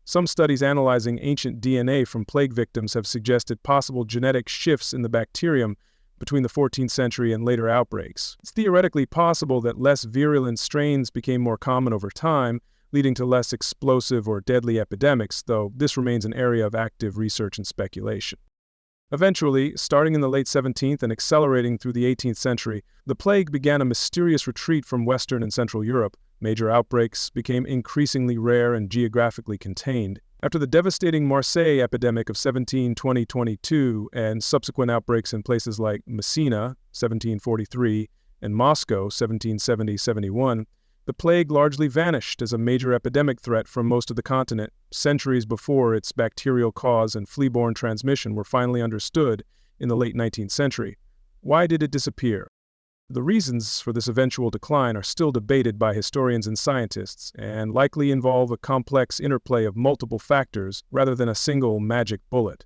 Some studies analyzing ancient DNA from plague victims have suggested possible genetic shifts in the bacterium between the 14th century and later outbreaks. It's theoretically possible that less virulent strains became more common over time, leading to less explosive or deadly epidemics, though this remains an area of active research and speculation. Eventually, starting in the late 17th and accelerating through the 18th century, the plague began a mysterious retreat from Western and Central Europe. Major outbreaks became increasingly rare and geographically contained. After the devastating Marseille epidemic of 1720-22 and subsequent outbreaks in places like Messina, 1743, and Moscow, 1770-71, the plague largely vanished as a major epidemic threat from most of the continent, centuries before its bacterial cause and flea-borne transmission were finally understood in the late 19th century. Why did it disappear? The reasons for this eventual decline are still debated by historians and scientists, and likely involve a complex interplay of multiple factors rather than a single magic bullet.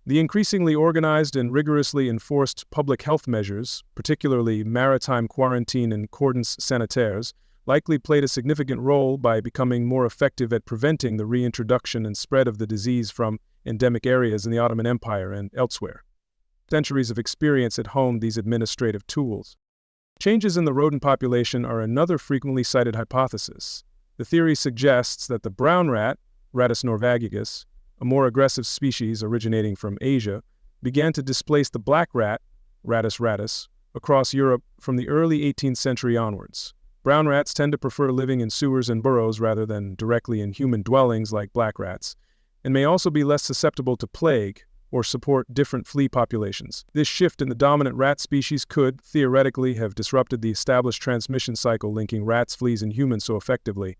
The increasingly organized and rigorously enforced public health measures, particularly maritime quarantine and cordons sanitaires, likely played a significant role by becoming more effective at preventing the reintroduction and spread of the disease from endemic areas in the Ottoman Empire and elsewhere. Centuries of experience had honed these administrative tools. Changes in the rodent population are another frequently cited hypothesis. The theory suggests that the brown rat, Rattus norvagicus, a more aggressive species originating from Asia, began to displace the black rat, Rattus rattus, across Europe from the early 18th century onwards. Brown rats tend to prefer living in sewers and burrows rather than directly in human dwellings like black rats, and may also be less susceptible to plague or support different flea populations. This shift in the dominant rat species could, theoretically, have disrupted the established transmission cycle linking rats, fleas, and humans so effectively.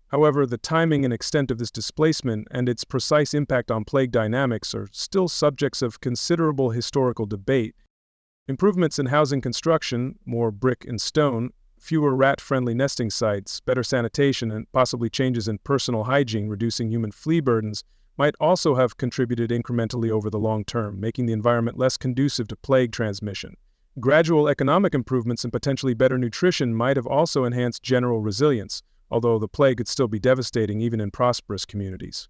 However, the timing and extent of this displacement and its precise impact on plague dynamics are still subjects of considerable historical debate. Improvements in housing construction, more brick and stone, fewer rat-friendly nesting sites, better sanitation, and possibly changes in personal hygiene reducing human flea burdens might also have contributed incrementally over the long term, making the environment less conducive to plague transmission. Gradual economic improvements and potentially better nutrition might have also enhanced general resilience, although the plague could still be devastating even in prosperous communities.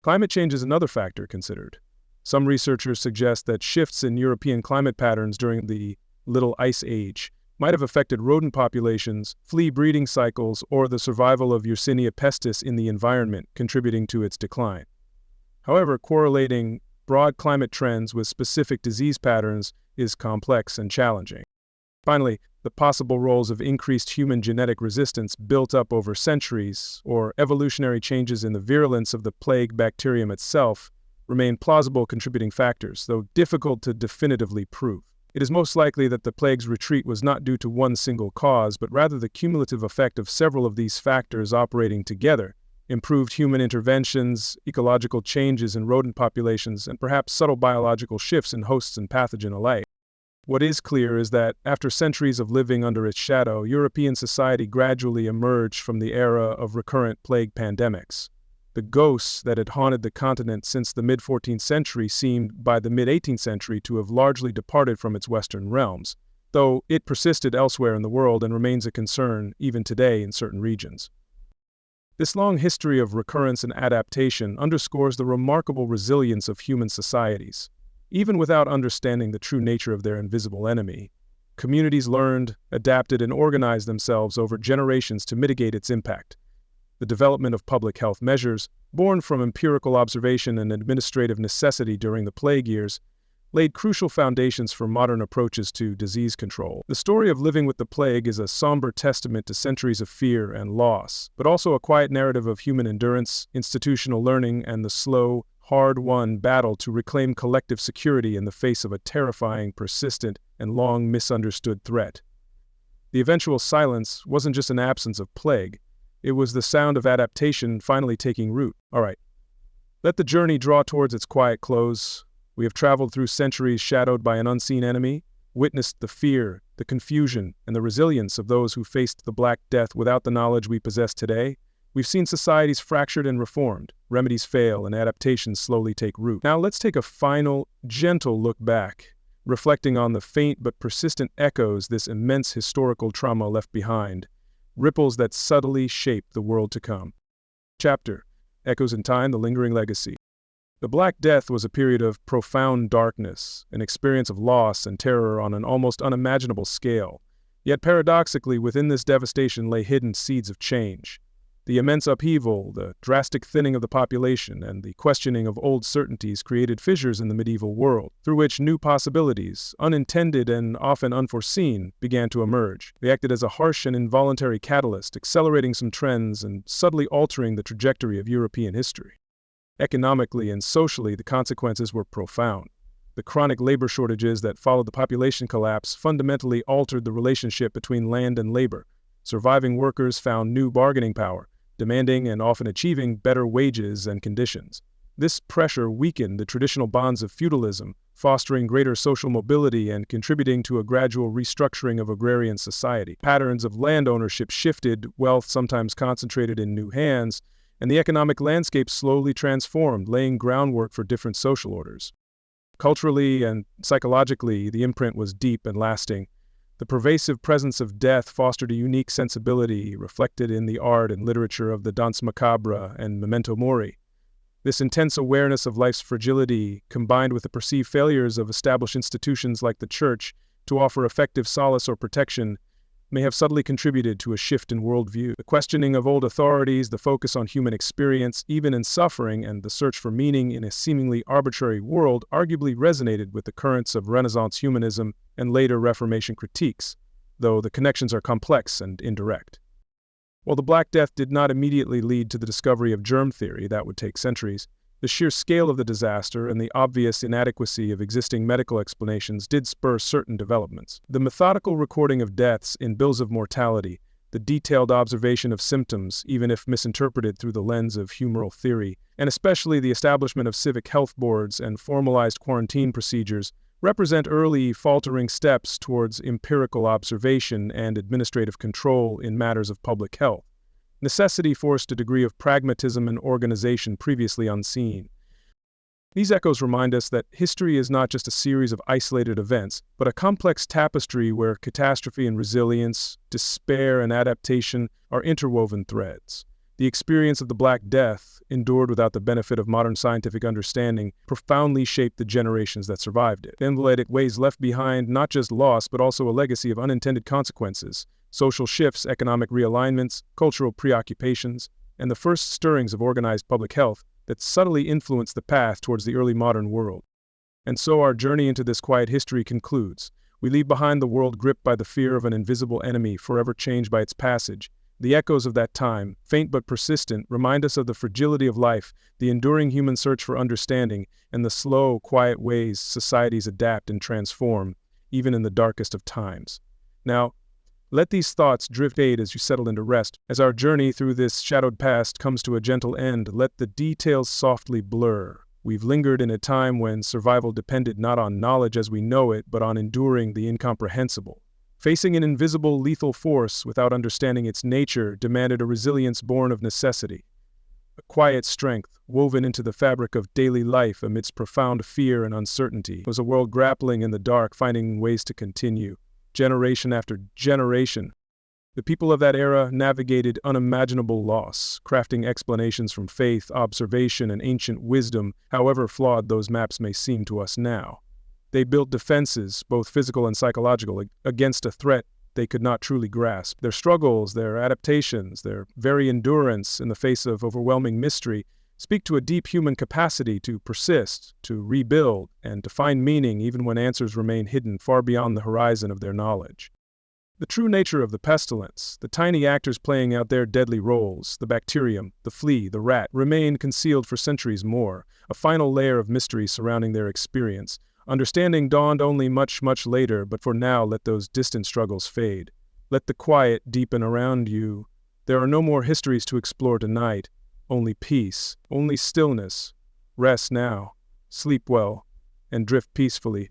Climate change is another factor considered. Some researchers suggest that shifts in European climate patterns during the Little Ice Age might have affected rodent populations, flea breeding cycles, or the survival of Yersinia pestis in the environment, contributing to its decline. However, correlating broad climate trends with specific disease patterns is complex and challenging. Finally, the possible roles of increased human genetic resistance built up over centuries, or evolutionary changes in the virulence of the plague bacterium itself, remain plausible contributing factors, though difficult to definitively prove. It is most likely that the plague's retreat was not due to one single cause, but rather the cumulative effect of several of these factors operating together: improved human interventions, ecological changes in rodent populations, and perhaps subtle biological shifts in hosts and pathogen alike. What is clear is that, after centuries of living under its shadow, European society gradually emerged from the era of recurrent plague pandemics. The ghosts that had haunted the continent since the mid-14th century seemed, by the mid-18th century, to have largely departed from its western realms, though it persisted elsewhere in the world and remains a concern even today in certain regions. This long history of recurrence and adaptation underscores the remarkable resilience of human societies. Even without understanding the true nature of their invisible enemy, communities learned, adapted, and organized themselves over generations to mitigate its impact. The development of public health measures, born from empirical observation and administrative necessity during the plague years, laid crucial foundations for modern approaches to disease control. The story of living with the plague is a somber testament to centuries of fear and loss, but also a quiet narrative of human endurance, institutional learning, and the slow, hard-won battle to reclaim collective security in the face of a terrifying, persistent, and long misunderstood threat. The eventual silence wasn't just an absence of plague, it was the sound of adaptation finally taking root. All right, let the journey draw towards its quiet close. We have traveled through centuries shadowed by an unseen enemy, witnessed the fear, the confusion, and the resilience of those who faced the Black Death without the knowledge we possess today. We've seen societies fractured and reformed, remedies fail, and adaptations slowly take root. Now let's take a final, gentle look back, reflecting on the faint but persistent echoes this immense historical trauma left behind, ripples that subtly shape the world to come. Chapter: Echoes in Time, the Lingering Legacy. The Black Death was a period of profound darkness, an experience of loss and terror on an almost unimaginable scale. Yet paradoxically, within this devastation lay hidden seeds of change. The immense upheaval, the drastic thinning of the population, and the questioning of old certainties created fissures in the medieval world, through which new possibilities, unintended and often unforeseen, began to emerge. They acted as a harsh and involuntary catalyst, accelerating some trends and subtly altering the trajectory of European history. Economically and socially, the consequences were profound. The chronic labor shortages that followed the population collapse fundamentally altered the relationship between land and labor. Surviving workers found new bargaining power, demanding and often achieving better wages and conditions. This pressure weakened the traditional bonds of feudalism, fostering greater social mobility and contributing to a gradual restructuring of agrarian society. Patterns of land ownership shifted, wealth sometimes concentrated in new hands, and the economic landscape slowly transformed, laying groundwork for different social orders. Culturally and psychologically, the imprint was deep and lasting. The pervasive presence of death fostered a unique sensibility reflected in the art and literature of the Danse Macabre and Memento Mori. This intense awareness of life's fragility, combined with the perceived failures of established institutions like the Church to offer effective solace or protection, may have subtly contributed to a shift in worldview. The questioning of old authorities, the focus on human experience, even in suffering, and the search for meaning in a seemingly arbitrary world arguably resonated with the currents of Renaissance humanism and later Reformation critiques, though the connections are complex and indirect. While the Black Death did not immediately lead to the discovery of germ theory, that would take centuries, the sheer scale of the disaster and the obvious inadequacy of existing medical explanations did spur certain developments. The methodical recording of deaths in bills of mortality, the detailed observation of symptoms, even if misinterpreted through the lens of humoral theory, and especially the establishment of civic health boards and formalized quarantine procedures, represent early, faltering steps towards empirical observation and administrative control in matters of public health. Necessity forced a degree of pragmatism and organization previously unseen. These echoes remind us that history is not just a series of isolated events, but a complex tapestry where catastrophe and resilience, despair and adaptation are interwoven threads. The experience of the Black Death, endured without the benefit of modern scientific understanding, profoundly shaped the generations that survived it. The emblematic ways left behind not just loss, but also a legacy of unintended consequences, social shifts, economic realignments, cultural preoccupations, and the first stirrings of organized public health that subtly influenced the path towards the early modern world. And so our journey into this quiet history concludes. We leave behind the world gripped by the fear of an invisible enemy, forever changed by its passage. The echoes of that time, faint but persistent, remind us of the fragility of life, the enduring human search for understanding, and the slow, quiet ways societies adapt and transform, even in the darkest of times. Now, let these thoughts drift as you settle into rest. As our journey through this shadowed past comes to a gentle end, let the details softly blur. We've lingered in a time when survival depended not on knowledge as we know it, but on enduring the incomprehensible. Facing an invisible, lethal force without understanding its nature demanded a resilience born of necessity. A quiet strength, woven into the fabric of daily life amidst profound fear and uncertainty. It was a world grappling in the dark, finding ways to continue. Generation after generation, the people of that era navigated unimaginable loss, crafting explanations from faith, observation, and ancient wisdom, however flawed those maps may seem to us now. They built defenses, both physical and psychological, against a threat they could not truly grasp. Their struggles, their adaptations, their very endurance in the face of overwhelming mystery speak to a deep human capacity to persist, to rebuild, and to find meaning even when answers remain hidden far beyond the horizon of their knowledge. The true nature of the pestilence, the tiny actors playing out their deadly roles, the bacterium, the flea, the rat, remain concealed for centuries more, a final layer of mystery surrounding their experience. Understanding dawned only much, much later, but for now let those distant struggles fade. Let the quiet deepen around you. There are no more histories to explore tonight, only peace, only stillness. Rest now, sleep well, and drift peacefully